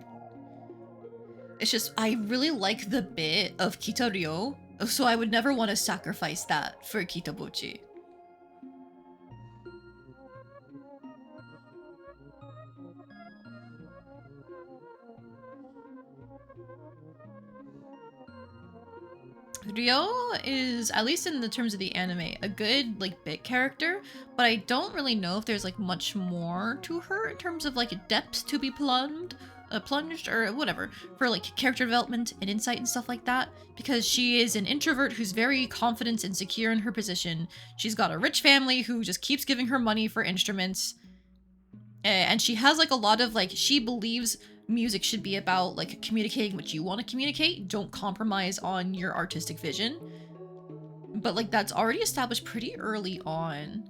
A: It's just, I really like the bit of Kita Ryo, so I would never want to sacrifice that for Kita Bochi. Ryo is, at least in the terms of the anime, a good, like, bit character, but I don't really know if there's, like, much more to her in terms of, like, depth to be plunged, or whatever, for, like, character development and insight and stuff like that, because she is an introvert who's very confident and secure in her position. She's got a rich family who just keeps giving her money for instruments, and she has, like, a lot of, like, she believes music should be about, like, communicating what you want to communicate. Don't compromise on your artistic vision. But, like, that's already established pretty early on.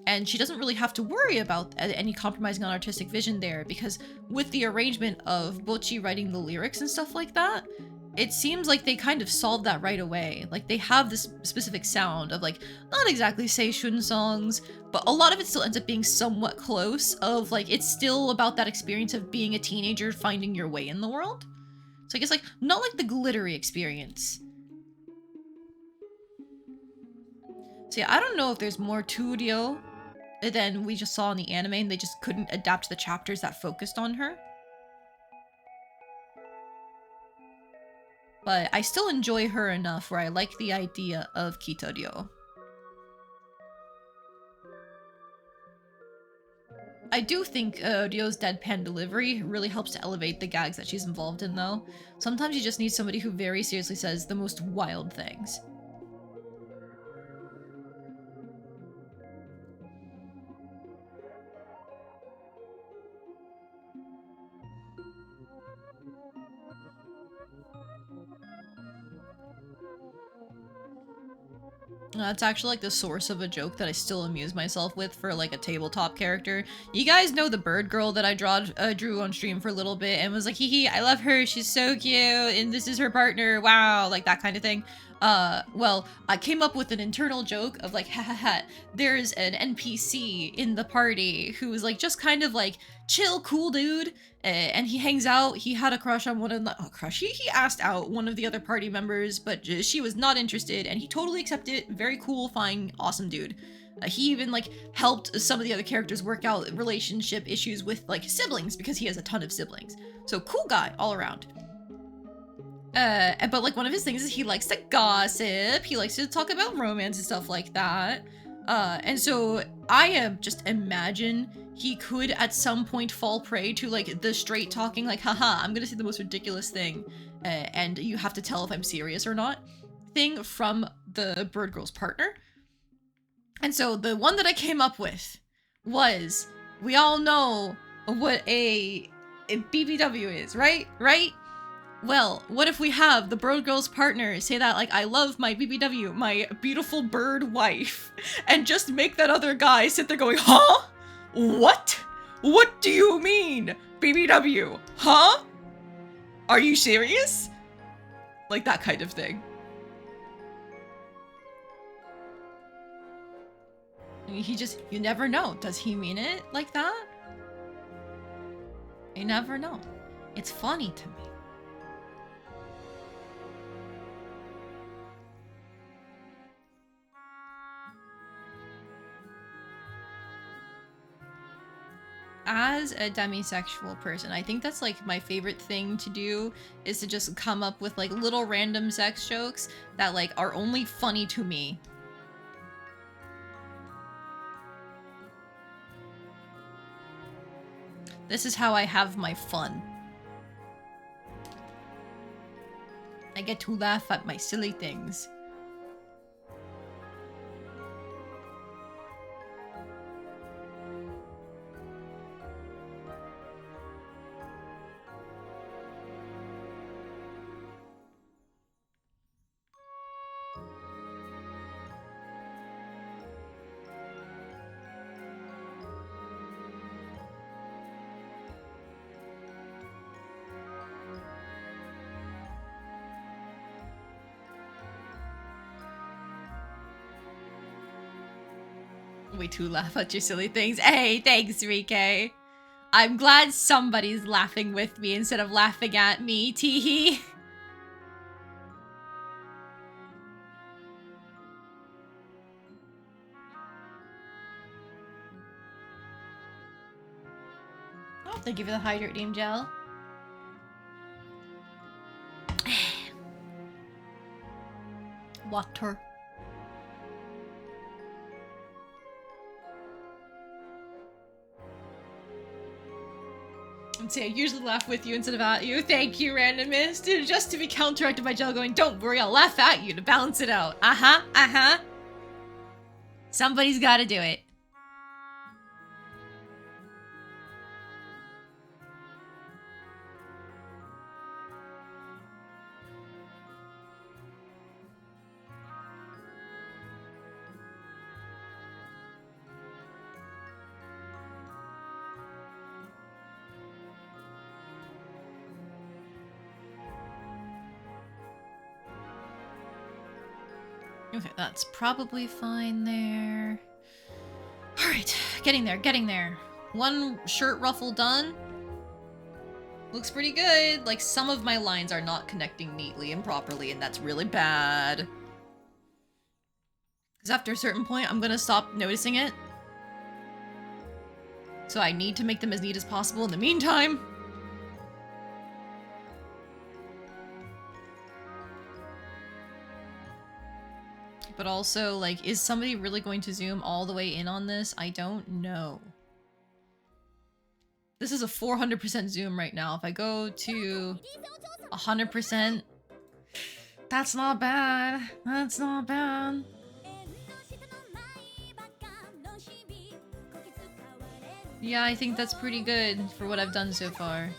A: And she doesn't really have to worry about any compromising on artistic vision there, because with the arrangement of Bochi writing the lyrics and stuff like that, it seems like they kind of solved that right away. Like, they have this specific sound of, like, not exactly seishun songs, but a lot of it still ends up being somewhat close of, like, it's still about that experience of being a teenager finding your way in the world. So I guess, like, not like the glittery experience. So yeah, I don't know if there's more to Ryo than we just saw in the anime and they just couldn't adapt the chapters that focused on her. But I still enjoy her enough where I like the idea of Kita Ryo. I do think Ryo's deadpan delivery really helps to elevate the gags that she's involved in, though. Sometimes you just need somebody who very seriously says the most wild things. That's actually, like, the source of a joke that I still amuse myself with for, like, a tabletop character. You guys know the bird girl that I drew on stream for a little bit and was like, hee hee, I love her, she's so cute, and this is her partner, wow, like that kind of thing. Well, I came up with an internal joke of, like, ha ha ha, there's an NPC in the party who's, like, just kind of, like, chill, cool dude, and he hangs out. He had a crush on one of the, he asked out one of the other party members, but she was not interested, and he totally accepted it. Very cool, fine, awesome dude. He even, like, helped some of the other characters work out relationship issues with, like, siblings, because he has a ton of siblings. So, cool guy all around. But, like, one of his things is he likes to gossip, he likes to talk about romance and stuff like that. And so I just imagine he could at some point fall prey to, like, the straight talking, like, haha, I'm gonna say the most ridiculous thing, and you have to tell if I'm serious or not, thing from the bird girl's partner. And so the one that I came up with was, we all know what a BBW is, right? Right? Well, what if we have the bird girl's partner say that, like, I love my BBW, my beautiful bird wife, and just make that other guy sit there going, huh? What? What do you mean, BBW? Huh? Are you serious? Like that kind of thing. He just, you never know. Does he mean it like that? You never know. It's funny to me. As a demisexual person, I think that's like my favorite thing to do is to just come up with like little random sex jokes that like are only funny to me. This is how I have my fun. I get to laugh at my silly things. We too laugh at your silly things. Hey, thanks, Rike. I'm glad somebody's laughing with me instead of laughing at me, teehee. Oh, thank you for the hydrating gel. Water. And say I usually laugh with you instead of at you. Thank you, randomist. Just to be counteracted by Gel going, don't worry, I'll laugh at you to balance it out. Uh-huh, uh-huh. Somebody's gotta do it. Okay, that's probably fine there. Alright, getting there, getting there. One shirt ruffle done. Looks pretty good. Like, some of my lines are not connecting neatly and properly, and that's really bad. Because after a certain point, I'm gonna stop noticing it. So I need to make them as neat as possible in the meantime. But also, like, is somebody really going to zoom all the way in on this? I don't know. This is a 400% zoom right now. If I go to 100%, that's not bad. That's not bad. Yeah, I think that's pretty good for what I've done so far.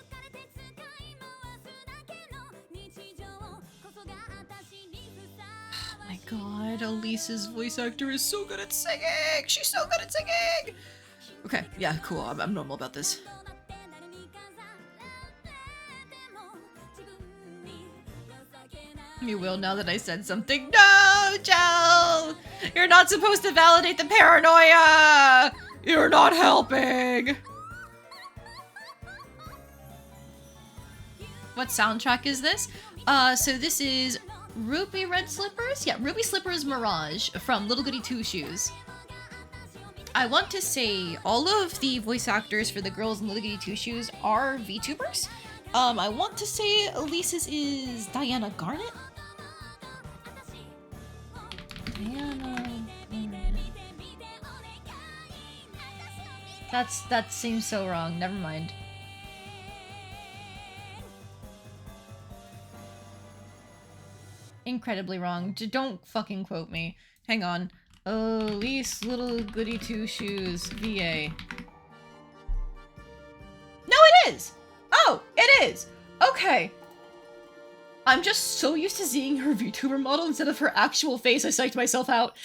A: God, Elise's voice actor is so good at singing! She's so good at singing! Okay, yeah, cool. I'm normal about this. You will now that I said something. No, Joe! You're not supposed to validate the paranoia! You're not helping! What soundtrack is this? So this is Ruby Red Slippers? Yeah, Ruby Slippers Mirage from Little Goody Two Shoes. I want to say all of the voice actors for the girls in Little Goody Two Shoes are VTubers. I want to say Elise's is Diana Garnet? That seems so wrong. Never mind. Incredibly wrong. Don't fucking quote me. Hang on. Elise Little Goody Two Shoes VA. No, it is! Oh, it is! Okay. I'm just so used to seeing her VTuber model instead of her actual face, I psyched myself out.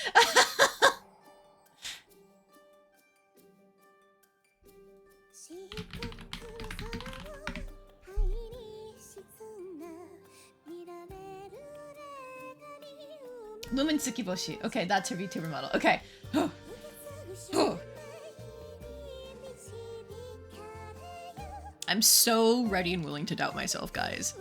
A: Lumen Tsukiboshi. Okay, that's her VTuber model. Okay. I'm so ready and willing to doubt myself, guys.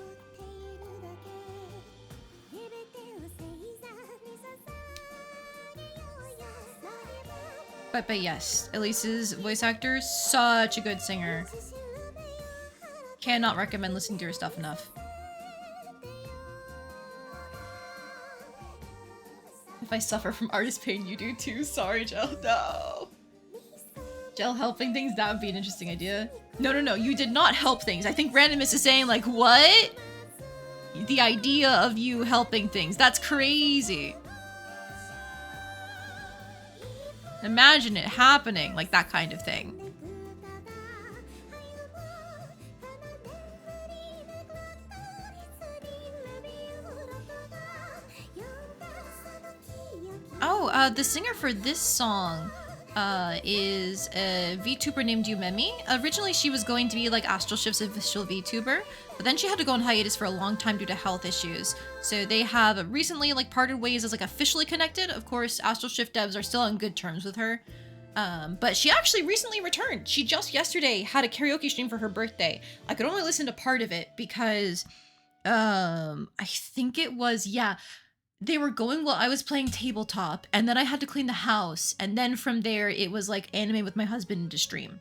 A: But yes, Elise's voice actor, such a good singer. Cannot recommend listening to her stuff enough. If I suffer from artist pain, you do too. Sorry, Gel. No. Gel helping things, that would be an interesting idea. No, you did not help things. I think Randomness is saying, like, what? The idea of you helping things. That's crazy. Imagine it happening, like that kind of thing. Oh, the singer for this song is a VTuber named Yumemi. Originally, she was going to be like Astral Shift's official VTuber, but then she had to go on hiatus for a long time due to health issues. So they have recently like parted ways as like officially connected. Of course, Astral Shift devs are still on good terms with her. But she actually recently returned. She just yesterday had a karaoke stream for her birthday. I could only listen to part of it because I think it was, yeah, they were going while I was playing tabletop, and then I had to clean the house, and then from there it was like anime with my husband to stream.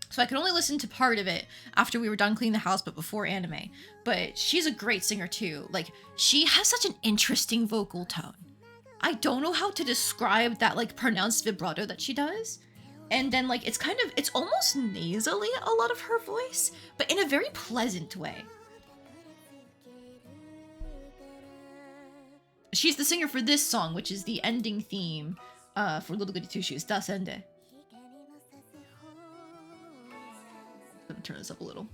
A: So I could only listen to part of it after we were done cleaning the house, but before anime. But she's a great singer too. Like, she has such an interesting vocal tone. I don't know how to describe that like pronounced vibrato that she does. And then like it's almost nasally, a lot of her voice, but in a very pleasant way. She's the singer for this song, which is the ending theme for Little Goody Two Shoes, Da Sende. Let me turn this up a little.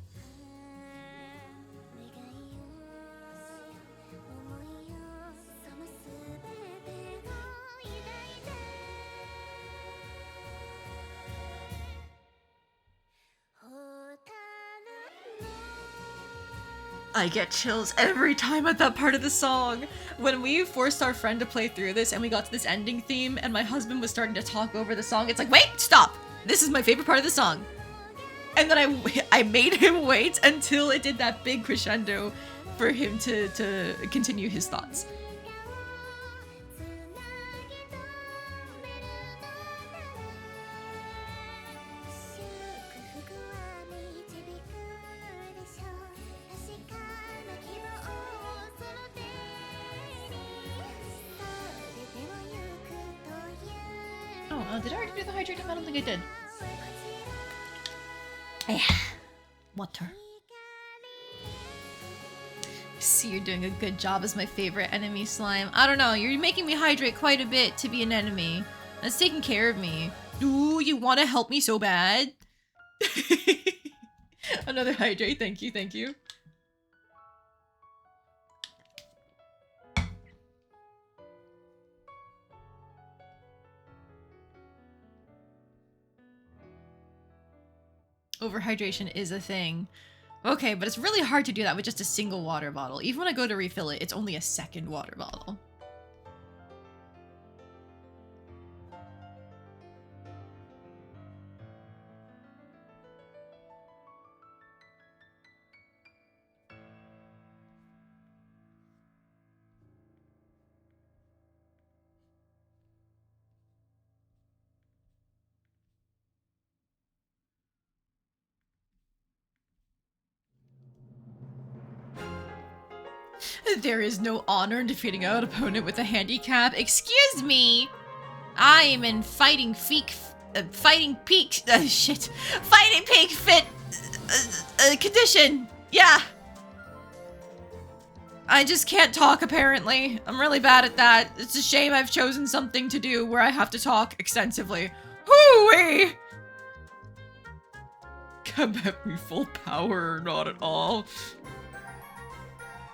A: I get chills every time at that part of the song. When we forced our friend to play through this and we got to this ending theme and my husband was starting to talk over the song, it's like, wait, stop! This is my favorite part of the song. And then I made him wait until it did that big crescendo for him to continue his thoughts. Did I already do the hydrating? I don't think I did. Water. See, you're doing a good job as my favorite enemy slime. I don't know, you're making me hydrate quite a bit to be an enemy. That's taking care of me. Ooh, you want to help me so bad? Another hydrate, thank you, thank you. Overhydration is a thing. Okay, but it's really hard to do that with just a single water bottle. Even when I go to refill it, it's only a second water bottle. There is no honor in defeating an opponent with a handicap. Excuse me! I am in fighting peak fit condition. Yeah. I just can't talk, apparently. I'm really bad at that. It's a shame I've chosen something to do where I have to talk extensively. Hooey! Come at me full power or not at all.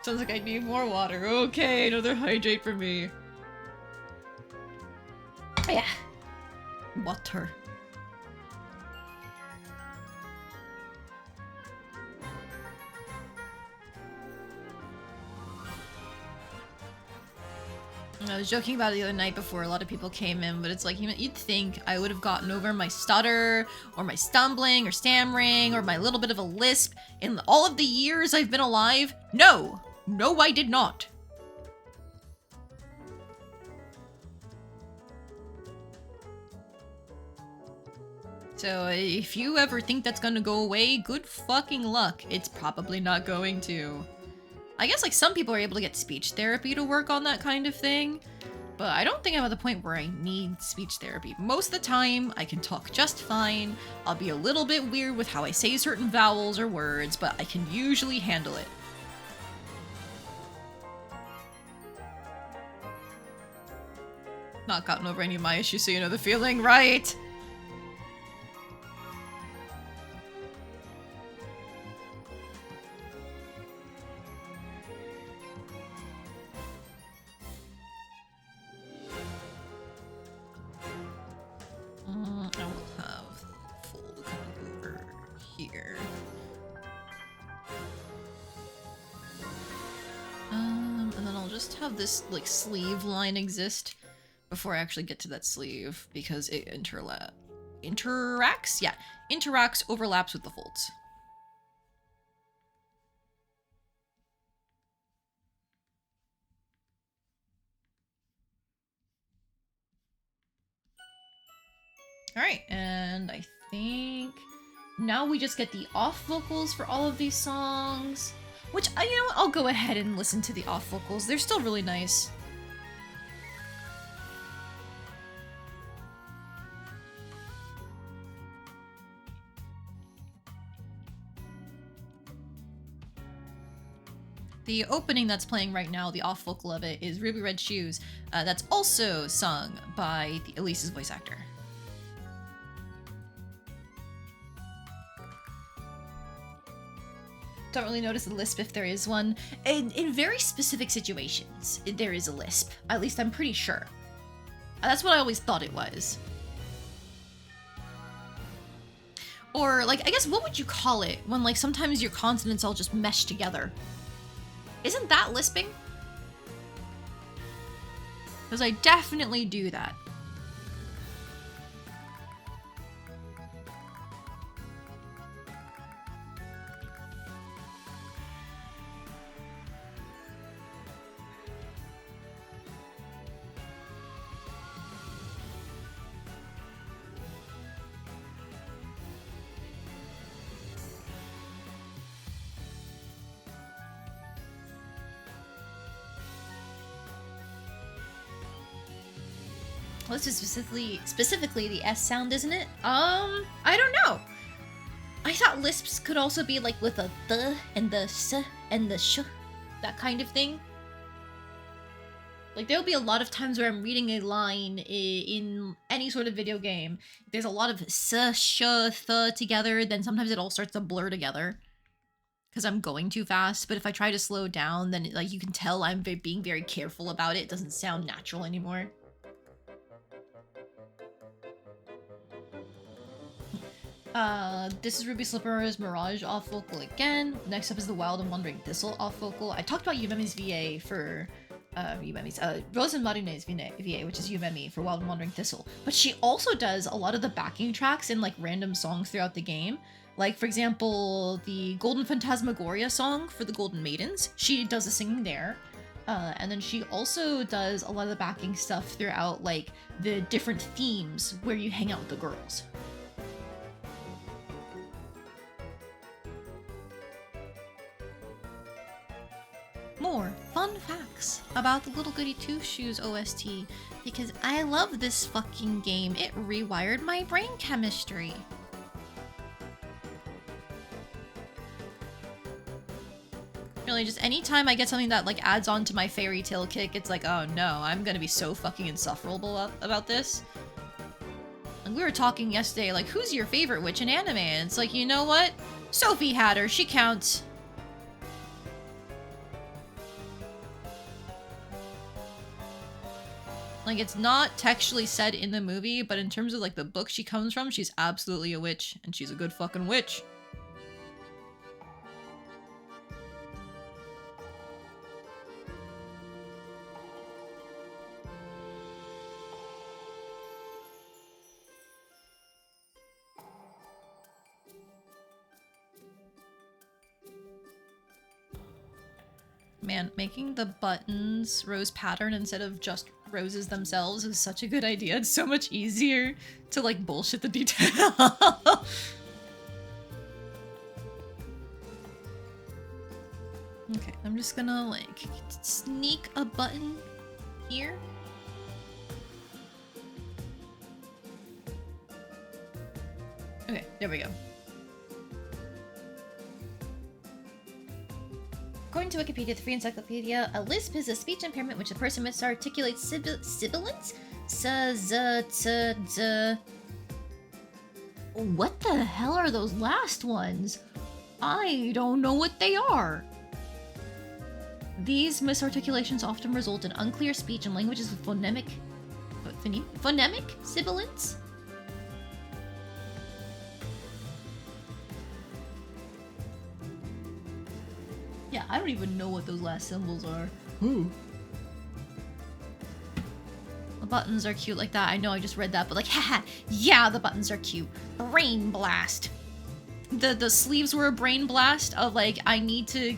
A: Sounds like I need more water. Okay, another hydrate for me. Yeah. Water. I was joking about it the other night before a lot of people came in, but it's like, you'd think I would have gotten over my stutter, or my stumbling, or stammering, or my little bit of a lisp in all of the years I've been alive. No! No, I did not. So if you ever think that's gonna go away, good fucking luck. It's probably not going to. I guess like some people are able to get speech therapy to work on that kind of thing, but I don't think I'm at the point where I need speech therapy. Most of the time, I can talk just fine. I'll be a little bit weird with how I say certain vowels or words, but I can usually handle it. Not gotten over any of my issues, so you know the feeling, right? I will have fold coming over here. And then I'll just have this like sleeve line exist before I actually get to that sleeve because it interacts? Yeah, interacts, overlaps with the folds. Alright, and I think now we just get the off vocals for all of these songs, which, you know what, I'll go ahead and listen to the off vocals. They're still really nice. The opening that's playing right now, the off vocal of it, is Ruby Red Shoes. That's also sung by Elise's voice actor. Don't really notice a lisp if there is one. In very specific situations, there is a lisp. At least I'm pretty sure. That's what I always thought it was. Or, like, I guess, what would you call it when, like, sometimes your consonants all just mesh together? Isn't that lisping? Because I definitely do that. Well, this is specifically the S sound, isn't it? I don't know. I thought lisps could also be like with a the and the s and the sh, that kind of thing. Like, there'll be a lot of times where I'm reading a line in any sort of video game. There's a lot of s, sh, th together, then sometimes it all starts to blur together. Because I'm going too fast, but if I try to slow down, then, like, you can tell I'm being very careful about it. It doesn't sound natural anymore. This is Ruby Slipper's Mirage off vocal again. Next up is the Wild and Wandering Thistle off vocal. I talked about Yumemi's VA for, Rose and Marine's VA, which is Yumemi for Wild and Wandering Thistle. But she also does a lot of the backing tracks in, like, random songs throughout the game. Like, for example, the Golden Phantasmagoria song for the Golden Maidens. She does the singing there. And then she also does a lot of the backing stuff throughout, like, the different themes where you hang out with the girls. More fun facts about the Little Goody Two Shoes OST, because I love this fucking game. It rewired my brain chemistry. Really, just anytime I get something that, like, adds on to my fairy tale kick, it's like, oh no, I'm gonna be so fucking insufferable about this. And we were talking yesterday, like, who's your favorite witch in anime? And it's like, you know what? Sophie Hatter, she counts. Like, it's not textually said in the movie, but in terms of, like, the book she comes from, she's absolutely a witch, and she's a good fucking witch. Man, making the buttons rose pattern instead of just roses themselves is such a good idea. It's so much easier to, like, bullshit the detail. Okay, I'm just gonna, like, sneak a button here. Okay, there we go. According to Wikipedia, the Free Encyclopedia, a lisp is a speech impairment which a person misarticulates sibilants. What the hell are those last ones? I don't know what they are. These misarticulations often result in unclear speech in languages with phonemic sibilants. Yeah, I don't even know what those last symbols are. Ooh. The buttons are cute like that. I know I just read that, but like, haha, yeah, the buttons are cute. Brain blast. The sleeves were a brain blast of like, I need to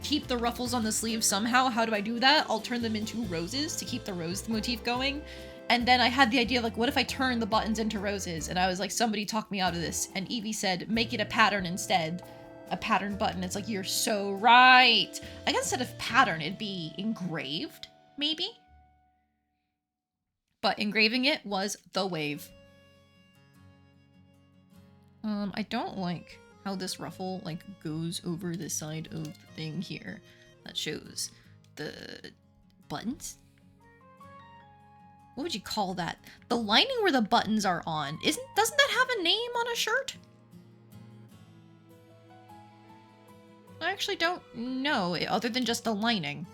A: keep the ruffles on the sleeve somehow. How do I do that? I'll turn them into roses to keep the rose motif going. And then I had the idea of like, what if I turn the buttons into roses? And I was like, somebody talk me out of this. And Evie said, make it a pattern instead. A pattern button. It's like, you're so right. I guess instead of pattern, it'd be engraved, maybe? But engraving it was the wave. I don't like how this ruffle, like, goes over the side of the thing here. That shows the buttons? What would you call that? The lining where the buttons are on. Doesn't that have a name on a shirt? I actually don't know, other than just the lining.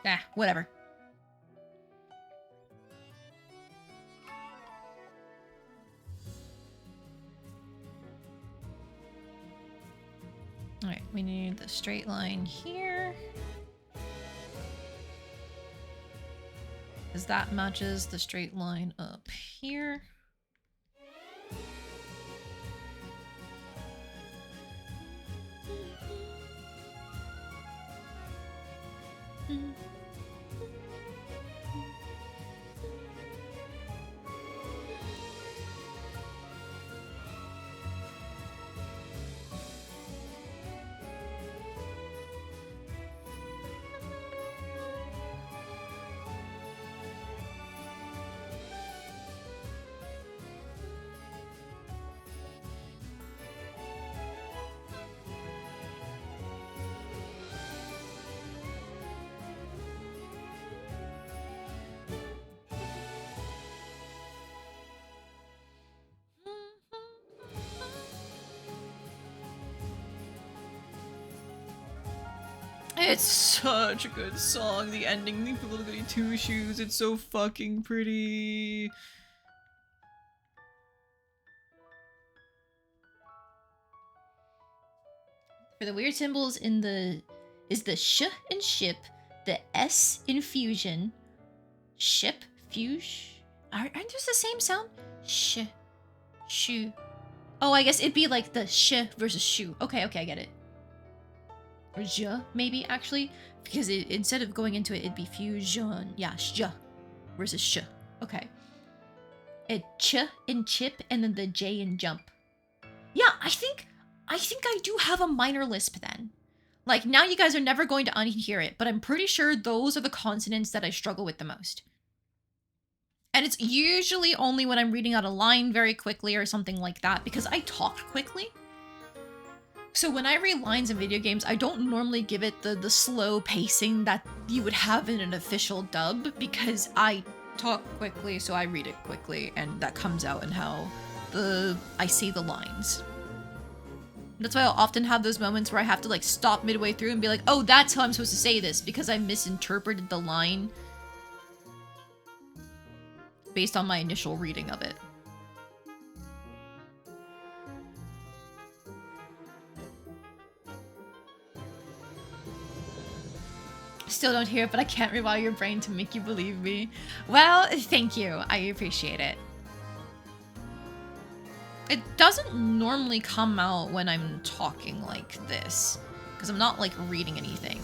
A: Ah, whatever. Alright, we need the straight line here. Because that matches the straight line up here. It's such a good song. The ending, the little goody two shoes. It's so fucking pretty. For the weird symbols in is the sh in ship, the s in fusion, ship, fuse. Aren't those the same sound? Sh, shoe. Oh, I guess it'd be like the sh versus shoe. Okay, I get it. Or ja, maybe, actually. Because instead of going into it, it'd be fusion. Yeah, sh versus sh. Okay. A ch in chip, and then the j in jump. Yeah, I think I do have a minor lisp then. Like, now you guys are never going to unhear it, but I'm pretty sure those are the consonants that I struggle with the most. And it's usually only when I'm reading out a line very quickly or something like that, because I talk quickly. So when I read lines in video games, I don't normally give it the slow pacing that you would have in an official dub, because I talk quickly, so I read it quickly, and that comes out in how I say the lines. That's why I'll often have those moments where I have to like stop midway through and be like, oh, that's how I'm supposed to say this because I misinterpreted the line based on my initial reading of it. Still don't hear it, but I can't rewire your brain to make you believe me. Well, thank you. I appreciate it. It doesn't normally come out when I'm talking like this, because I'm not, like, reading anything.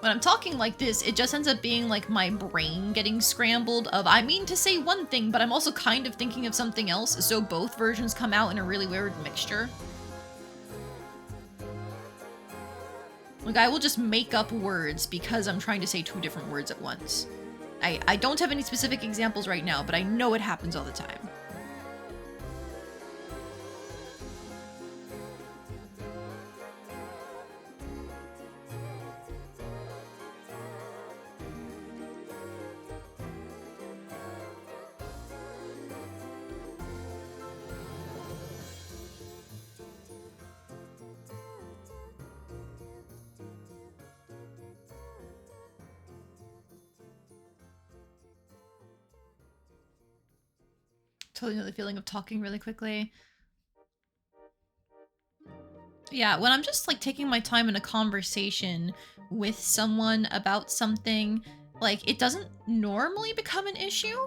A: When I'm talking like this, it just ends up being, like, my brain getting scrambled of, I mean to say one thing, but I'm also kind of thinking of something else, so both versions come out in a really weird mixture. Like, I will just make up words because I'm trying to say two different words at once. I don't have any specific examples right now, but I know it happens all the time. Totally know the feeling of talking really quickly. Yeah, when I'm just like taking my time in a conversation with someone about something, like it doesn't normally become an issue.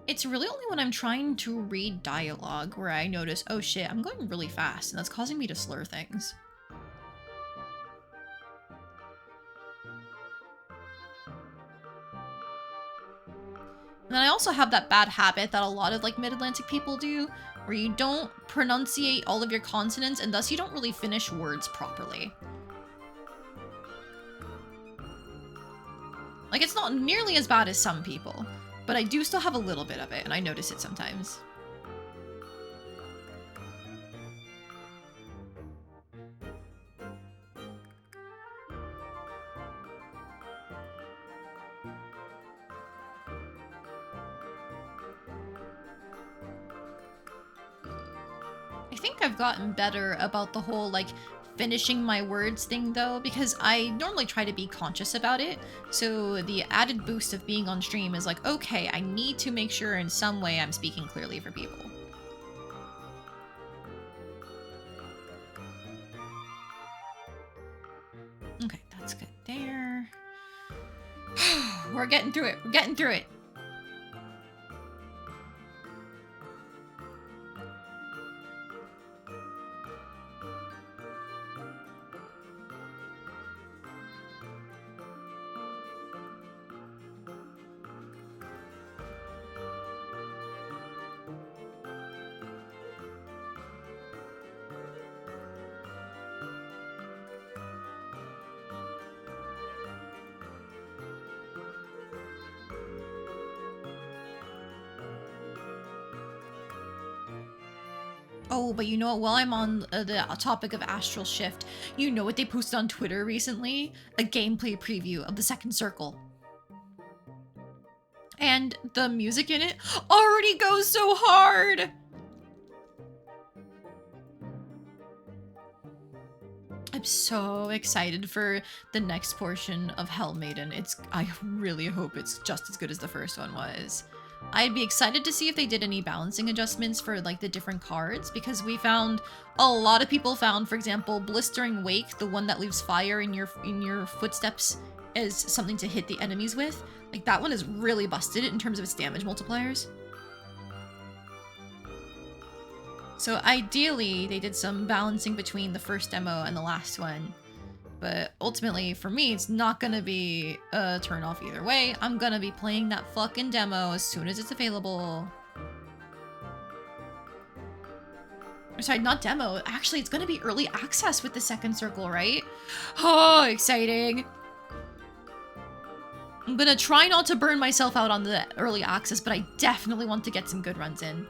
A: It's really only when I'm trying to read dialogue where I notice, oh shit, I'm going really fast and that's causing me to slur things. And then I also have that bad habit that a lot of like Mid-Atlantic people do, where you don't pronunciate all of your consonants and thus you don't really finish words properly. Like, it's not nearly as bad as some people, but I do still have a little bit of it and I notice it sometimes. I think I've gotten better about the whole, like, finishing my words thing, though, because I normally try to be conscious about it. So the added boost of being on stream is like, okay, I need to make sure in some way I'm speaking clearly for people. Okay, that's good there. We're getting through it. We're getting through it. Oh, but you know what? While I'm on the topic of Astral Shift, you know what they posted on Twitter recently? A gameplay preview of the second circle. And the music in it already goes so hard! I'm so excited for the next portion of Hell Maiden. I really hope it's just as good as the first one was. I'd be excited to see if they did any balancing adjustments for like the different cards, because we found a lot of people found, for example, Blistering Wake, the one that leaves fire in your footsteps, as something to hit the enemies with. Like, that one is really busted in terms of its damage multipliers. So ideally, they did some balancing between the first demo and the last one. But ultimately, for me, it's not gonna be a turn off either way. I'm gonna be playing that fucking demo as soon as it's available. Sorry, not demo. Actually, it's gonna be early access with the second circle, right? Oh, exciting. I'm gonna try not to burn myself out on the early access, but I definitely want to get some good runs in.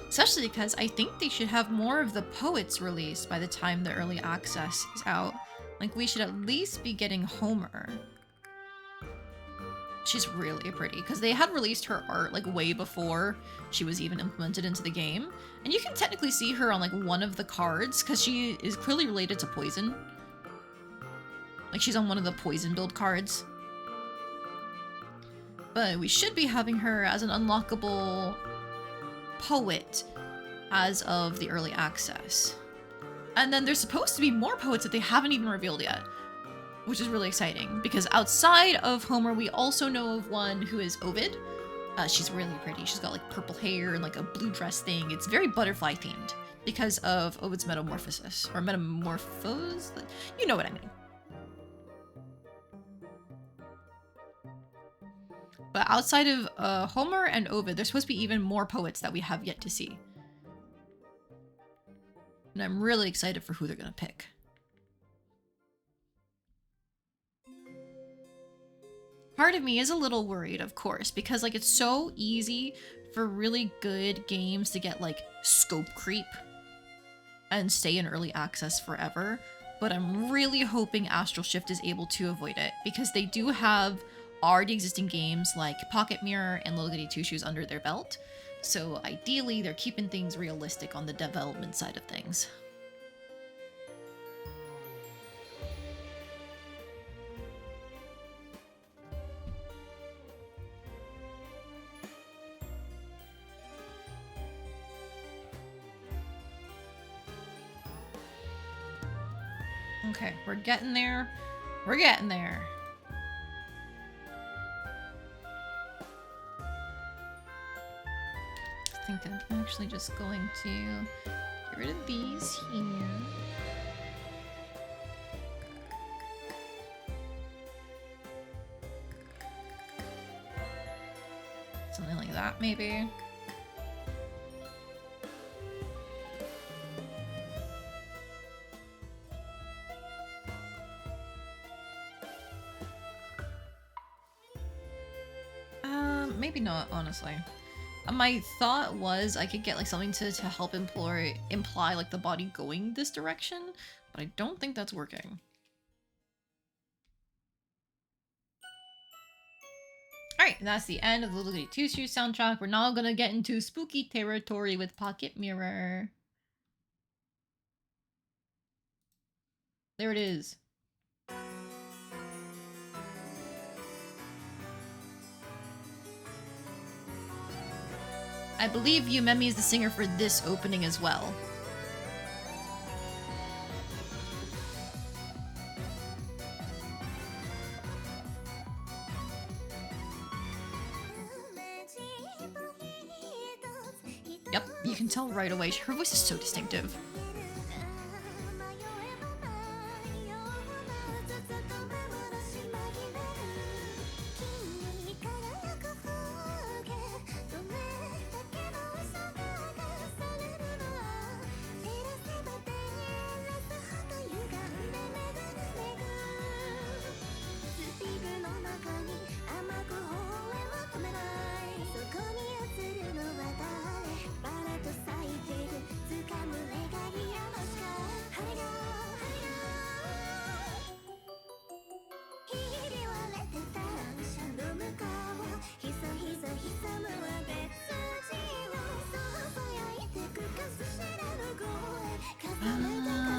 A: Especially because I think they should have more of the poets released by the time the early access is out. Like, we should at least be getting Homer. She's really pretty because they had released her art like way before she was even implemented into the game. And you can technically see her on like one of the cards because she is clearly related to Poison. Like she's on one of the Poison build cards. But we should be having her as an unlockable poet as of the early access. And then there's supposed to be more poets that they haven't even revealed yet, which is really exciting because outside of Homer, we also know of one who is Ovid. She's really pretty. She's got like purple hair and like a blue dress thing. It's very butterfly themed because of Ovid's metamorphosis or metamorphose. You know what I mean. But outside of Homer and Ovid, there's supposed to be even more poets that we have yet to see. And I'm really excited for who they're gonna pick. Part of me is a little worried, of course, because like it's so easy for really good games to get like scope creep and stay in early access forever. But I'm really hoping Astral Shift is able to avoid it because they do have already existing games like Pocket Mirror and Little Goody Two Shoes under their belt. So ideally, they're keeping things realistic on the development side of things. Okay, we're getting there. We're getting there. I think I'm actually just going to get rid of these here. Something like that, maybe. Maybe not, honestly. My thought was I could get like something to help imply like the body going this direction, but I don't think that's working. Alright, that's the end of the Little Goody Two Shoes soundtrack. We're now gonna get into spooky territory with Pocket Mirror. There it is. I believe Yumemi is the singer for this opening as well. Yep, you can tell right away. Her voice is so distinctive.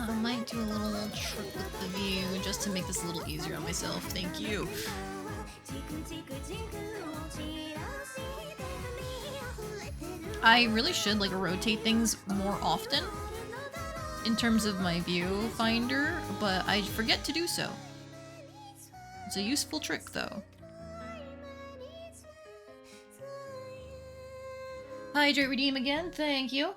A: I might do a little trick with the view just to make this a little easier on myself. Thank you. I really should like rotate things more often in terms of my viewfinder, but I forget to do so. It's a useful trick though. Hydrate, redeem again, thank you.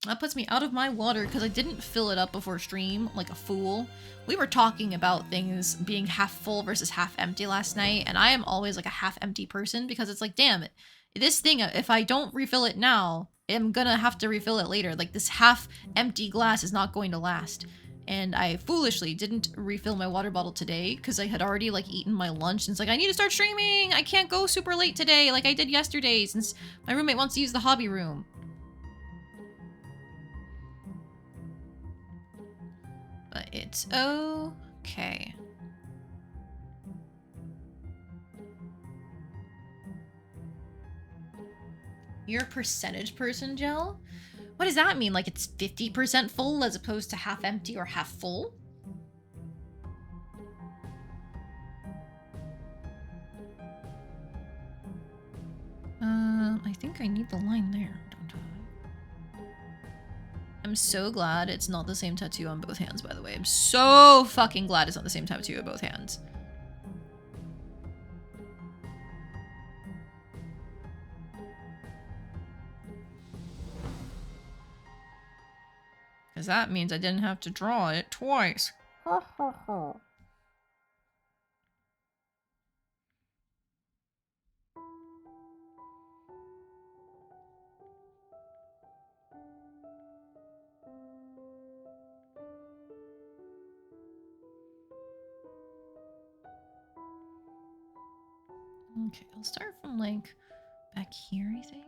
A: That puts me out of my water because I didn't fill it up before stream like a fool. We were talking about things being half full versus half empty last night, and I am always like a half empty person because it's like, damn it, this thing, if I don't refill it now, I'm gonna have to refill it later. Like this half empty glass is not going to last. And I foolishly didn't refill my water bottle today because I had already like eaten my lunch, and it's like, I need to start streaming. I can't go super late today like I did yesterday since my roommate wants to use the hobby room. But it's okay. Okay. You're a percentage person, Gel? What does that mean? Like it's 50% full as opposed to half empty or half full? I think I need the line there, don't I? I'm so glad it's not the same tattoo on both hands, by the way. I'm so fucking glad it's not the same tattoo on both hands. Because that means I didn't have to draw it twice. Okay, I'll start from like back here, I think.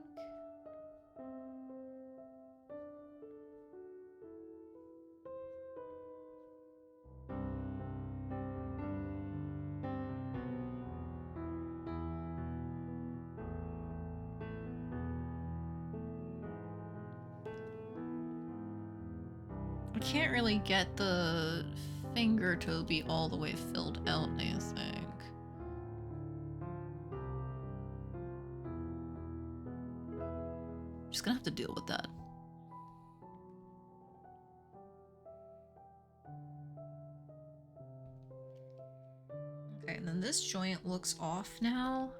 A: I can't really get the finger to be all the way filled out, I think. Just gonna have to deal with that. Okay, and then this joint looks off now.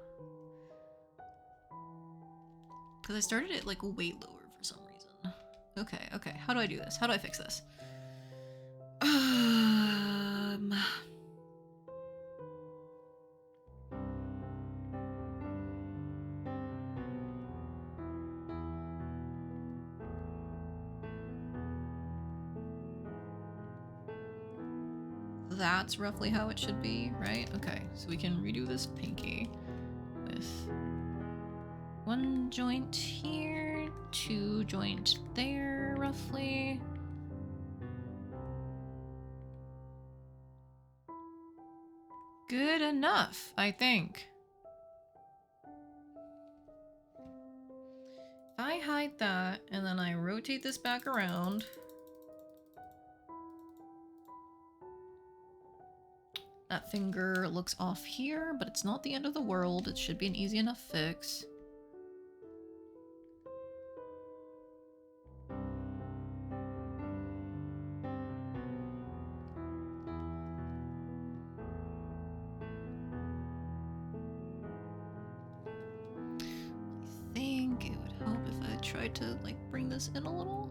A: Because I started it like way lower for some reason. Okay, okay. How do I do this? How do I fix this? That's roughly how it should be, right? Okay, so we can redo this pinky with one joint here, two joint there, roughly. Good enough, I think. If I hide that and then I rotate this back around, that finger looks off here, but it's not the end of the world. It should be an easy enough fix. I think it would help if I tried to like bring this in a little.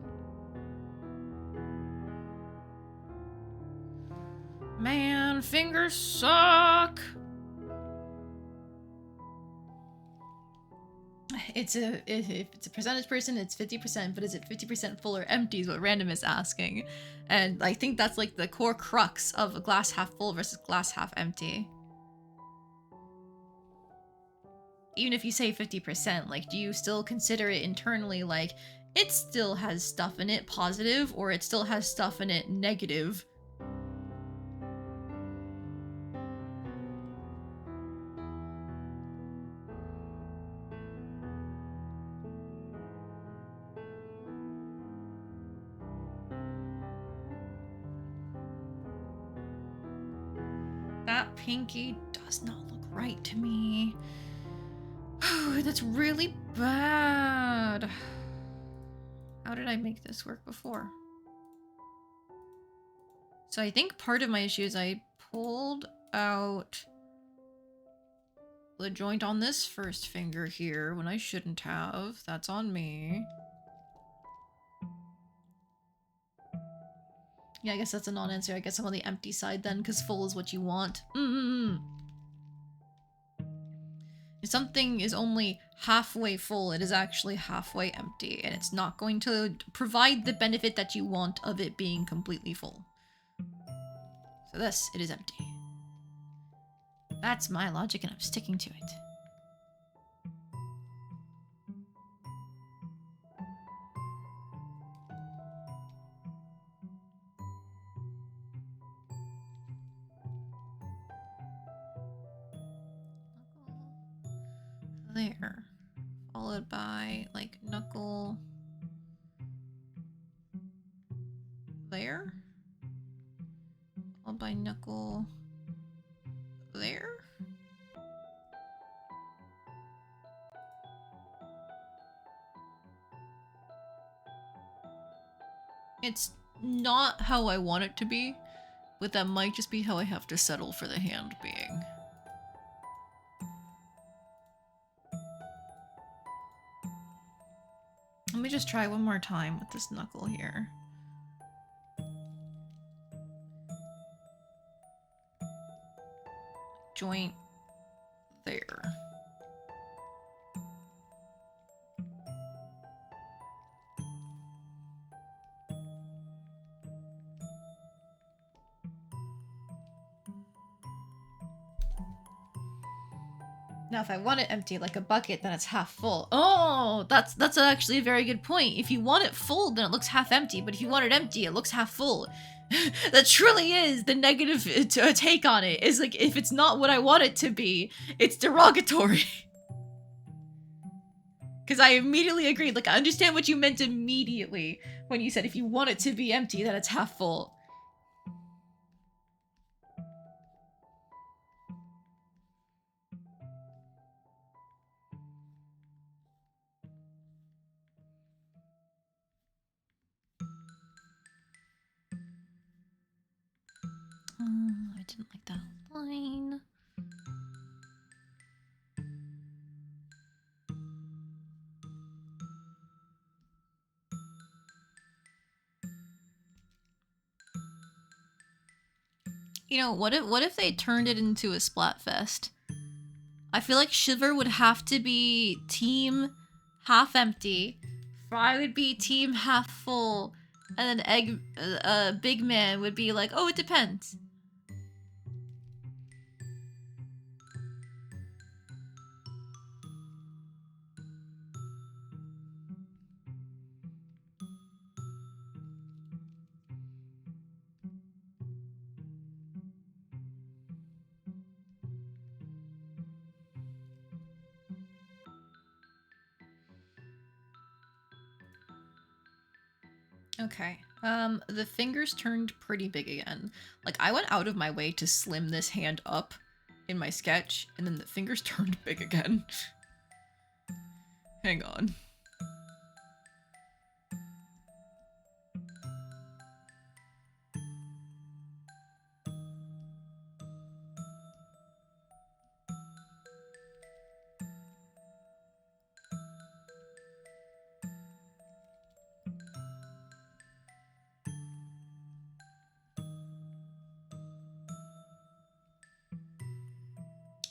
A: Man, fingers suck. If it's a percentage person, it's 50%, but is it 50% full or empty is what random is asking. And I think that's like the core crux of a glass half full versus glass half empty. Even if you say 50%, like, do you still consider it internally like it still has stuff in it positive, or it still has stuff in it negative? That pinky does not look right to me. That's really bad. How did I make this work before? So I think part of my issue is I pulled out the joint on this first finger here when I shouldn't have. That's on me. Yeah, I guess that's a non-answer. I guess I'm on the empty side then, because full is what you want. If something is only halfway full, it is actually halfway empty, and it's not going to provide the benefit that you want of it being completely full. So this, it is empty. That's my logic, and I'm sticking to it. there. Followed by, like, knuckle there. Followed by knuckle there. It's not how I want it to be, but that might just be how I have to settle for the hand being. Let me just try one more time with this knuckle here. Joint there. Now, if I want it empty like a bucket, then it's half full. Oh, that's actually a very good point. If you want it full, then it looks half empty. But if you want it empty, it looks half full. That truly is the negative take on it. Is like, if it's not what I want it to be, it's derogatory. Because I immediately agreed. Like, I understand what you meant immediately when you said if you want it to be empty, then it's half full. I didn't like that line. You know, what if they turned it into a Splatfest? I feel like Shiver would have to be team half empty, Fry would be team half full, and then Big Man would be like, oh, it depends. Okay. The fingers turned pretty big again. Like, I went out of my way to slim this hand up in my sketch, and then the fingers turned big again. Hang on.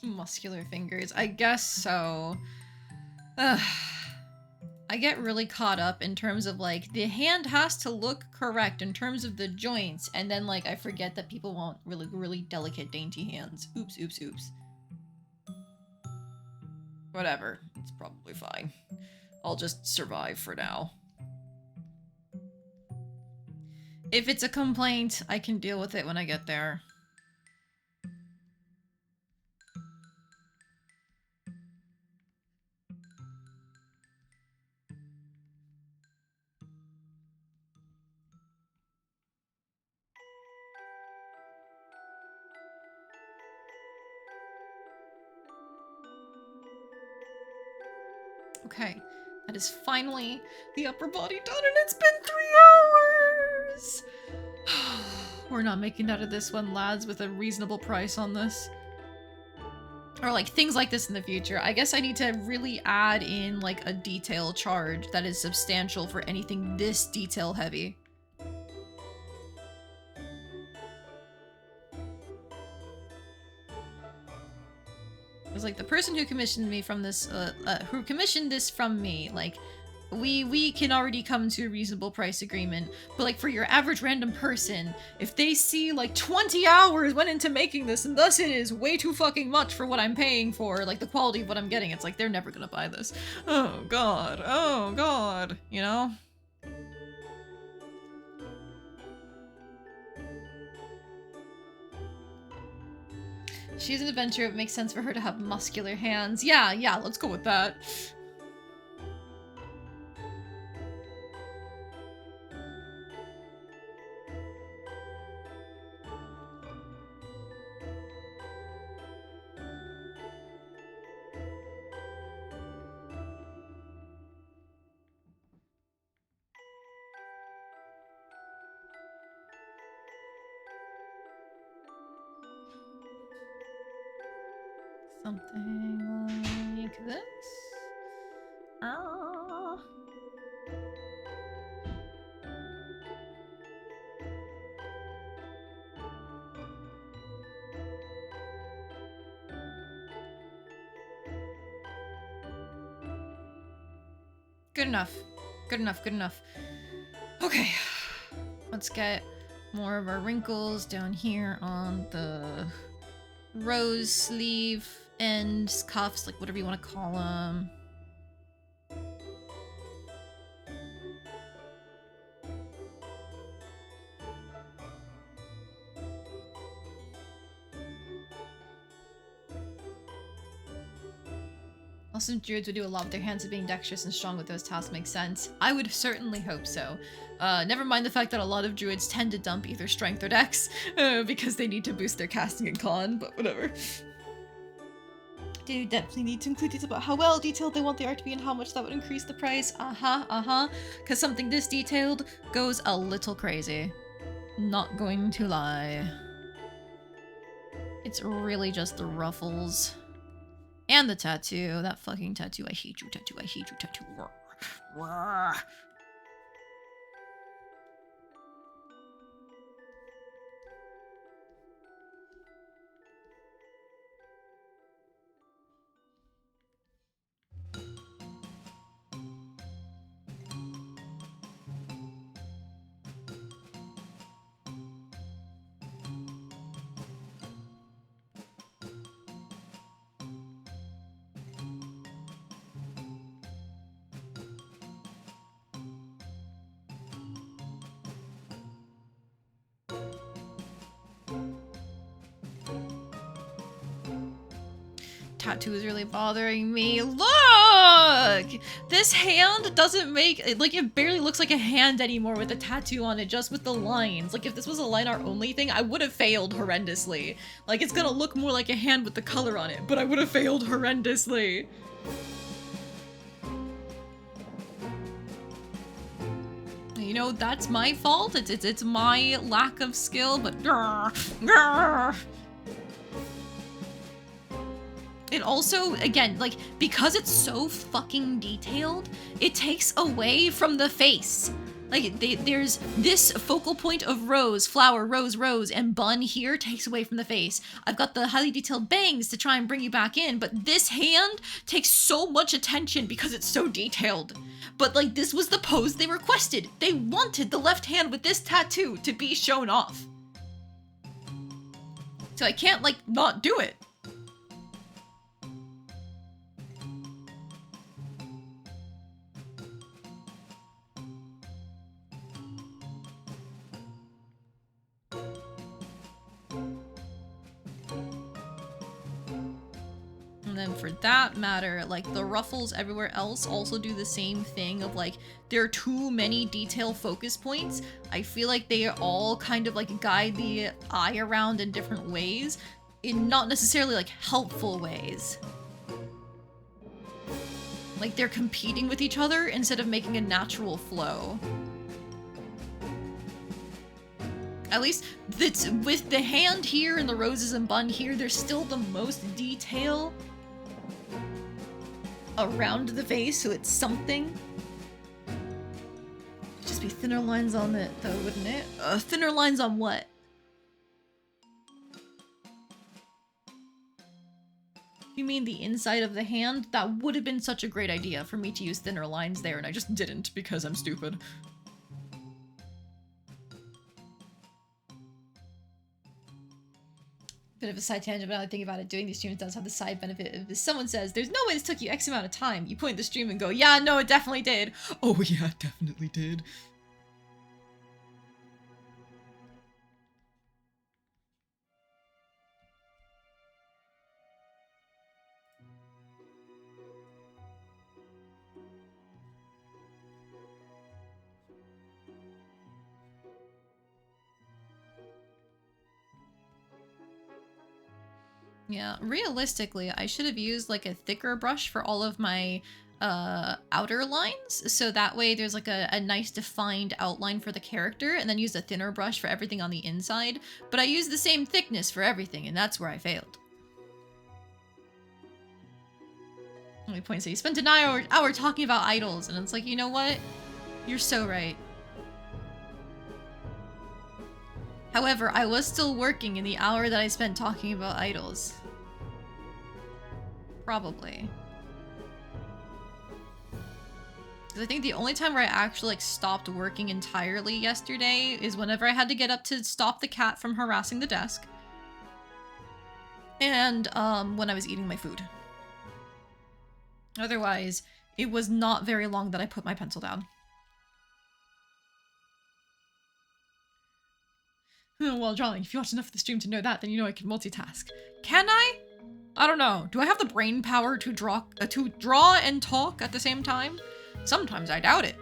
A: Muscular fingers. I guess so. Ugh. I get really caught up in terms of, like, the hand has to look correct in terms of the joints, and then, like, I forget that people want really delicate, dainty hands. Oops, oops, oops. Whatever. It's probably fine. I'll just survive for now. If it's a complaint, I can deal with it when I get there. Okay, that is finally the upper body done, and it's been 3 hours! We're not making out of this one, lads, with a reasonable price on this. Or, like, things like this in the future. I guess I need to really add in, like, a detail charge that is substantial for anything this detail heavy. It was like, the person who commissioned me from this, who commissioned this from me, like, we can already come to a reasonable price agreement, but, like, for your average random person, if they see, like, 20 hours went into making this, and thus it is way too fucking much for what I'm paying for, like, the quality of what I'm getting, it's like, they're never gonna buy this. Oh god, you know? She's an adventurer. It makes sense for her to have muscular hands. Yeah, let's go with that. Something like this. Ah. Good enough. Good enough, good enough. Okay. Let's get more of our wrinkles down here on the rose sleeve ends, cuffs, like whatever you want to call them. Also, druids would do a lot with their hands, of being dexterous and strong with those tasks makes sense. I would certainly hope so. Never mind the fact that a lot of druids tend to dump either strength or dex, because they need to boost their casting and con, but whatever. They definitely need to include details about how well detailed they want the art to be and how much that would increase the price. Because something this detailed goes a little crazy. Not going to lie. It's really just the ruffles. And the tattoo. That fucking tattoo. I hate you, tattoo. I hate you, tattoo. Tattoo is really bothering me. Look! This hand doesn't make, like, it barely looks like a hand anymore with a tattoo on it, just with the lines. Like, if this was a line art only thing, I would have failed horrendously. Like, it's gonna look more like a hand with the color on it, but I would have failed horrendously. You know, that's my fault. It's my lack of skill, but it also, again, like, because it's so fucking detailed, it takes away from the face. Like, there's this focal point of rose, flower, rose, rose, and bun here takes away from the face. I've got the highly detailed bangs to try and bring you back in, but this hand takes so much attention because it's so detailed. But, like, this was the pose they requested. They wanted the left hand with this tattoo to be shown off. So I can't, like, not do it. And then for that matter, like, the ruffles everywhere else also do the same thing of, like, there are too many detail focus points. I feel like they all kind of, like, guide the eye around in different ways, in not necessarily, like, helpful ways. Like, they're competing with each other instead of making a natural flow. At least, that's with the hand here and the roses and bun here, there's still the most detail around the face, so it's something. It'd just be thinner lines on it, though, wouldn't it? Thinner lines on what? You mean the inside of the hand? That would have been such a great idea for me to use thinner lines there, and I just didn't because I'm stupid. Bit of a side tangent, but now I think about it, doing these streams does have the side benefit of, if someone says, there's no way this took you X amount of time, you point at the stream and go, yeah, no, it definitely did. Oh yeah, it definitely did. Yeah, realistically, I should have used like a thicker brush for all of my outer lines, so that way there's like a nice defined outline for the character, and then use a thinner brush for everything on the inside. But I used the same thickness for everything, and that's where I failed. Only point, so you spent an hour talking about idols, and it's like, you know what? You're so right. However, I was still working in the hour that I spent talking about idols. Probably. Because I think the only time where I actually like stopped working entirely yesterday is whenever I had to get up to stop the cat from harassing the desk. And when I was eating my food. Otherwise, it was not very long that I put my pencil down. Well, Johnny, if you watch enough of the stream to know that, then you know I can multitask. Can I? I don't know. Do I have the brain power to draw and talk at the same time? Sometimes I doubt it.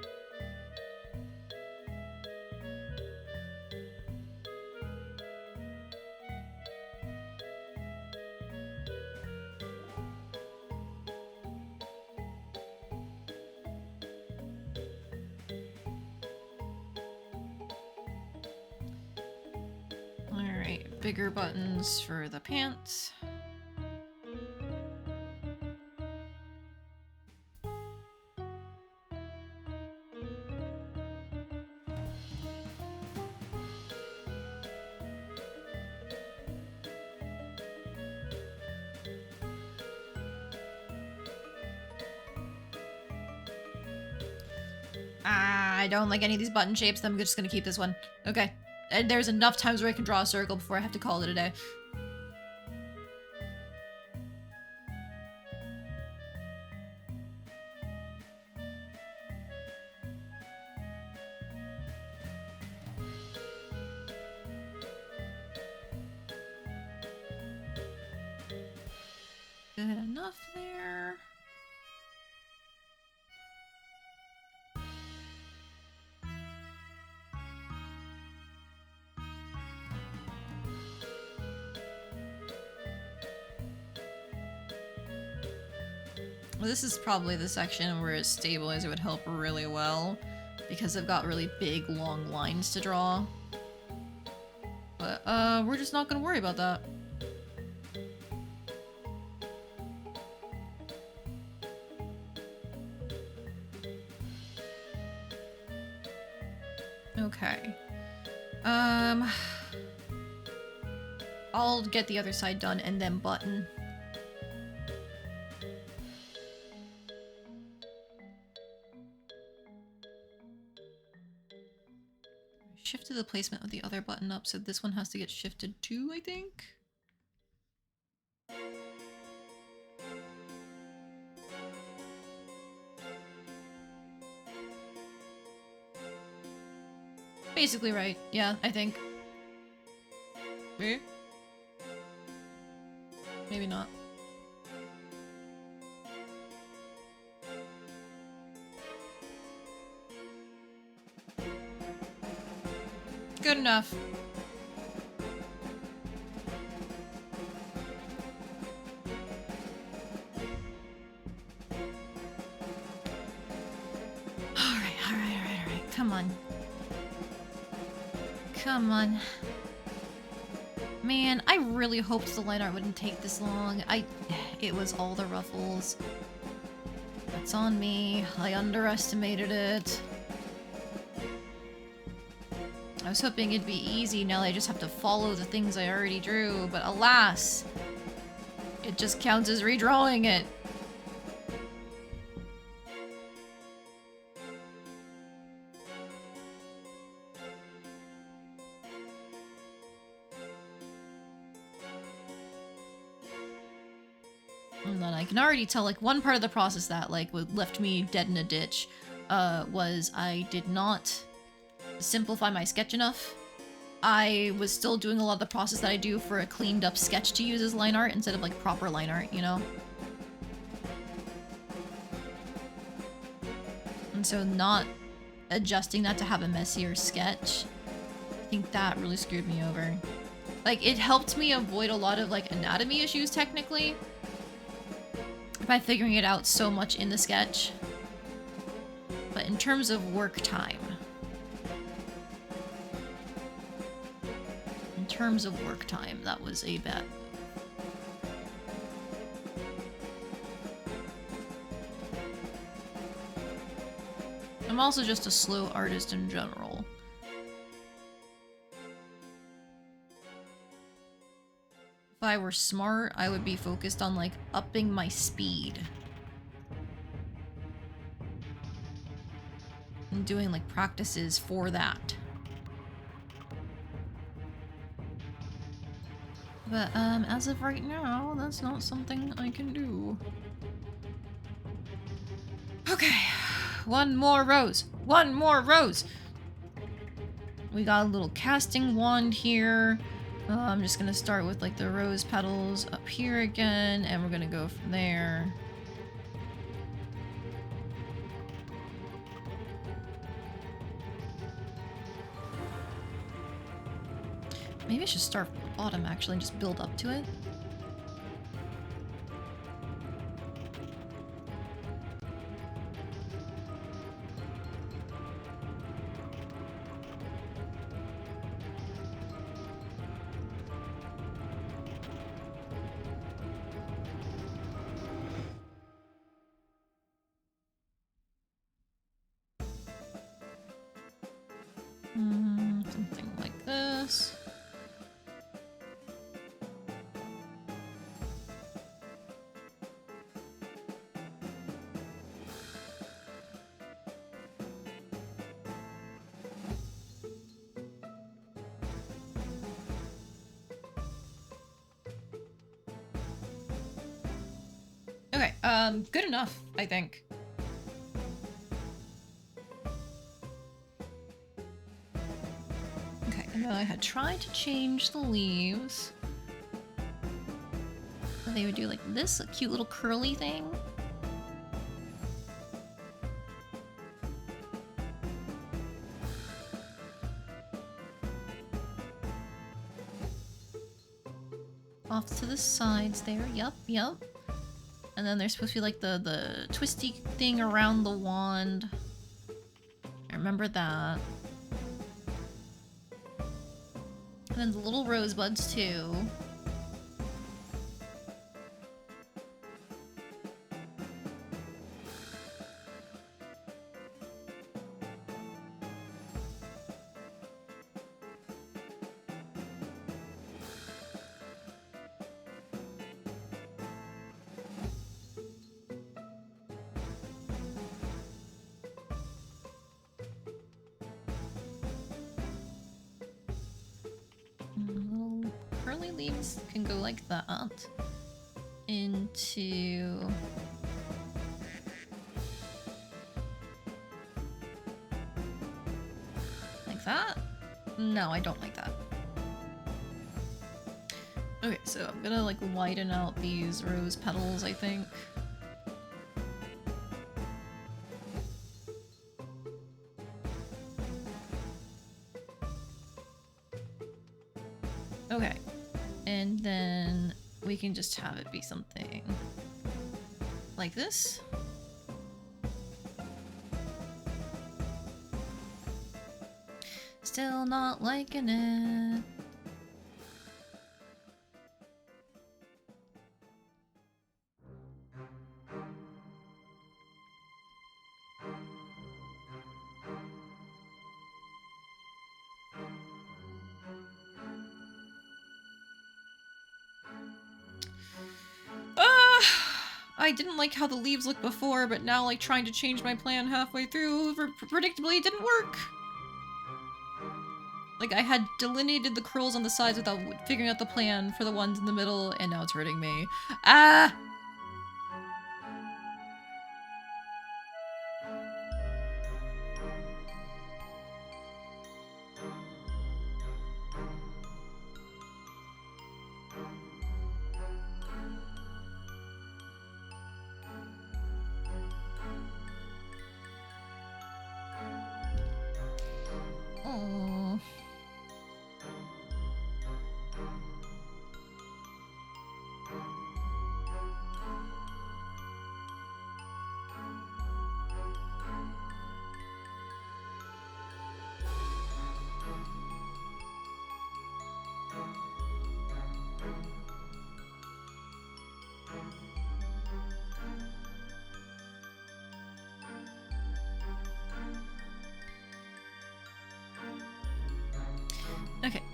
A: Alright, bigger buttons for the pants. I don't like any of these button shapes, then I'm just gonna keep this one. Okay. And there's enough times where I can draw a circle before I have to call it a day. Good enough there. Well, this is probably the section where a stabilizer would help really well, because I've got really big, long lines to draw. But, we're just not gonna worry about that. Okay. I'll get the other side done and then button. Shifted the placement of the other button up, so this one has to get shifted too, I think? Basically right. Yeah, I think. Maybe? Maybe not. Good enough. Alright. Come on. Come on. Man, I really hoped the line art wouldn't take this long. It was all the ruffles. That's on me. I underestimated it. I was hoping it'd be easy now that I just have to follow the things I already drew, but alas, it just counts as redrawing it. And then I can already tell, like, one part of the process that, like, left me dead in a ditch, was I did not simplify my sketch enough. I was still doing a lot of the process that I do for a cleaned up sketch to use as line art instead of like proper line art, you know? And so not adjusting that to have a messier sketch, I think that really screwed me over. Like, it helped me avoid a lot of, like, anatomy issues, technically, by figuring it out so much in the sketch. But in terms of work time... In terms of work time, that was a bet. I'm also just a slow artist in general. If I were smart, I would be focused on, like, upping my speed. And doing, like, practices for that. But, as of right now, that's not something I can do. Okay. One more rose. One more rose! We got a little casting wand here. I'm just gonna start with, like, the rose petals up here again, and we're gonna go from there. Maybe I should start from the bottom, actually, and just build up to it. Something like this. Okay, good enough, I think. Okay, and then I had tried to change the leaves. So they would do like this, a cute little curly thing. Off to the sides there, yup. And then there's supposed to be like the twisty thing around the wand. I remember that. And then the little rosebuds too. Curly leaves can go like that into like that. No, I don't like that. Okay, so I'm gonna like widen out these rose petals, I think. Okay, and then we can just have it be something like this. Still not liking it. I didn't like how the leaves looked before, but now, like, trying to change my plan halfway through predictably didn't work. Like, I had delineated the curls on the sides without figuring out the plan for the ones in the middle, and now it's hurting me. Ah!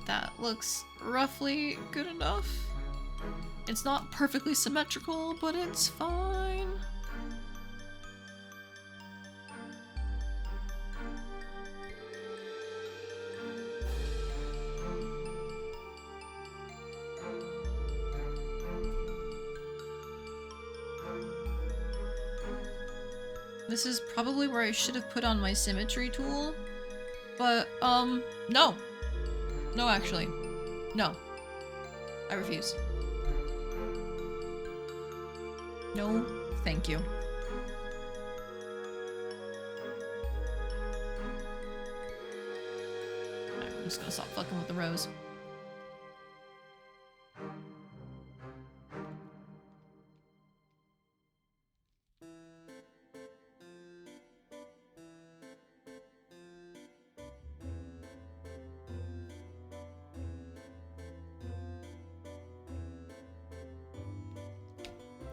A: that looks roughly good enough. It's not perfectly symmetrical, but it's fine. This is probably where I should have put on my symmetry tool, but, no. No, actually. No. I refuse. No, thank you. Alright, I'm just gonna stop fucking with the rose.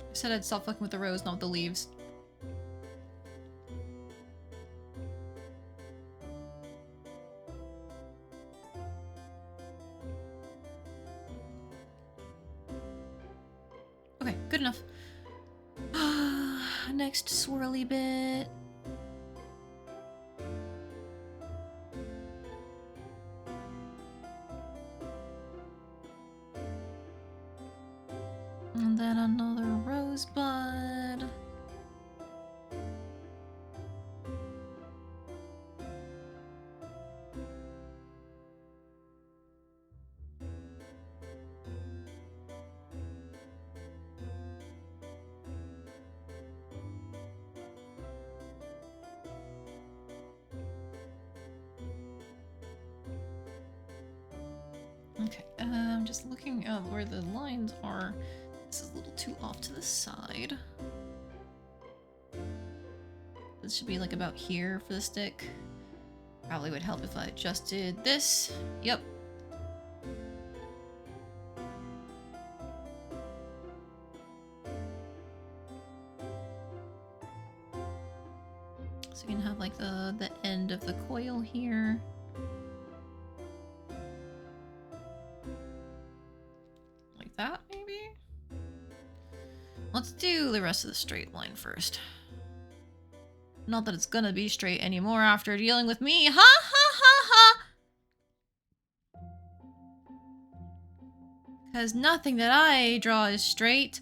A: I said I'd stop fucking with the rose, not with the leaves. Okay, good enough. Next swirly bit. And then another rosebud. Okay, I'm just looking at where the lines are. This is a little too off to the side. This should be like about here for the stick. Probably would help if I adjusted this. Yep. So you can have like the end of the coil here. Like that, maybe? Let's do the rest of the straight line first. Not that it's gonna be straight anymore after dealing with me. Ha ha ha ha! Because nothing that I draw is straight.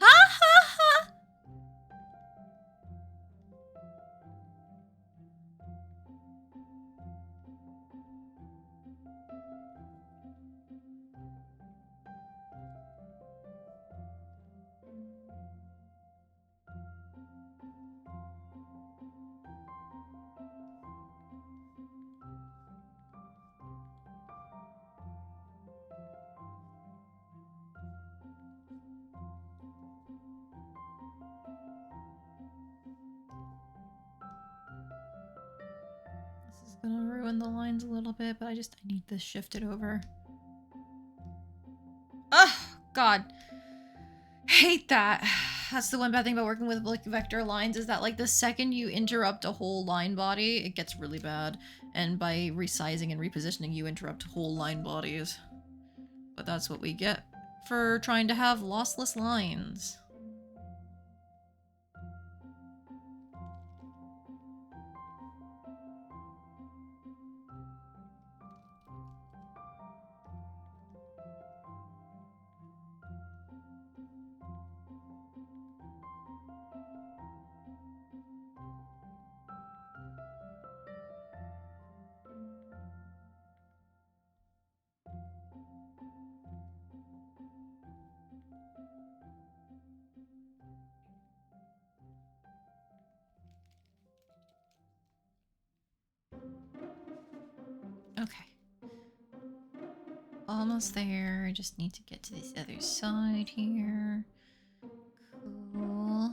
A: Ha ha ha! This is gonna ruin the lines a little bit, but I need this shifted over. Ugh, God. Hate that. That's the one bad thing about working with like vector lines is that like the second you interrupt a whole line body, it gets really bad. And by resizing and repositioning, you interrupt whole line bodies. But that's what we get for trying to have lossless lines. Okay. Almost there. I just need to get to this other side here. Cool.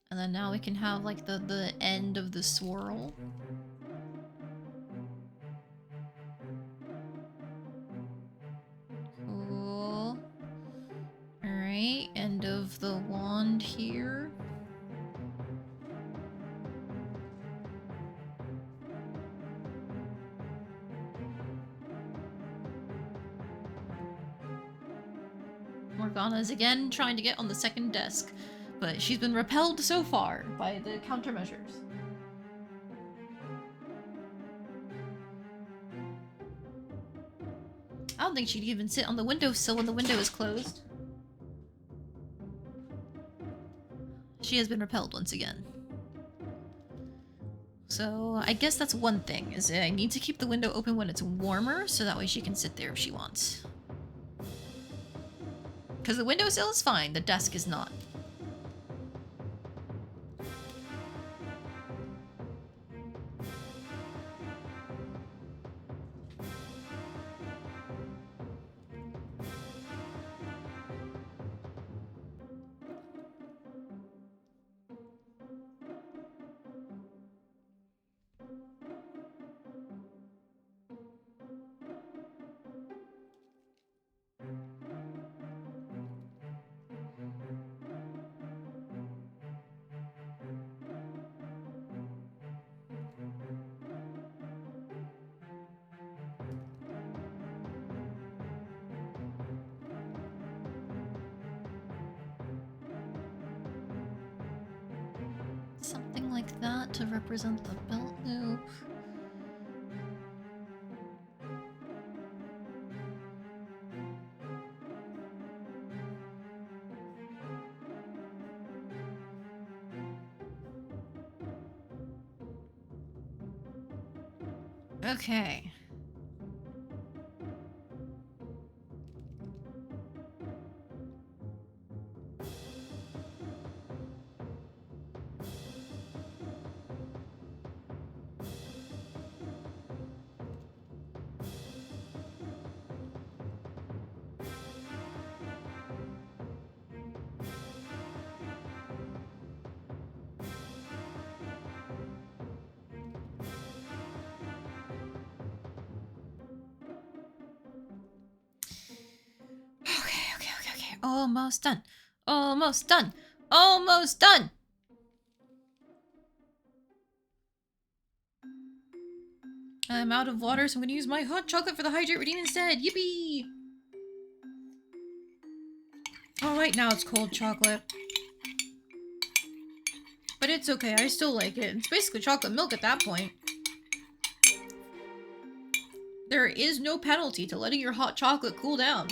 A: And then now we can have like the end of the swirl. Cool. Alright, end of the wand here. Morgana's again trying to get on the second desk, but she's been repelled so far by the countermeasures. I don't think she'd even sit on the windowsill when the window is closed. She has been repelled once again. So I guess that's one thing, is I need to keep the window open when it's warmer, so that way she can sit there if she wants. Because the windowsill is fine, the desk is not. Something like that to represent the belt loop. Okay. Okay. Almost done. Almost done. Almost done! I'm out of water, so I'm gonna use my hot chocolate for the hydrate routine instead. Yippee! Oh, right now it's cold chocolate. But it's okay, I still like it. It's basically chocolate milk at that point. There is no penalty to letting your hot chocolate cool down.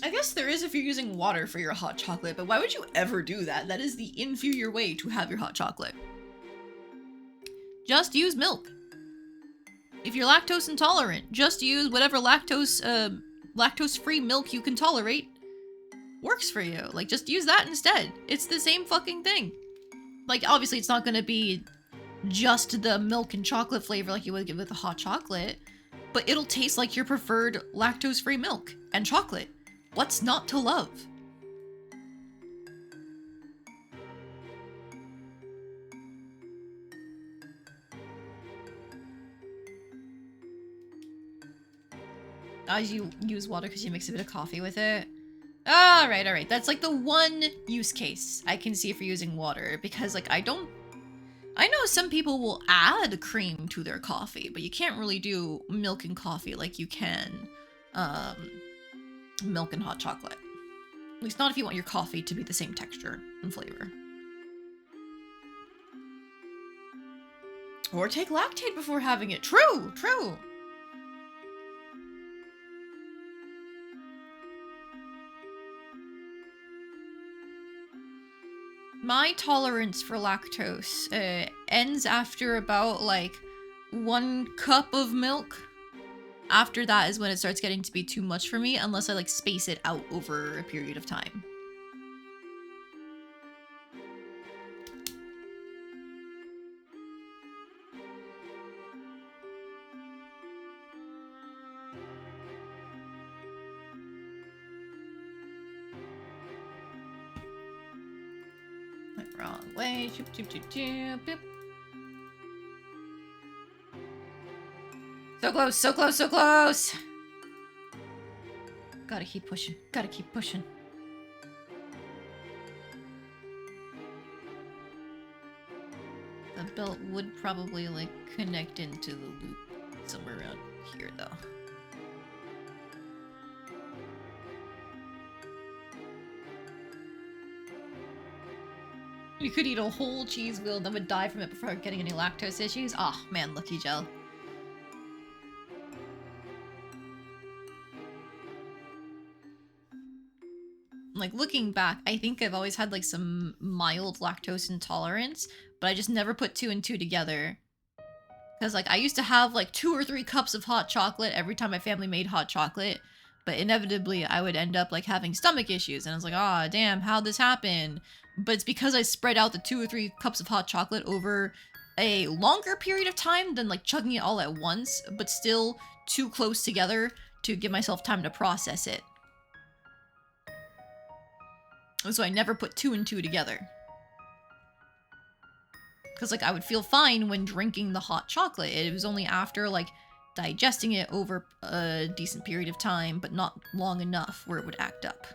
A: I guess there is if you're using water for your hot chocolate, but why would you ever do that? That is the inferior way to have your hot chocolate. Just use milk. If you're lactose intolerant, just use whatever lactose-free milk you can tolerate. Works for you. Like, just use that instead. It's the same fucking thing. Like, obviously it's not gonna be just the milk and chocolate flavor like you would get with a hot chocolate, but it'll taste like your preferred lactose-free milk and chocolate. What's not to love? You use water because you mix a bit of coffee with it. Alright. That's like the one use case I can see for using water, because like I know some people will add cream to their coffee, but you can't really do milk and coffee like you can milk and hot chocolate. At least not if you want your coffee to be the same texture and flavor. Or take lactate before having it. True! My tolerance for lactose ends after about like 1 cup of milk. After that is when it starts getting to be too much for me, unless I like space it out over a period of time. Wrong way. Boop. So close. Gotta keep pushing. The belt would probably like connect into the loop somewhere around here, though. You could eat a whole cheese wheel and then would die from it before getting any lactose issues. Oh, man, lucky gel. Like, looking back, I think I've always had, like, some mild lactose intolerance, but I just never put 2 and 2 together. Because, like, I used to have, like, 2 or 3 cups of hot chocolate every time my family made hot chocolate, but inevitably I would end up, like, having stomach issues, and I was like, ah, damn, how'd this happen? But it's because I spread out the 2 or 3 cups of hot chocolate over a longer period of time than, like, chugging it all at once, but still too close together to give myself time to process it. So I never put 2 and 2 together. Because, like, I would feel fine when drinking the hot chocolate. It was only after, like, digesting it over a decent period of time, but not long enough where it would act up.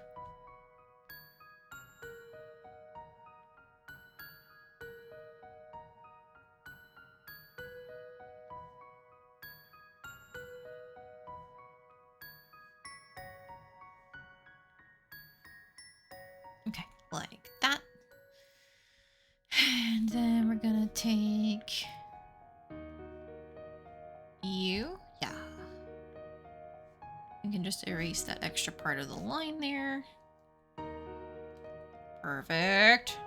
A: Okay, like that. And then we're gonna take you. Yeah. We can just erase that extra part of the line there. Perfect.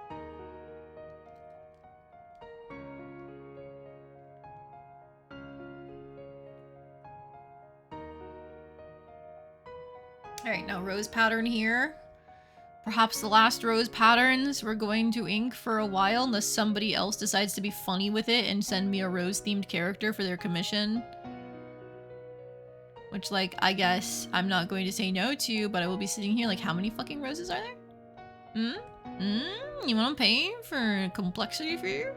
A: Alright, now rose pattern here. Perhaps the last rose patterns we're going to ink for a while unless somebody else decides to be funny with it and send me a rose-themed character for their commission. Which, like, I guess I'm not going to say no to, but I will be sitting here like, how many fucking roses are there? You want to pay for complexity for you?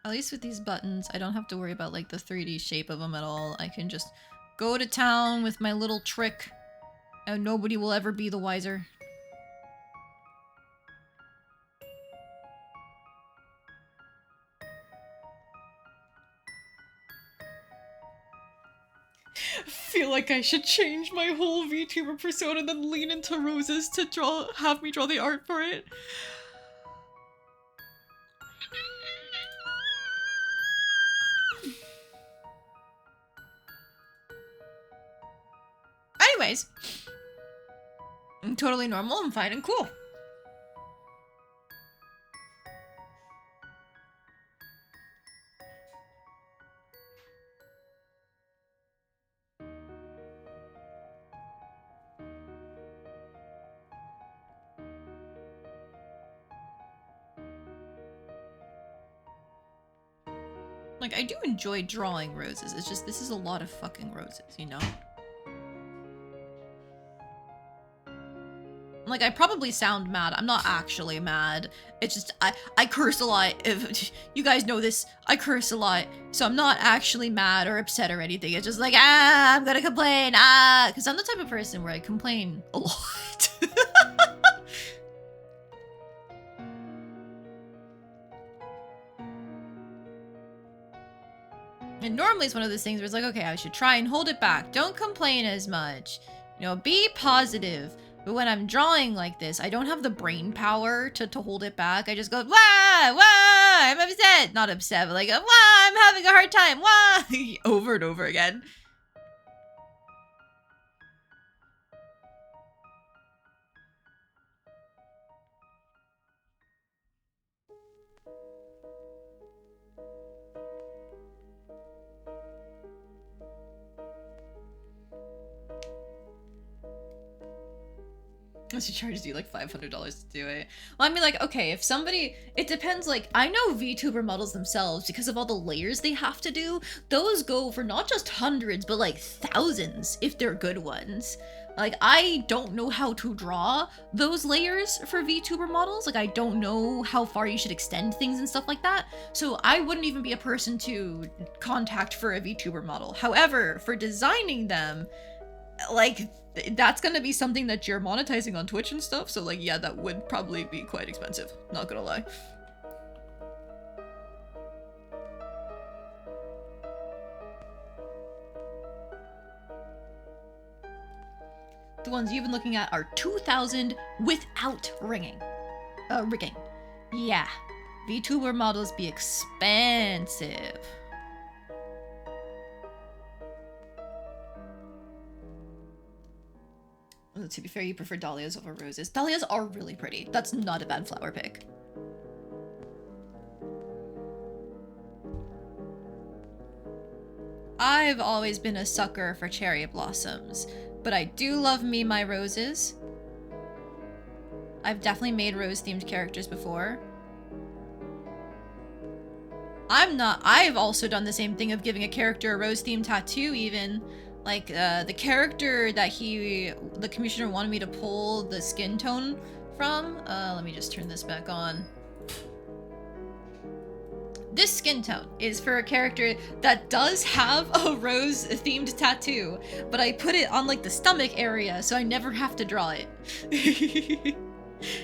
A: At least with these buttons, I don't have to worry about, like, the 3D shape of them at all. I can just go to town with my little trick, and nobody will ever be the wiser. I feel like I should change my whole VTuber persona and then lean into roses to have me draw the art for it. Anyways, I'm totally normal and fine and cool. Like, I do enjoy drawing roses. It's just, this is a lot of fucking roses, you know? Like, I probably sound mad. I'm not actually mad. It's just, I curse a lot. If you guys know this, I curse a lot. So I'm not actually mad or upset or anything. It's just like, I'm gonna complain. Because I'm the type of person where I complain a lot. And normally it's one of those things where it's like, okay, I should try and hold it back. Don't complain as much. You know, be positive. But when I'm drawing like this, I don't have the brain power to hold it back. I just go, wah, wah, I'm upset. Not upset, but like, wah, I'm having a hard time, wah, over and over again. She charges you like $500 to do it. Well, I mean, like, okay, if somebody, it depends. Like, I know VTuber models themselves, because of all the layers they have to do, those go for not just hundreds, but like thousands if they're good ones. Like, I don't know how to draw those layers for VTuber models. Like, I don't know how far you should extend things and stuff like that. So I wouldn't even be a person to contact for a VTuber model. However, for designing them, like, that's gonna be something that you're monetizing on Twitch and stuff, so like, yeah, that would probably be quite expensive, not gonna lie. The ones you've been looking at are 2,000 without rigging. Yeah, VTuber models be expensive. To be fair, you prefer dahlias over roses. Dahlias are really pretty. That's not a bad flower pick. I've always been a sucker for cherry blossoms, but I do love me my roses. I've definitely made rose-themed characters before. I've also done the same thing of giving a character a rose-themed tattoo even. Like, the character that the commissioner wanted me to pull the skin tone from, let me just turn this back on. This skin tone is for a character that does have a rose-themed tattoo, but I put it on, like, the stomach area, so I never have to draw it.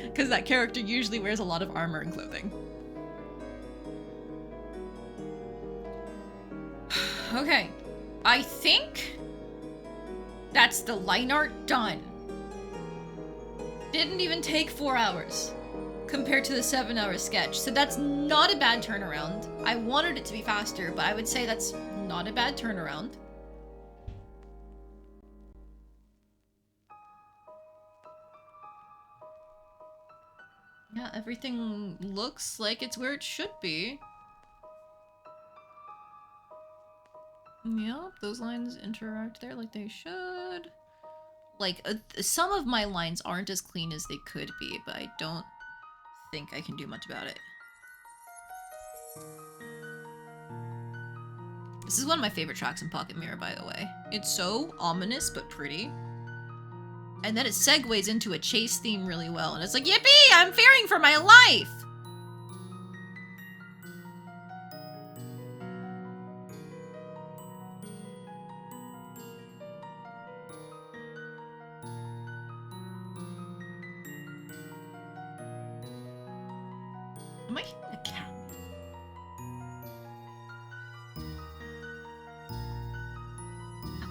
A: Because that character usually wears a lot of armor and clothing. Okay, I think that's the line art done. Didn't even take 4 hours compared to the 7-hour sketch, so that's not a bad turnaround. I wanted it to be faster, but I would say that's not a bad turnaround. Yeah, everything looks like it's where it should be. Yep, those lines interact there like they should. Like, some of my lines aren't as clean as they could be, but I don't think I can do much about it. This is one of my favorite tracks in Pocket Mirror, by the way. It's so ominous but pretty. And then it segues into a chase theme really well, and it's like, yippee! I'm fearing for my life! Am I hearing a cat?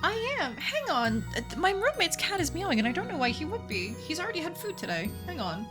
A: I am. Hang on. My roommate's cat is meowing, and I don't know why he would be. He's already had food today. Hang on.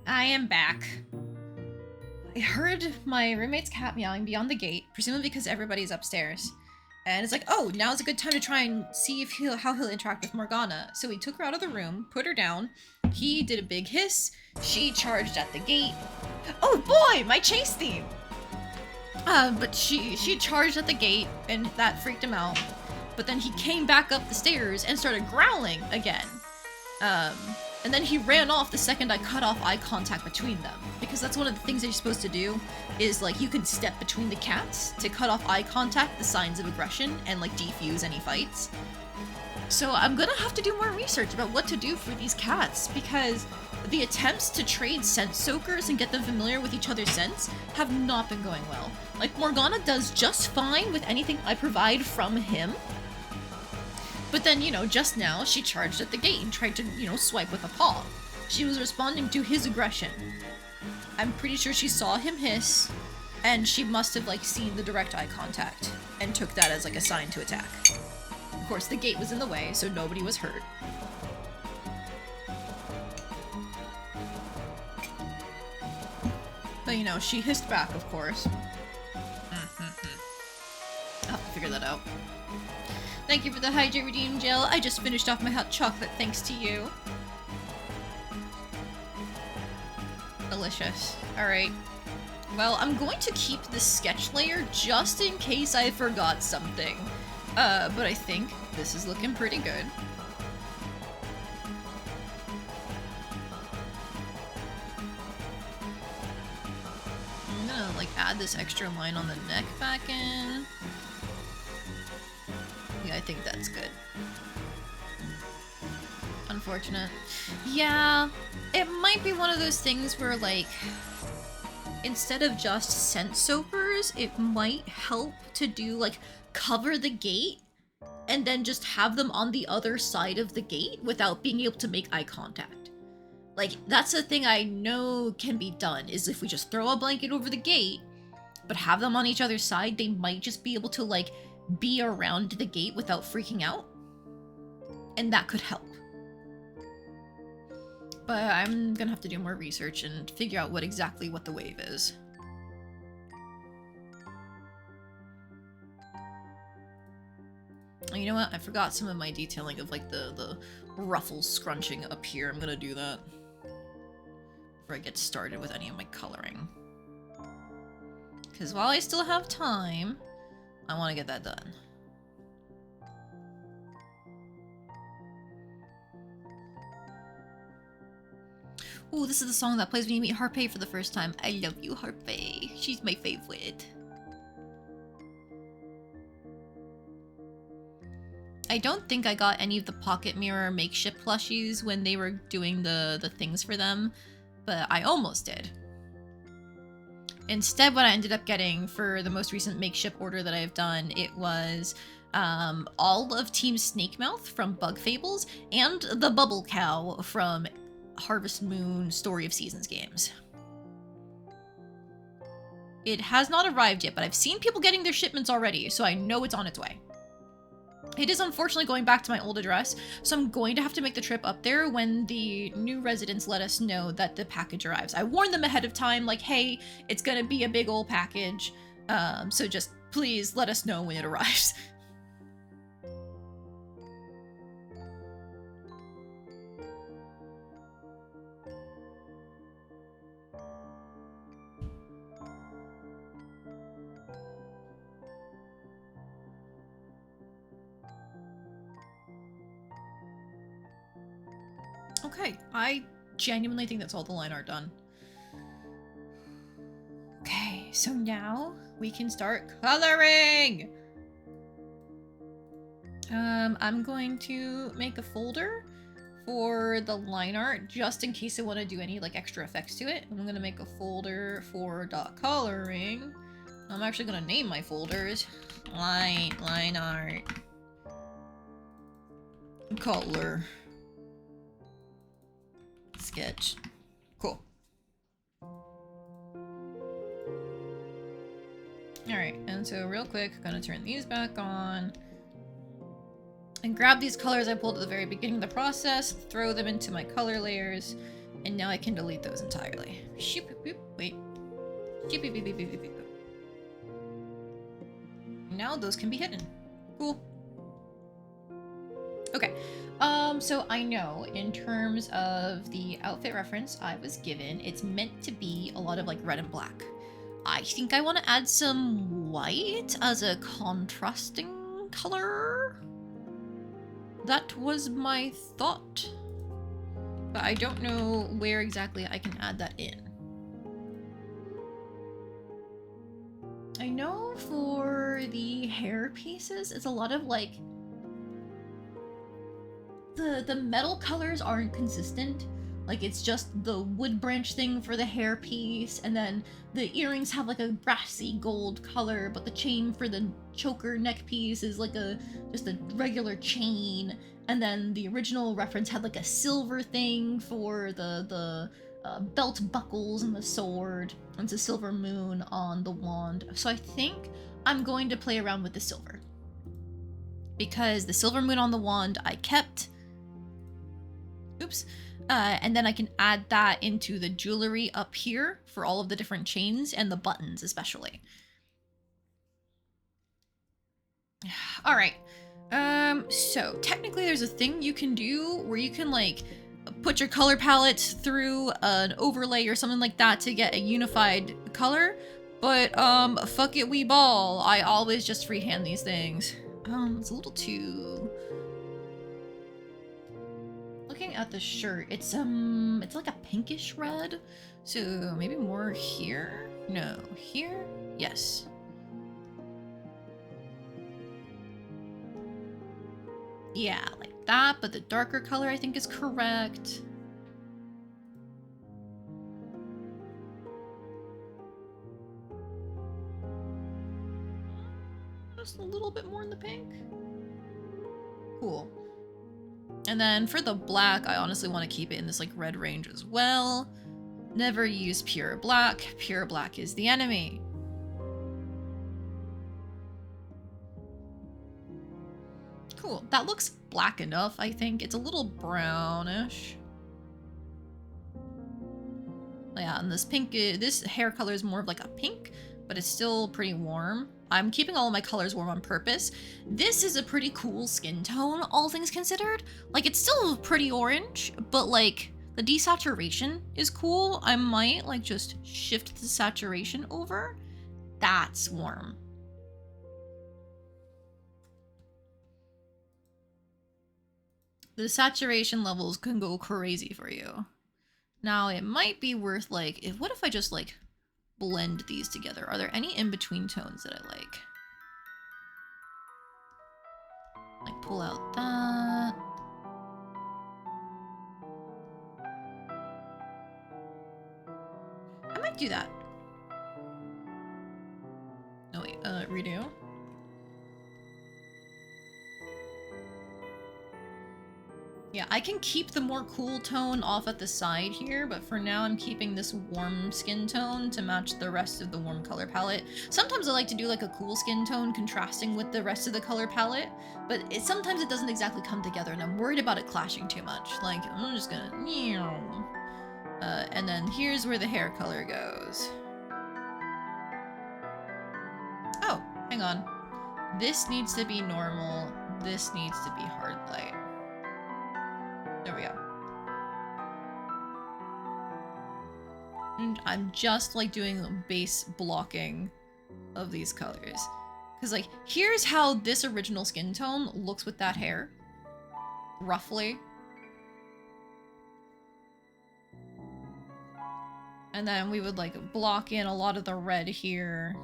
A: I am back. I heard my roommate's cat meowing beyond the gate, presumably because everybody's upstairs. And it's like, oh, now's a good time to try and see if how he'll interact with Morgana. So we took her out of the room, put her down. He did a big hiss. She charged at the gate. Oh boy, my chase theme! But she charged at the gate, and that freaked him out. But then he came back up the stairs and started growling again. And then he ran off the second I cut off eye contact between them. Because that's one of the things that you're supposed to do, is like you can step between the cats to cut off eye contact, the signs of aggression, and like defuse any fights. So I'm gonna have to do more research about what to do for these cats, because the attempts to trade scent soakers and get them familiar with each other's scents have not been going well. Like, Morgana does just fine with anything I provide from him. But then, you know, just now, she charged at the gate and tried to, you know, swipe with a paw. She was responding to his aggression. I'm pretty sure she saw him hiss, and she must have, like, seen the direct eye contact, and took that as, like, a sign to attack. Of course, the gate was in the way, so nobody was hurt. But, you know, she hissed back, of course. I'll have to figure that out. Thank you for the Hydrate Redeem Gel. I just finished off my hot chocolate thanks to you. Delicious. Alright. Well, I'm going to keep the sketch layer just in case I forgot something. But I think this is looking pretty good. I'm gonna, like, add this extra line on the neck back in. Yeah, I think that's good. Unfortunate. Yeah, it might be one of those things where, like, instead of just scent soakers, it might help to do, like, cover the gate and then just have them on the other side of the gate without being able to make eye contact. Like, that's a thing I know can be done, is if we just throw a blanket over the gate, but have them on each other's side, they might just be able to, like, be around the gate without freaking out. And that could help. But I'm gonna have to do more research and figure out what the wave is. You know what? I forgot some of my detailing of, like, the ruffles scrunching up here. I'm gonna do that before I get started with any of my coloring. Because while I still have time, I want to get that done. Ooh, this is the song that plays when you meet Harpy for the first time. I love you, Harpy. She's my favorite. I don't think I got any of the Pocket Mirror makeshift plushies when they were doing the things for them, but I almost did. Instead, what I ended up getting for the most recent makeshift order that I've done, it was all of Team Snakemouth from Bug Fables and the Bubble Cow from Harvest Moon Story of Seasons games. It has not arrived yet, but I've seen people getting their shipments already, so I know it's on its way. It is unfortunately going back to my old address, so I'm going to have to make the trip up there when the new residents let us know that the package arrives. I warned them ahead of time, like, hey, it's gonna be a big old package, so just please let us know when it arrives. Okay, I genuinely think that's all the line art done. Okay, so now we can start coloring! I'm going to make a folder for the line art, just in case I want to do any, like, extra effects to it. I'm gonna make a folder for .coloring. I'm actually gonna name my folders line art, color, sketch. Cool. Alright, and so real quick, gonna turn these back on. And grab these colors I pulled at the very beginning of the process, throw them into my color layers, And now I can delete those entirely. Shoop, boop, boop, wait. Shoop, boop, boop, boop, boop, boop, boop. Now those can be hidden. Cool. Okay. So I know in terms of the outfit reference I was given, it's meant to be a lot of like red and black. I think I want to add some white as a contrasting color. That was my thought. But I don't know where exactly I can add that in. I know for the hair pieces, it's a lot of like the metal colors aren't consistent. Like it's just the wood branch thing for the hair piece, and then the earrings have like a brassy gold color, but the chain for the choker neck piece is like just a regular chain. And then the original reference had like a silver thing for the belt buckles and the sword. And it's a silver moon on the wand. So I think I'm going to play around with the silver. Because the silver moon on the wand I kept. Oops. And then I can add that into the jewelry up here for all of the different chains and the buttons especially. All right. So technically there's a thing you can do where you can like put your color palette through an overlay or something like that to get a unified color, but fuck it, we ball. I always just freehand these things. It's a little too... Looking at the shirt, it's like a pinkish red, so maybe more here? No, here? Yes. Yeah, like that, but the darker color I think is correct. Just a little bit more in the pink. Cool. And then for the black, I honestly want to keep it in this like red range as well. Never use pure black. Pure black is the enemy. Cool. That looks black enough, I think. It's a little brownish. Yeah, and this pink, this hair color is more of like a pink, but it's still pretty warm. I'm keeping all of my colors warm on purpose. This is a pretty cool skin tone, all things considered. Like, it's still pretty orange, but like, the desaturation is cool. I might like just shift the saturation over. That's warm. The saturation levels can go crazy for you. Now, it might be worth like, what if I just like blend these together? Are there any in-between tones that I like? Like pull out that. I might do that. No wait, redo. Yeah, I can keep the more cool tone off at the side here, but for now I'm keeping this warm skin tone to match the rest of the warm color palette. Sometimes I like to do like a cool skin tone contrasting with the rest of the color palette, but sometimes it doesn't exactly come together and I'm worried about it clashing too much. Like, I'm just gonna... and then here's where the hair color goes. Oh, hang on. This needs to be normal. This needs to be hard light. There we go. And I'm just like doing base blocking of these colors. Because like, here's how this original skin tone looks with that hair. Roughly. And then we would like block in a lot of the red here.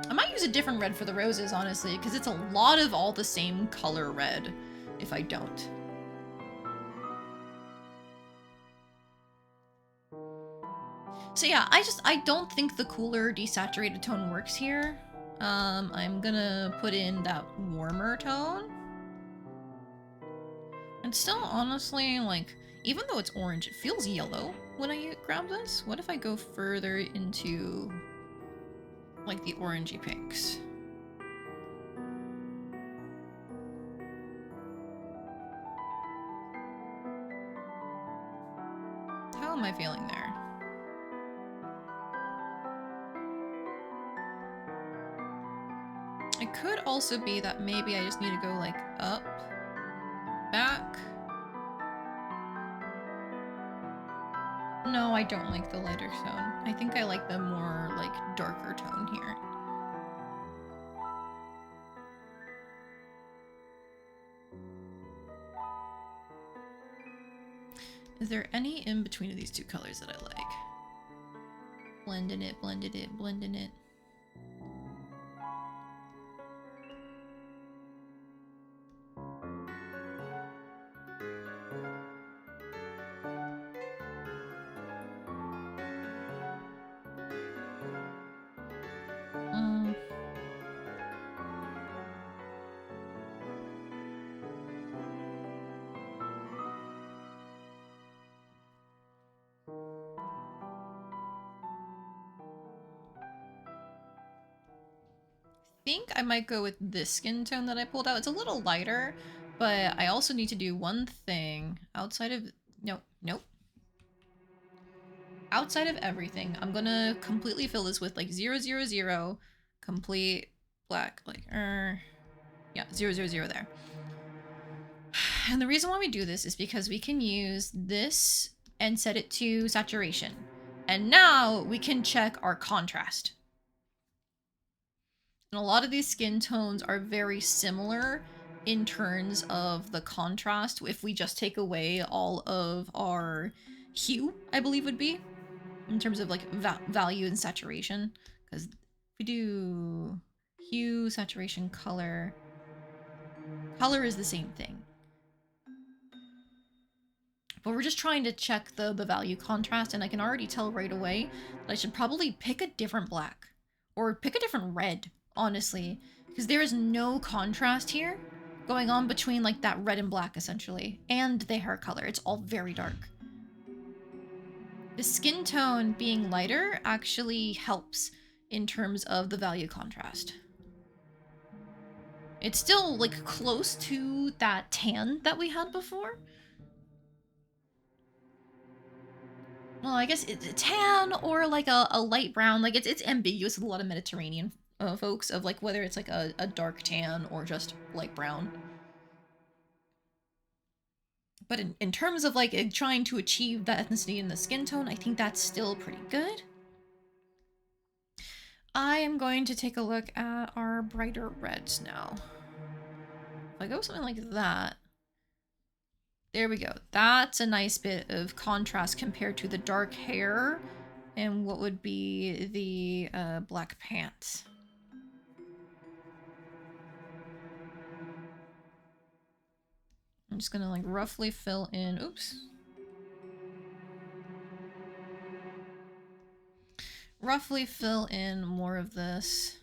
A: I might use a different red for the roses, honestly, because it's a lot of all the same color red if I don't. So yeah, I don't think the cooler desaturated tone works here. I'm gonna put in that warmer tone. And still, honestly, like, even though it's orange, it feels yellow when I grab this. What if I go further into... like the orangey pinks. How am I feeling there? It could also be that maybe I just need to go like up, back. No, I don't like the lighter tone. I think I like the more like darker tone here. Is there any in between of these two colors that I like? Blending it, blended it, blending it. Think I might go with this skin tone that I pulled out. It's a little lighter, but I also need to do one thing outside of... Nope. Outside of everything, I'm gonna completely fill this with like 000, complete black, like, yeah, 000 there. And the reason why we do this is because we can use this and set it to saturation. And now we can check our contrast. And a lot of these skin tones are very similar in terms of the contrast if we just take away all of our hue, I believe would be, in terms of like value and saturation. Because if we do hue, saturation, color, color is the same thing. But we're just trying to check the value contrast, and I can already tell right away that I should probably pick a different black. Or pick a different red, honestly. Because there is no contrast here going on between like that red and black, essentially. And the hair color. It's all very dark. The skin tone being lighter actually helps in terms of the value contrast. It's still like close to that tan that we had before. Well, I guess it's a tan or like a light brown. Like it's ambiguous with a lot of Mediterranean folks of like whether it's like a dark tan or just light brown. But in terms of like trying to achieve that ethnicity in the skin tone, I think that's still pretty good. I am going to take a look at our brighter reds now. If I go something like that, there we go. That's a nice bit of contrast compared to the dark hair and what would be the black pants. I'm just gonna like roughly fill in, oops. Roughly fill in more of this.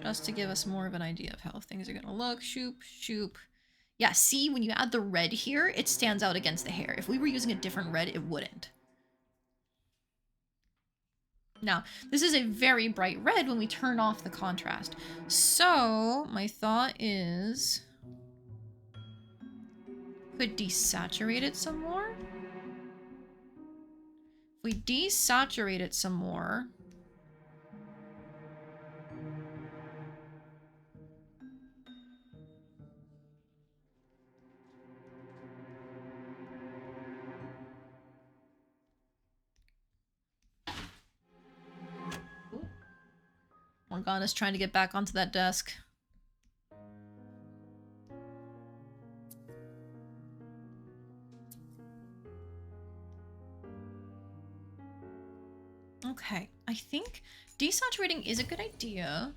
A: Just to give us more of an idea of how things are gonna look. Shoop, shoop. Yeah, see, when you add the red here, it stands out against the hair. If we were using a different red, it wouldn't. Now, this is a very bright red when we turn off the contrast. So, my thought is... could desaturate it some more? If we desaturate it some more... Morgana's trying to get back onto that desk. Okay, I think desaturating is a good idea.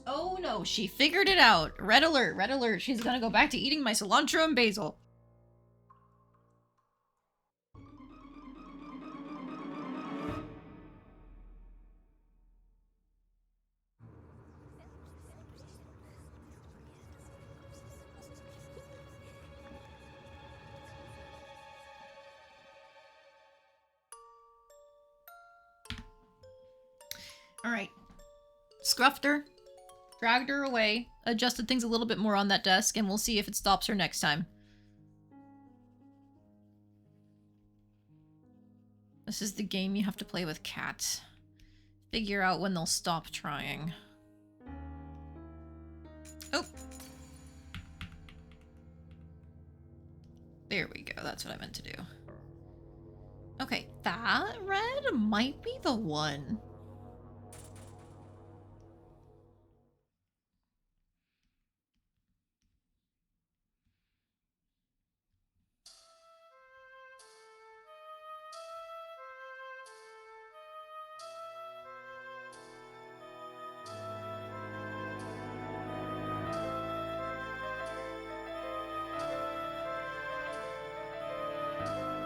A: Oh no, she figured it out. Red alert, red alert. She's gonna go back to eating my cilantro and basil. Alright. Scruffed her. Dragged her away. Adjusted things a little bit more on that desk, and we'll see if it stops her next time. This is the game you have to play with cats. Figure out when they'll stop trying. Oh! There we go, that's what I meant to do. Okay, that red might be the one.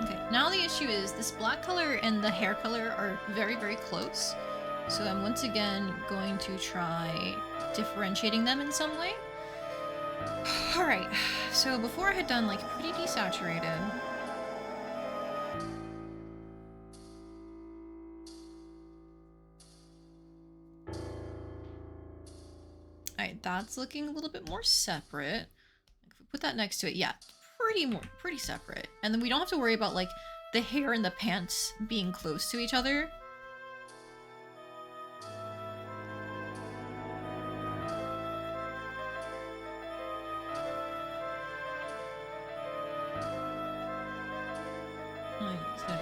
A: Okay, now the issue is this black color and the hair color are very, very close. So I'm once again going to try differentiating them in some way. Alright, so before I had done like pretty desaturated. Alright, that's looking a little bit more separate. If we put that next to it, yeah, pretty separate. And then we don't have to worry about like the hair and the pants being close to each other.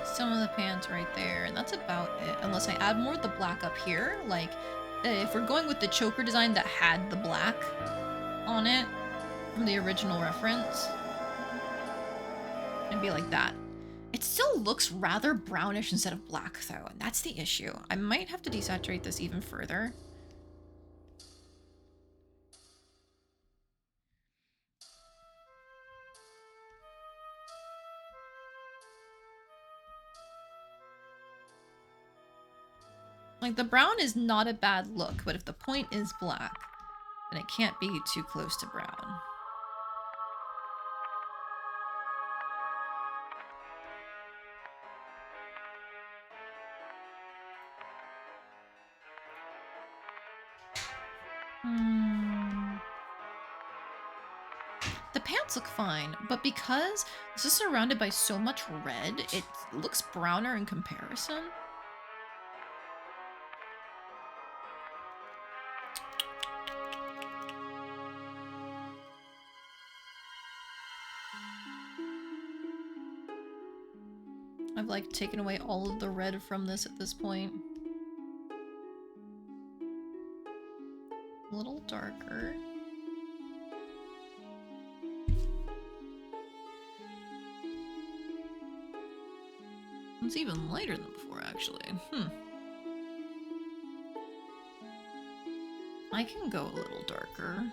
A: Some of the pants right there, and that's about it. Unless I add more of the black up here. Like, if we're going with the choker design that had the black on it from the original reference, it'd be like that. It still looks rather brownish instead of black, though, and that's the issue. I might have to desaturate this even further. Like, the brown is not a bad look, but if the point is black, then it can't be too close to brown. The pants look fine, but because this is surrounded by so much red, it looks browner in comparison. I've like taken away all of the red from this at this point. A little darker. It's even lighter than before, actually. I can go a little darker.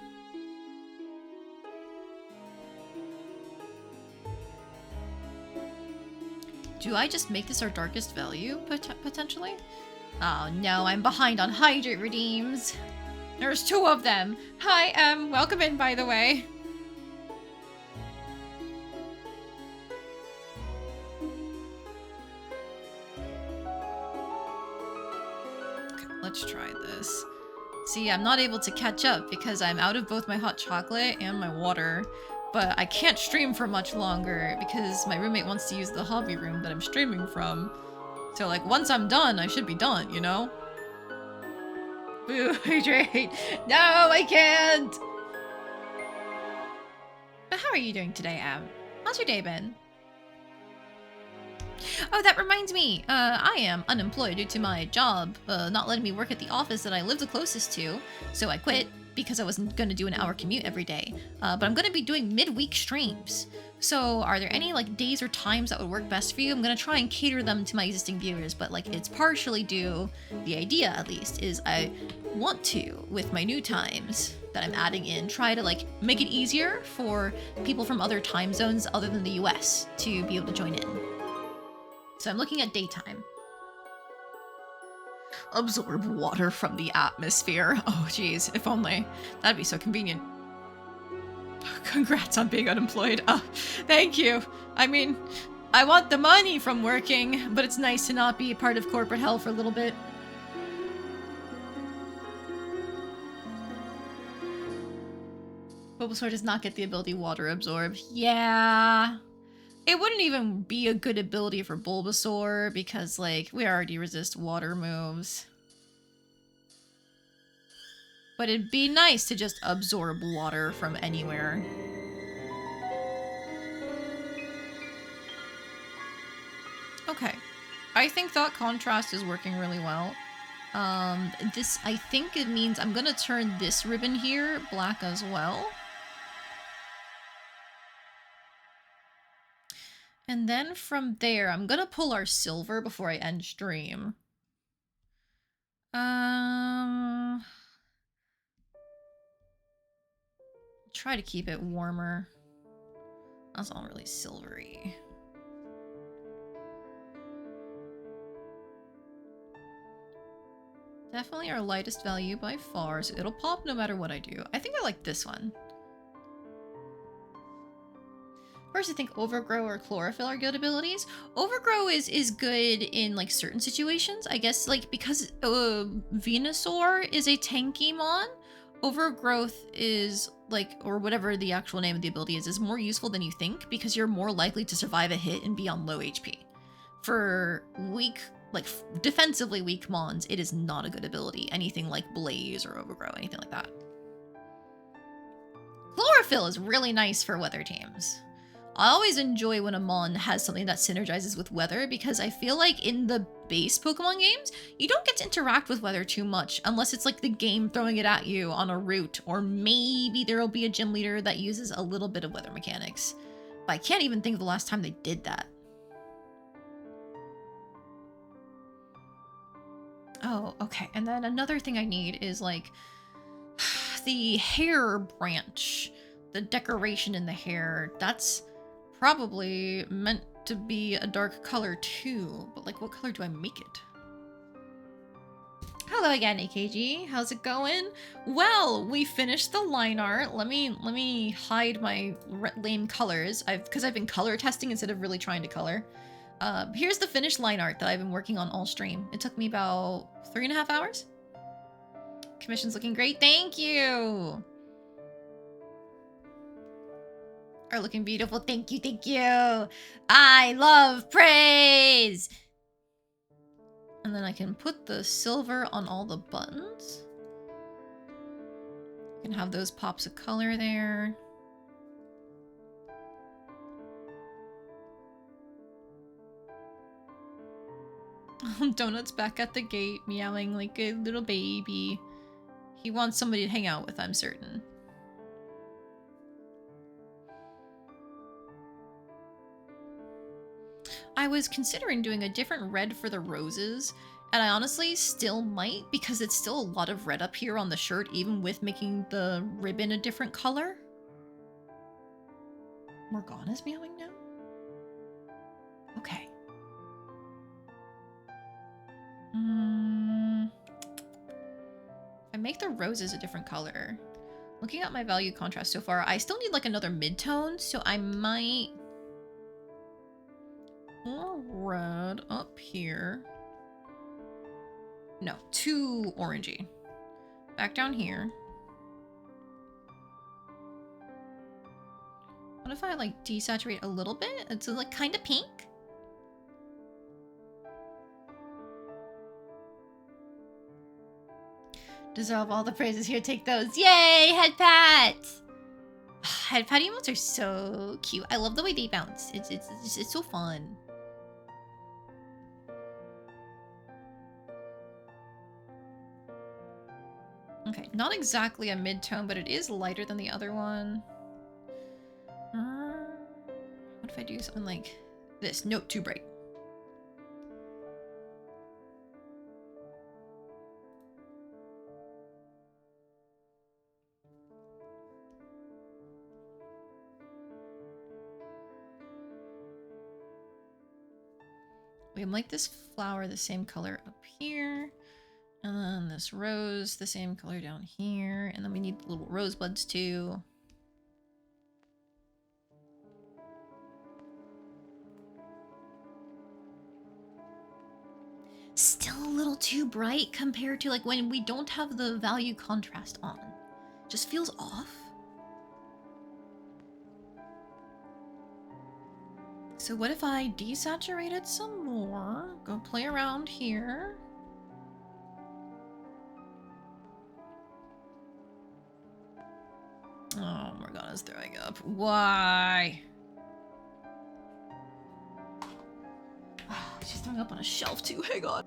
A: Do I just make this our darkest value, potentially? Oh no, I'm behind on hydrate redeems. There's 2 of them. Hi, welcome in, by the way. Okay, let's try this. See, I'm not able to catch up because I'm out of both my hot chocolate and my water. But I can't stream for much longer because my roommate wants to use the hobby room that I'm streaming from. So like, once I'm done, I should be done, you know? Boo, hydrate! No, I can't! But how are you doing today, Am? How's your day been? Oh, that reminds me, I am unemployed due to my job not letting me work at the office that I live the closest to, so I quit because I wasn't going to do an hour commute every day. But I'm going to be doing midweek streams. So are there any like days or times that would work best for you? I'm going to try and cater them to my existing viewers, but like it's partially due, the idea at least, is I want to, with my new times that I'm adding in, try to like make it easier for people from other time zones other than the US to be able to join in. So I'm looking at daytime. Absorb water from the atmosphere. Oh geez, if only. That'd be so convenient. Congrats on being unemployed. Thank you. I mean, I want the money from working, but it's nice to not be a part of corporate hell for a little bit. Bulbasaur does not get the ability Water Absorb. Yeah. It wouldn't even be a good ability for Bulbasaur because, like, we already resist water moves. But it'd be nice to just absorb water from anywhere. Okay. I think Thought Contrast is working really well. This, I think it means I'm gonna turn this ribbon here black as well. And then from there, I'm gonna pull our silver before I end stream. Try to keep it warmer. That's all really silvery. Definitely our lightest value by far, so it'll pop no matter what I do. I think I like this one. First, I think Overgrow or Chlorophyll are good abilities. Overgrow is good in, like, certain situations. I guess, like, because Venusaur is a tanky mon, Overgrowth is, like, or whatever the actual name of the ability is more useful than you think because you're more likely to survive a hit and be on low HP. For weak, like, defensively weak mons, it is not a good ability. Anything like Blaze or Overgrow, anything like that. Chlorophyll is really nice for weather teams. I always enjoy when a mon has something that synergizes with weather because I feel like in the base Pokemon games, you don't get to interact with weather too much unless it's like the game throwing it at you on a route, or maybe there'll be a gym leader that uses a little bit of weather mechanics. But I can't even think of the last time they did that. Oh, okay. And then another thing I need is like the hair branch, the decoration in the hair. That's probably meant to be a dark color too, but like what color do I make it? Hello again, AKG. How's it going? Well, we finished the line art. Let me hide my lame colors. Because I've been color testing instead of really trying to color. Here's the finished line art that I've been working on all stream. It took me about 3.5 hours. Commission's looking great. Thank you. Are looking beautiful. Thank you, thank you. I love praise. And then I can put the silver on all the buttons. You can have those pops of color there. Donut's back at the gate, meowing like a little baby. He wants somebody to hang out with, I'm certain. I was considering doing a different red for the roses, and I honestly still might because it's still a lot of red up here on the shirt, even with making the ribbon a different color. Morgana's meowing now? Okay. I make the roses a different color. Looking at my value contrast so far, I still need like another mid-tone, so I might... more red up here. No, too orangey. Back down here. What if I like desaturate a little bit? It's like kind of pink. Deserve all the praises here. Take those. Yay, head pats. Head pat emotes are so cute. I love the way they bounce. It's so fun. Okay, not exactly a mid-tone, but it is lighter than the other one. What if I do something like this? Nope, too bright. We can make this flower the same color up here. And then this rose, the same color down here. And then we need little rosebuds too. Still a little too bright compared to like when we don't have the value contrast on. Just feels off. So what if I desaturate it some more? Go play around here. Oh, Morgana's throwing up. Why? Oh, she's throwing up on a shelf too. Hang on.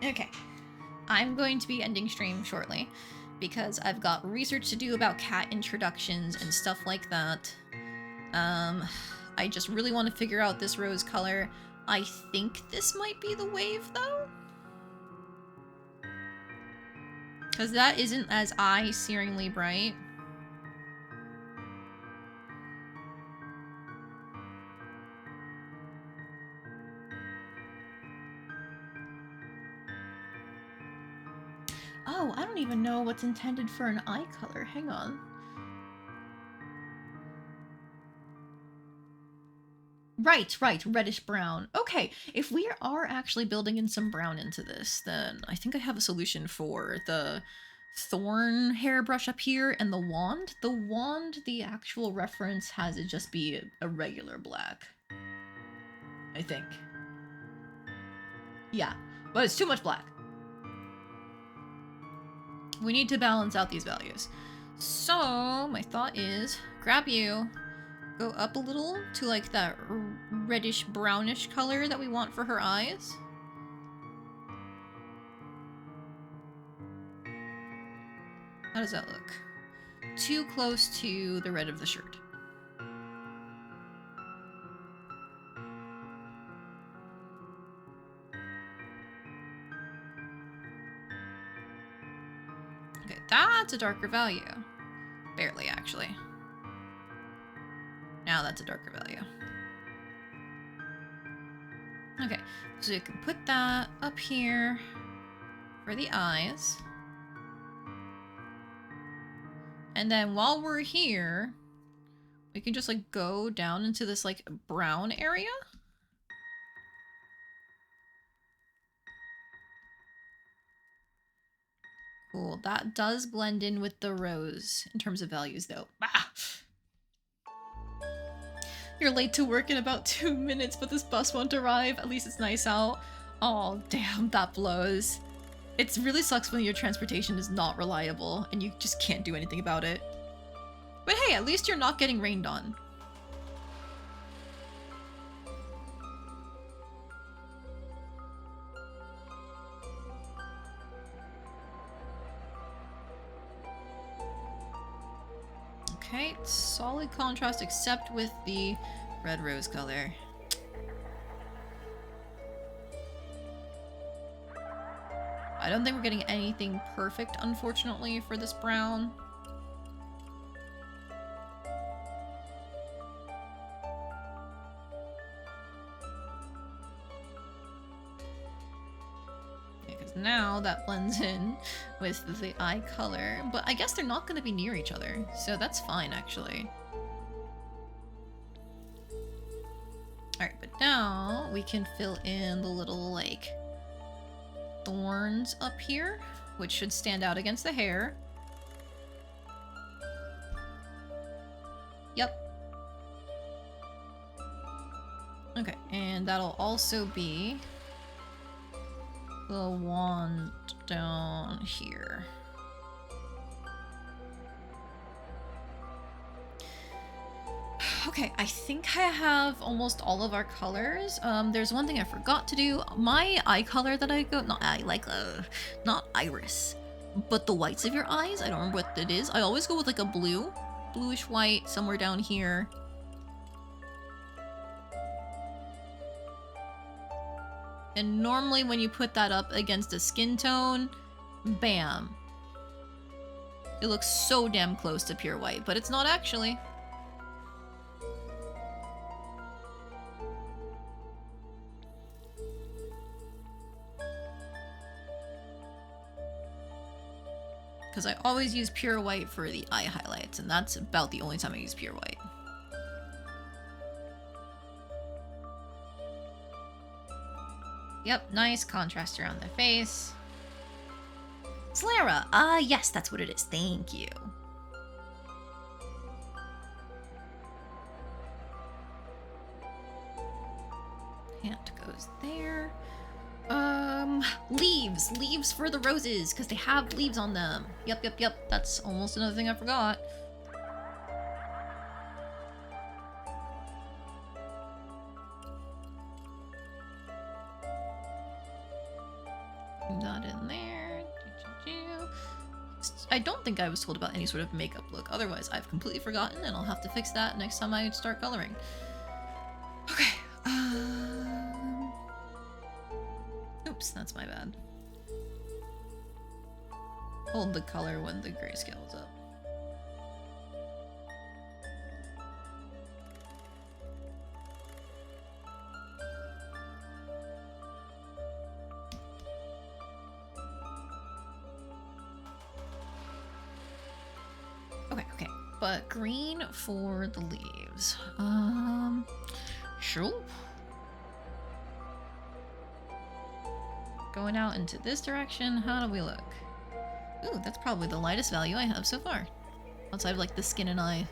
A: Okay, I'm going to be ending stream shortly because I've got research to do about cat introductions and stuff like that. I just really want to figure out this rose color. I think this might be the wave though, because that isn't as eye-searingly bright. Oh, I don't even know what's intended for an eye color. Hang on. Right, reddish brown. Okay, if we are actually building in some brown into this, then I think I have a solution for the thorn hairbrush up here and the wand. The wand, the actual reference has it just be a regular black. I think. Yeah, but it's too much black. We need to balance out these values. So, my thought is, grab you, go up a little to like that reddish brownish color that we want for her eyes. How does that look? Too close to the red of the shirt. Okay, that's a darker value. Barely, actually. Now that's a darker value. Okay, so you can put that up here for the eyes. And then while we're here, we can just like go down into this like brown area. Cool, that does blend in with the rose in terms of values though. Ah! You're late to work in about 2 minutes, but this bus won't arrive. At least it's nice out. Oh, damn, that blows. It really sucks when your transportation is not reliable and you just can't do anything about it. But hey, at least you're not getting rained on. Okay, solid contrast except with the red rose color. I don't think we're getting anything perfect, unfortunately, for this brown. Because now that blends in with the eye color, but I guess they're not going to be near each other, so that's fine, actually. Alright, but now we can fill in the little, like, thorns up here, which should stand out against the hair. Yep. Okay, and that'll also be the wand down here. Okay, I think I have almost all of our colors. There's one thing I forgot to do. My eye color that I go, not iris, but the whites of your eyes. I don't remember what it is. I always go with like a bluish white somewhere down here. And normally when you put that up against a skin tone, bam. It looks so damn close to pure white, but it's not actually. Because I always use pure white for the eye highlights, and that's about the only time I use pure white. Yep, nice contrast around the face. Slara! Yes, that's what it is. Thank you. Hand goes there. Leaves! Leaves for the roses, because they have leaves on them. Yep. That's almost another thing I forgot. That in there. I don't think I was told about any sort of makeup look. Otherwise, I've completely forgotten, and I'll have to fix that next time I start coloring. Okay. Oops, that's my bad. Hold the color when the grayscale is up. Okay. But green for the leaves. Sure. Going out into this direction, how do we look? Ooh, that's probably the lightest value I have so far. Outside of like the skin and eye.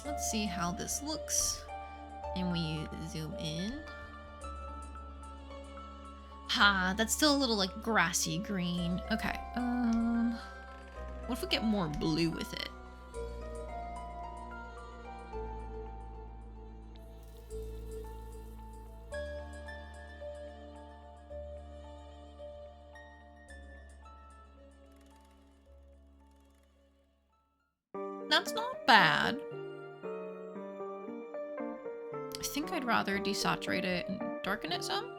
A: Let's see how this looks. And we zoom in. Ha, that's still a little like grassy green. Okay, what if we get more blue with it? That's not bad. I think I'd rather desaturate it and darken it some.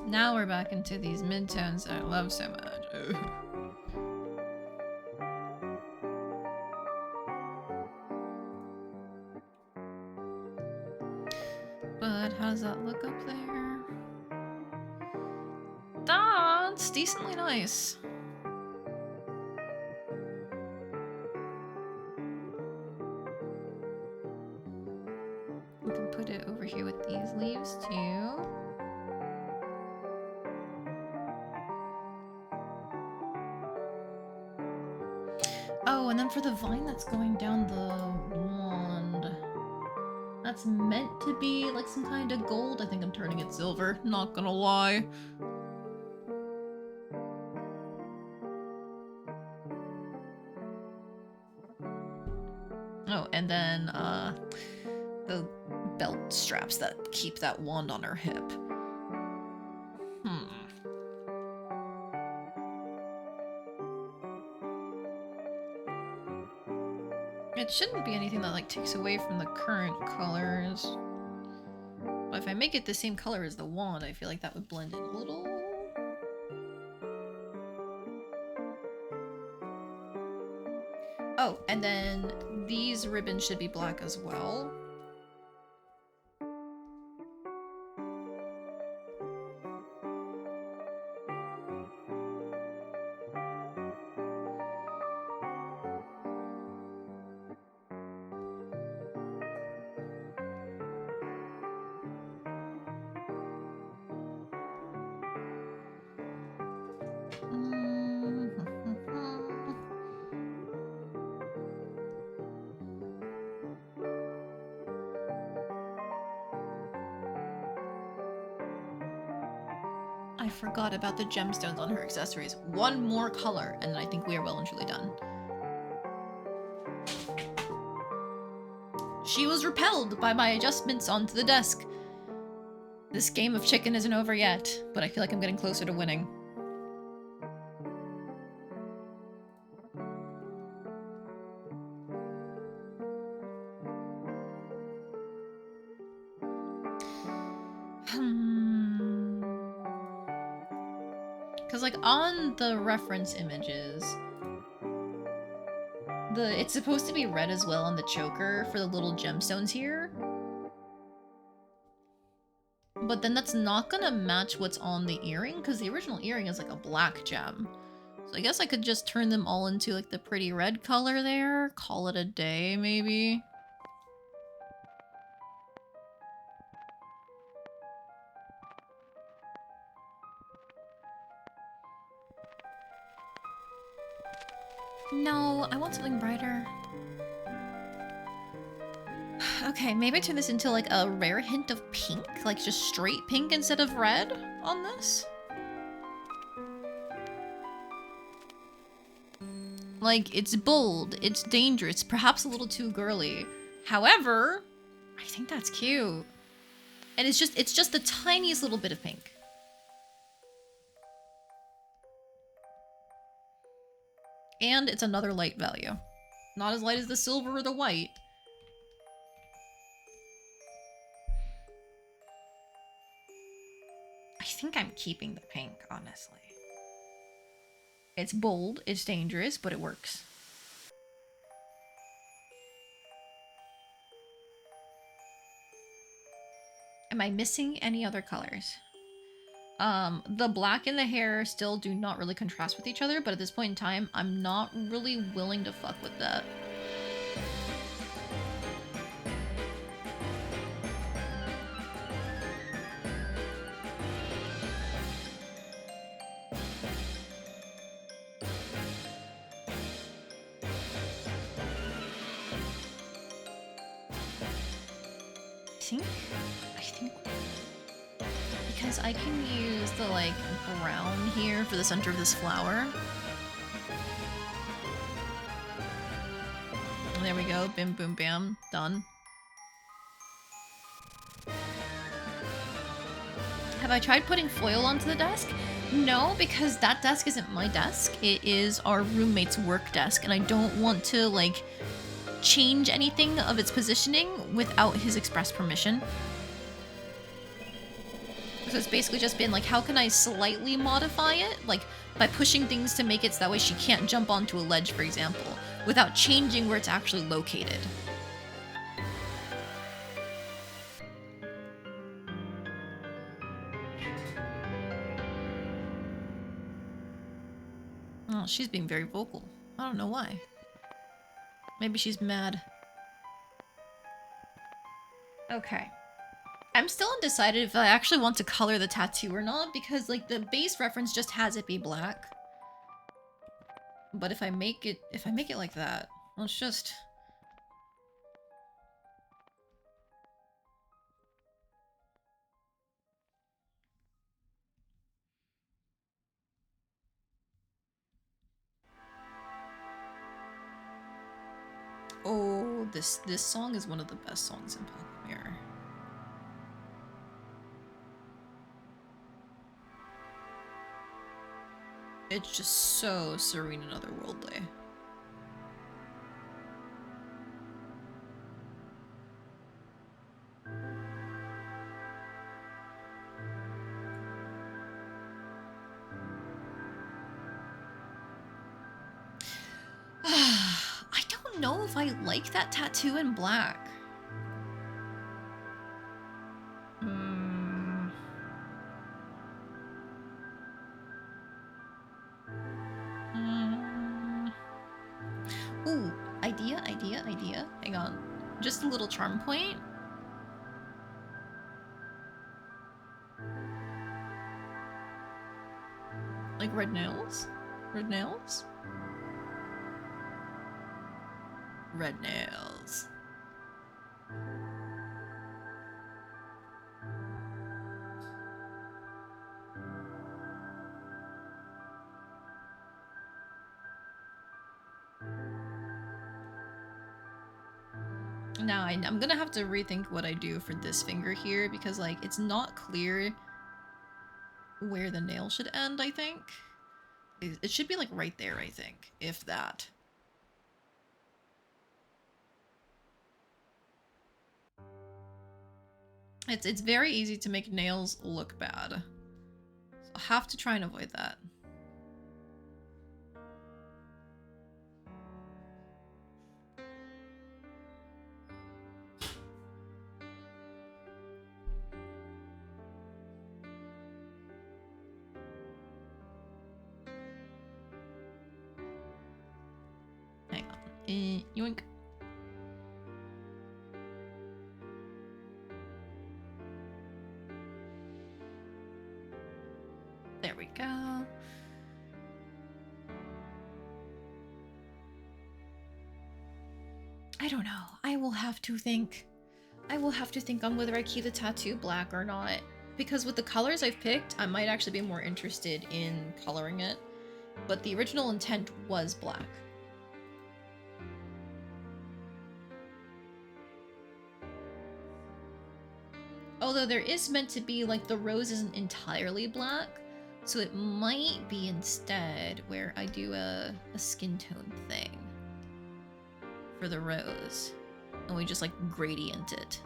A: Now we're back into these midtones that I love so much. Ugh. But how does that look up there? That's decently nice. We can put it over here with these leaves too. Oh, and then for the vine that's going down the wand, that's meant to be like some kind of gold. I think I'm turning it silver, not gonna lie. Oh, and then the belt straps that keep that wand on her hip. it shouldn't be anything that like takes away from the current colors. But if I make it the same color as the wand, I feel like that would blend in a little. Oh, and then these ribbons should be black as well. I forgot about the gemstones on her accessories. One more color, and then I think we are well and truly done. She was repelled by my adjustments onto the desk. This game of chicken isn't over yet, but I feel like I'm getting closer to winning. Because like on the reference images, it's supposed to be red as well on the choker for the little gemstones here. But then that's not gonna match what's on the earring, because the original earring is like a black gem. So I guess I could just turn them all into like the pretty red color there, call it a day maybe. No, I want something brighter. Okay, maybe turn this into like a rare hint of pink, like just straight pink instead of red on this. Like, it's bold, it's dangerous, perhaps a little too girly. However, I think that's cute. And it's just the tiniest little bit of pink. And it's another light value. Not as light as the silver or the white. I think I'm keeping the pink, honestly. It's bold, it's dangerous, but it works. Am I missing any other colors? The black and the hair still do not really contrast with each other, but at this point in time, I'm not really willing to fuck with that. I think because I can use the like brown here for the center of this flower. And there we go, bim boom bam, done. Have I tried putting foil onto the desk? No, because that desk isn't my desk. It is our roommate's work desk, and I don't want to like change anything of its positioning without his express permission. So it's basically just been like, how can I slightly modify it? Like by pushing things to make it so that way she can't jump onto a ledge, for example, without changing where it's actually located. Oh, she's being very vocal. I don't know why. Maybe she's mad. Okay. I'm still undecided if I actually want to color the tattoo or not, because like the base reference just has it be black. But if I make it like that, let's just... Oh, this song is one of the best songs in Pokemon. It's just so serene and otherworldly. don't know if I like that tattoo in black. Ooh, idea. Hang on. Just a little charm point. Like red nails? Red nails? Red nails. Now I'm gonna have to rethink what I do for this finger here because like it's not clear where the nail should end, I think. It should be like right there, I think, if that. It's very easy to make nails look bad. So I'll have to try and avoid that. Hang on. Yoink. There we go. I don't know. I will have to think on whether I keep the tattoo black or not. Because with the colors I've picked, I might actually be more interested in coloring it. But the original intent was black. Although there is meant to be, like, the rose isn't entirely black. So it might be instead where I do a skin tone thing for the rose. And we just, like, gradient it.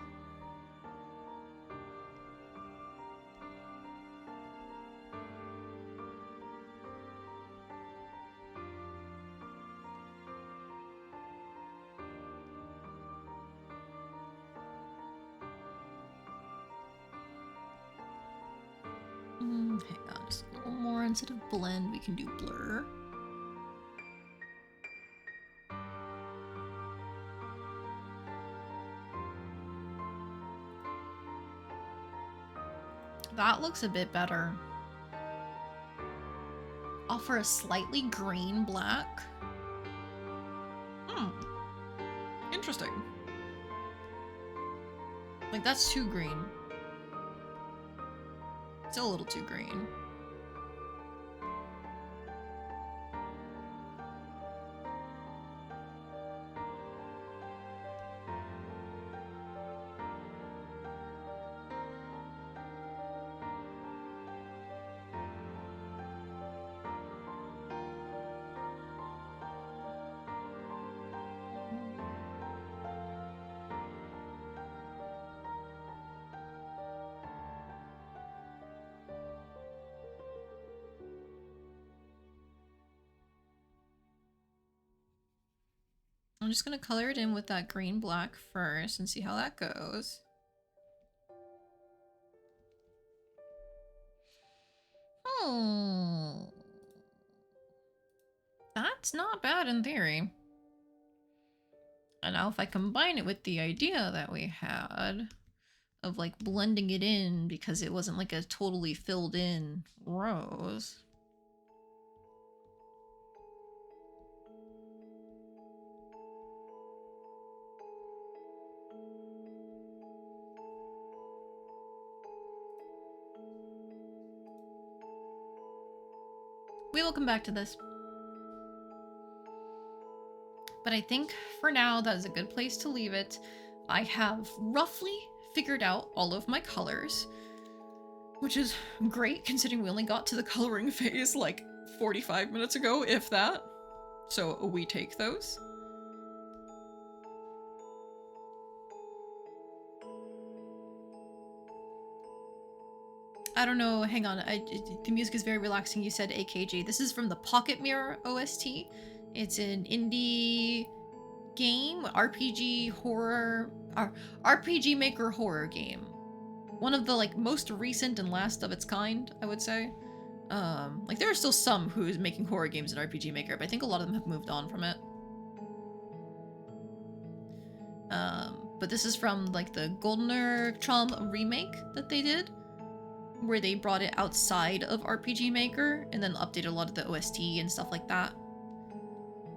A: Hang on, just a little more. Instead of blend, we can do blur. That looks a bit better. Offer a slightly green black. Interesting. Like, that's too green. Still a little too green. I'm just gonna color it in with that green black first and see how that goes. That's not bad in theory. And now if I combine it with the idea that we had of like blending it in because it wasn't like a totally filled in rose. We will come back to this. But I think for now that is a good place to leave it. I have roughly figured out all of my colors, which is great considering we only got to the coloring phase like 45 minutes ago, if that. So we take those. I don't know, hang on, the music is very relaxing. You said AKG. This is from the Pocket Mirror OST. It's an indie game, RPG horror, RPG Maker horror game. One of the like most recent and last of its kind, I would say. Like there are still some who's making horror games in RPG Maker, but I think a lot of them have moved on from it. But this is from like the Goldener Traum remake that they did, where they brought it outside of RPG Maker and then updated a lot of the OST and stuff like that.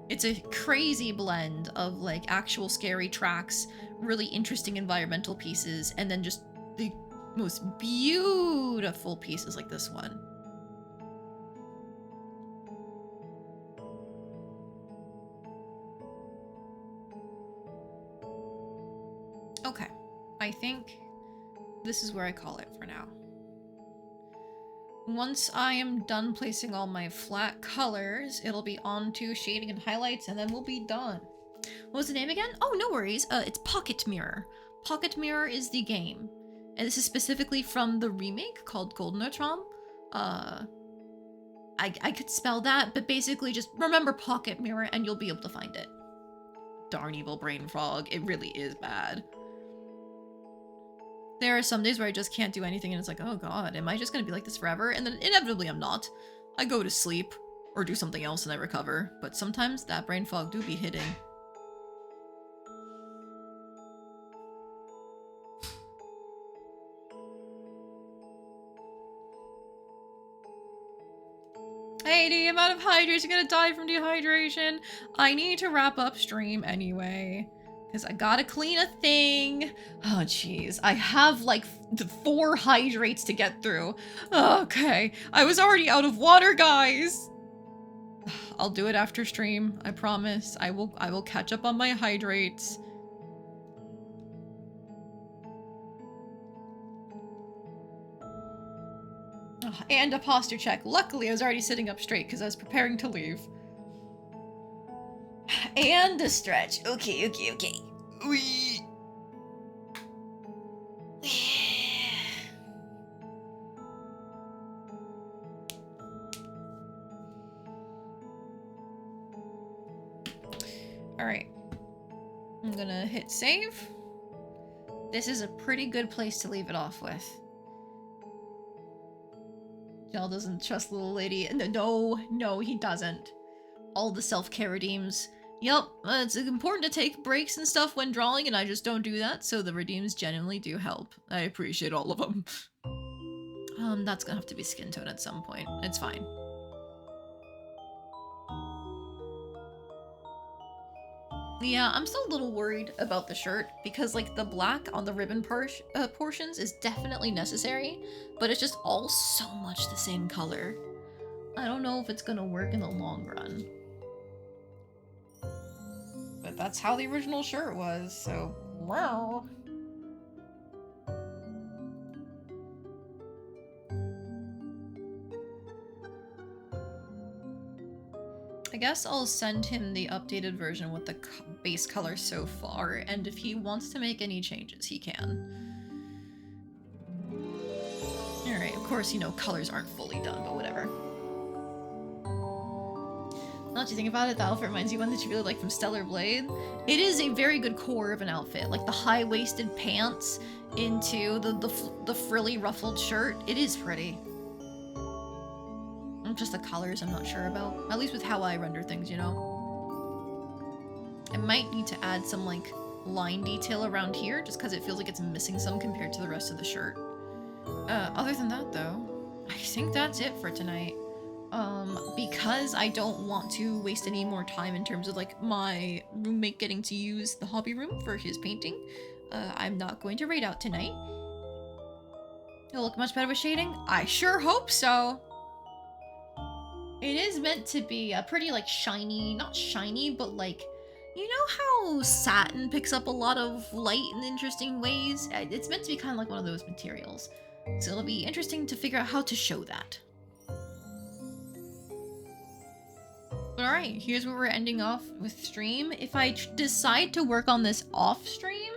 A: It's a crazy blend of like actual scary tracks, really interesting environmental pieces, and then just the most beautiful pieces like this one. Okay, I think this is where I call it for now. Once I am done placing all my flat colors, it'll be on to shading and highlights, and then we'll be done. What was the name again? Oh, no worries. It's Pocket Mirror. Pocket Mirror is the game. And this is specifically from the remake called Goldener Traum. I could spell that, but basically just remember Pocket Mirror and you'll be able to find it. Darn evil brain frog. It really is bad. There are some days where I just can't do anything and it's like, oh god, am I just gonna be like this forever? And then inevitably I'm not. I go to sleep or do something else and I recover, but sometimes that brain fog do be hitting. Heidi, I'm out of hydration, gonna die from dehydration. I need to wrap up stream anyway. Because I gotta clean a thing. Oh, jeez. I have, like, 4 hydrates to get through. Okay. I was already out of water, guys. I'll do it after stream. I promise. I will catch up on my hydrates. Oh, and a posture check. Luckily, I was already sitting up straight because I was preparing to leave. And a stretch. Okay. Wee. Alright. I'm gonna hit save. This is a pretty good place to leave it off with. Jell doesn't trust little lady. No, he doesn't. All the self-care redeems. Yep, it's important to take breaks and stuff when drawing, and I just don't do that, so the redeems genuinely do help. I appreciate all of them. That's gonna have to be skin tone at some point. It's fine. Yeah, I'm still a little worried about the shirt, because, like, the black on the ribbon portions is definitely necessary, but it's just all so much the same color. I don't know if it's gonna work in the long run. But that's how the original shirt was, so wow. I guess I'll send him the updated version with the base color so far, and if he wants to make any changes, he can. Alright, of course, you know, colors aren't fully done, but whatever. Now that you think about it, the outfit reminds you one that you really like from Stellar Blade. It is a very good core of an outfit, like the high-waisted pants into the frilly ruffled shirt. It is pretty. Just the colors I'm not sure about. At least with how I render things, you know? I might need to add some, like, line detail around here, just because it feels like it's missing some compared to the rest of the shirt. Other than that, though, I think that's it for tonight. Because I don't want to waste any more time in terms of, like, my roommate getting to use the hobby room for his painting, I'm not going to raid out tonight. It'll look much better with shading? I sure hope so! It is meant to be a pretty, like, shiny, not shiny, but, like, you know how satin picks up a lot of light in interesting ways? It's meant to be kind of like one of those materials. So it'll be interesting to figure out how to show that. Alright, here's where we're ending off with stream. If I decide to work on this off stream,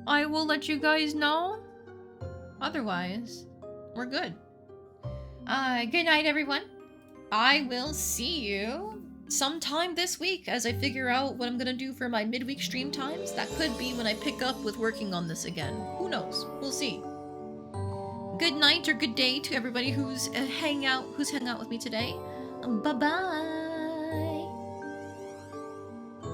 A: I will let you guys know. Otherwise, we're good. Good night, everyone. I will see you sometime this week as I figure out what I'm gonna do for my midweek stream times. That could be when I pick up with working on this again. Who knows? We'll see. Good night or good day to everybody who's hung out with me today. Bye bye.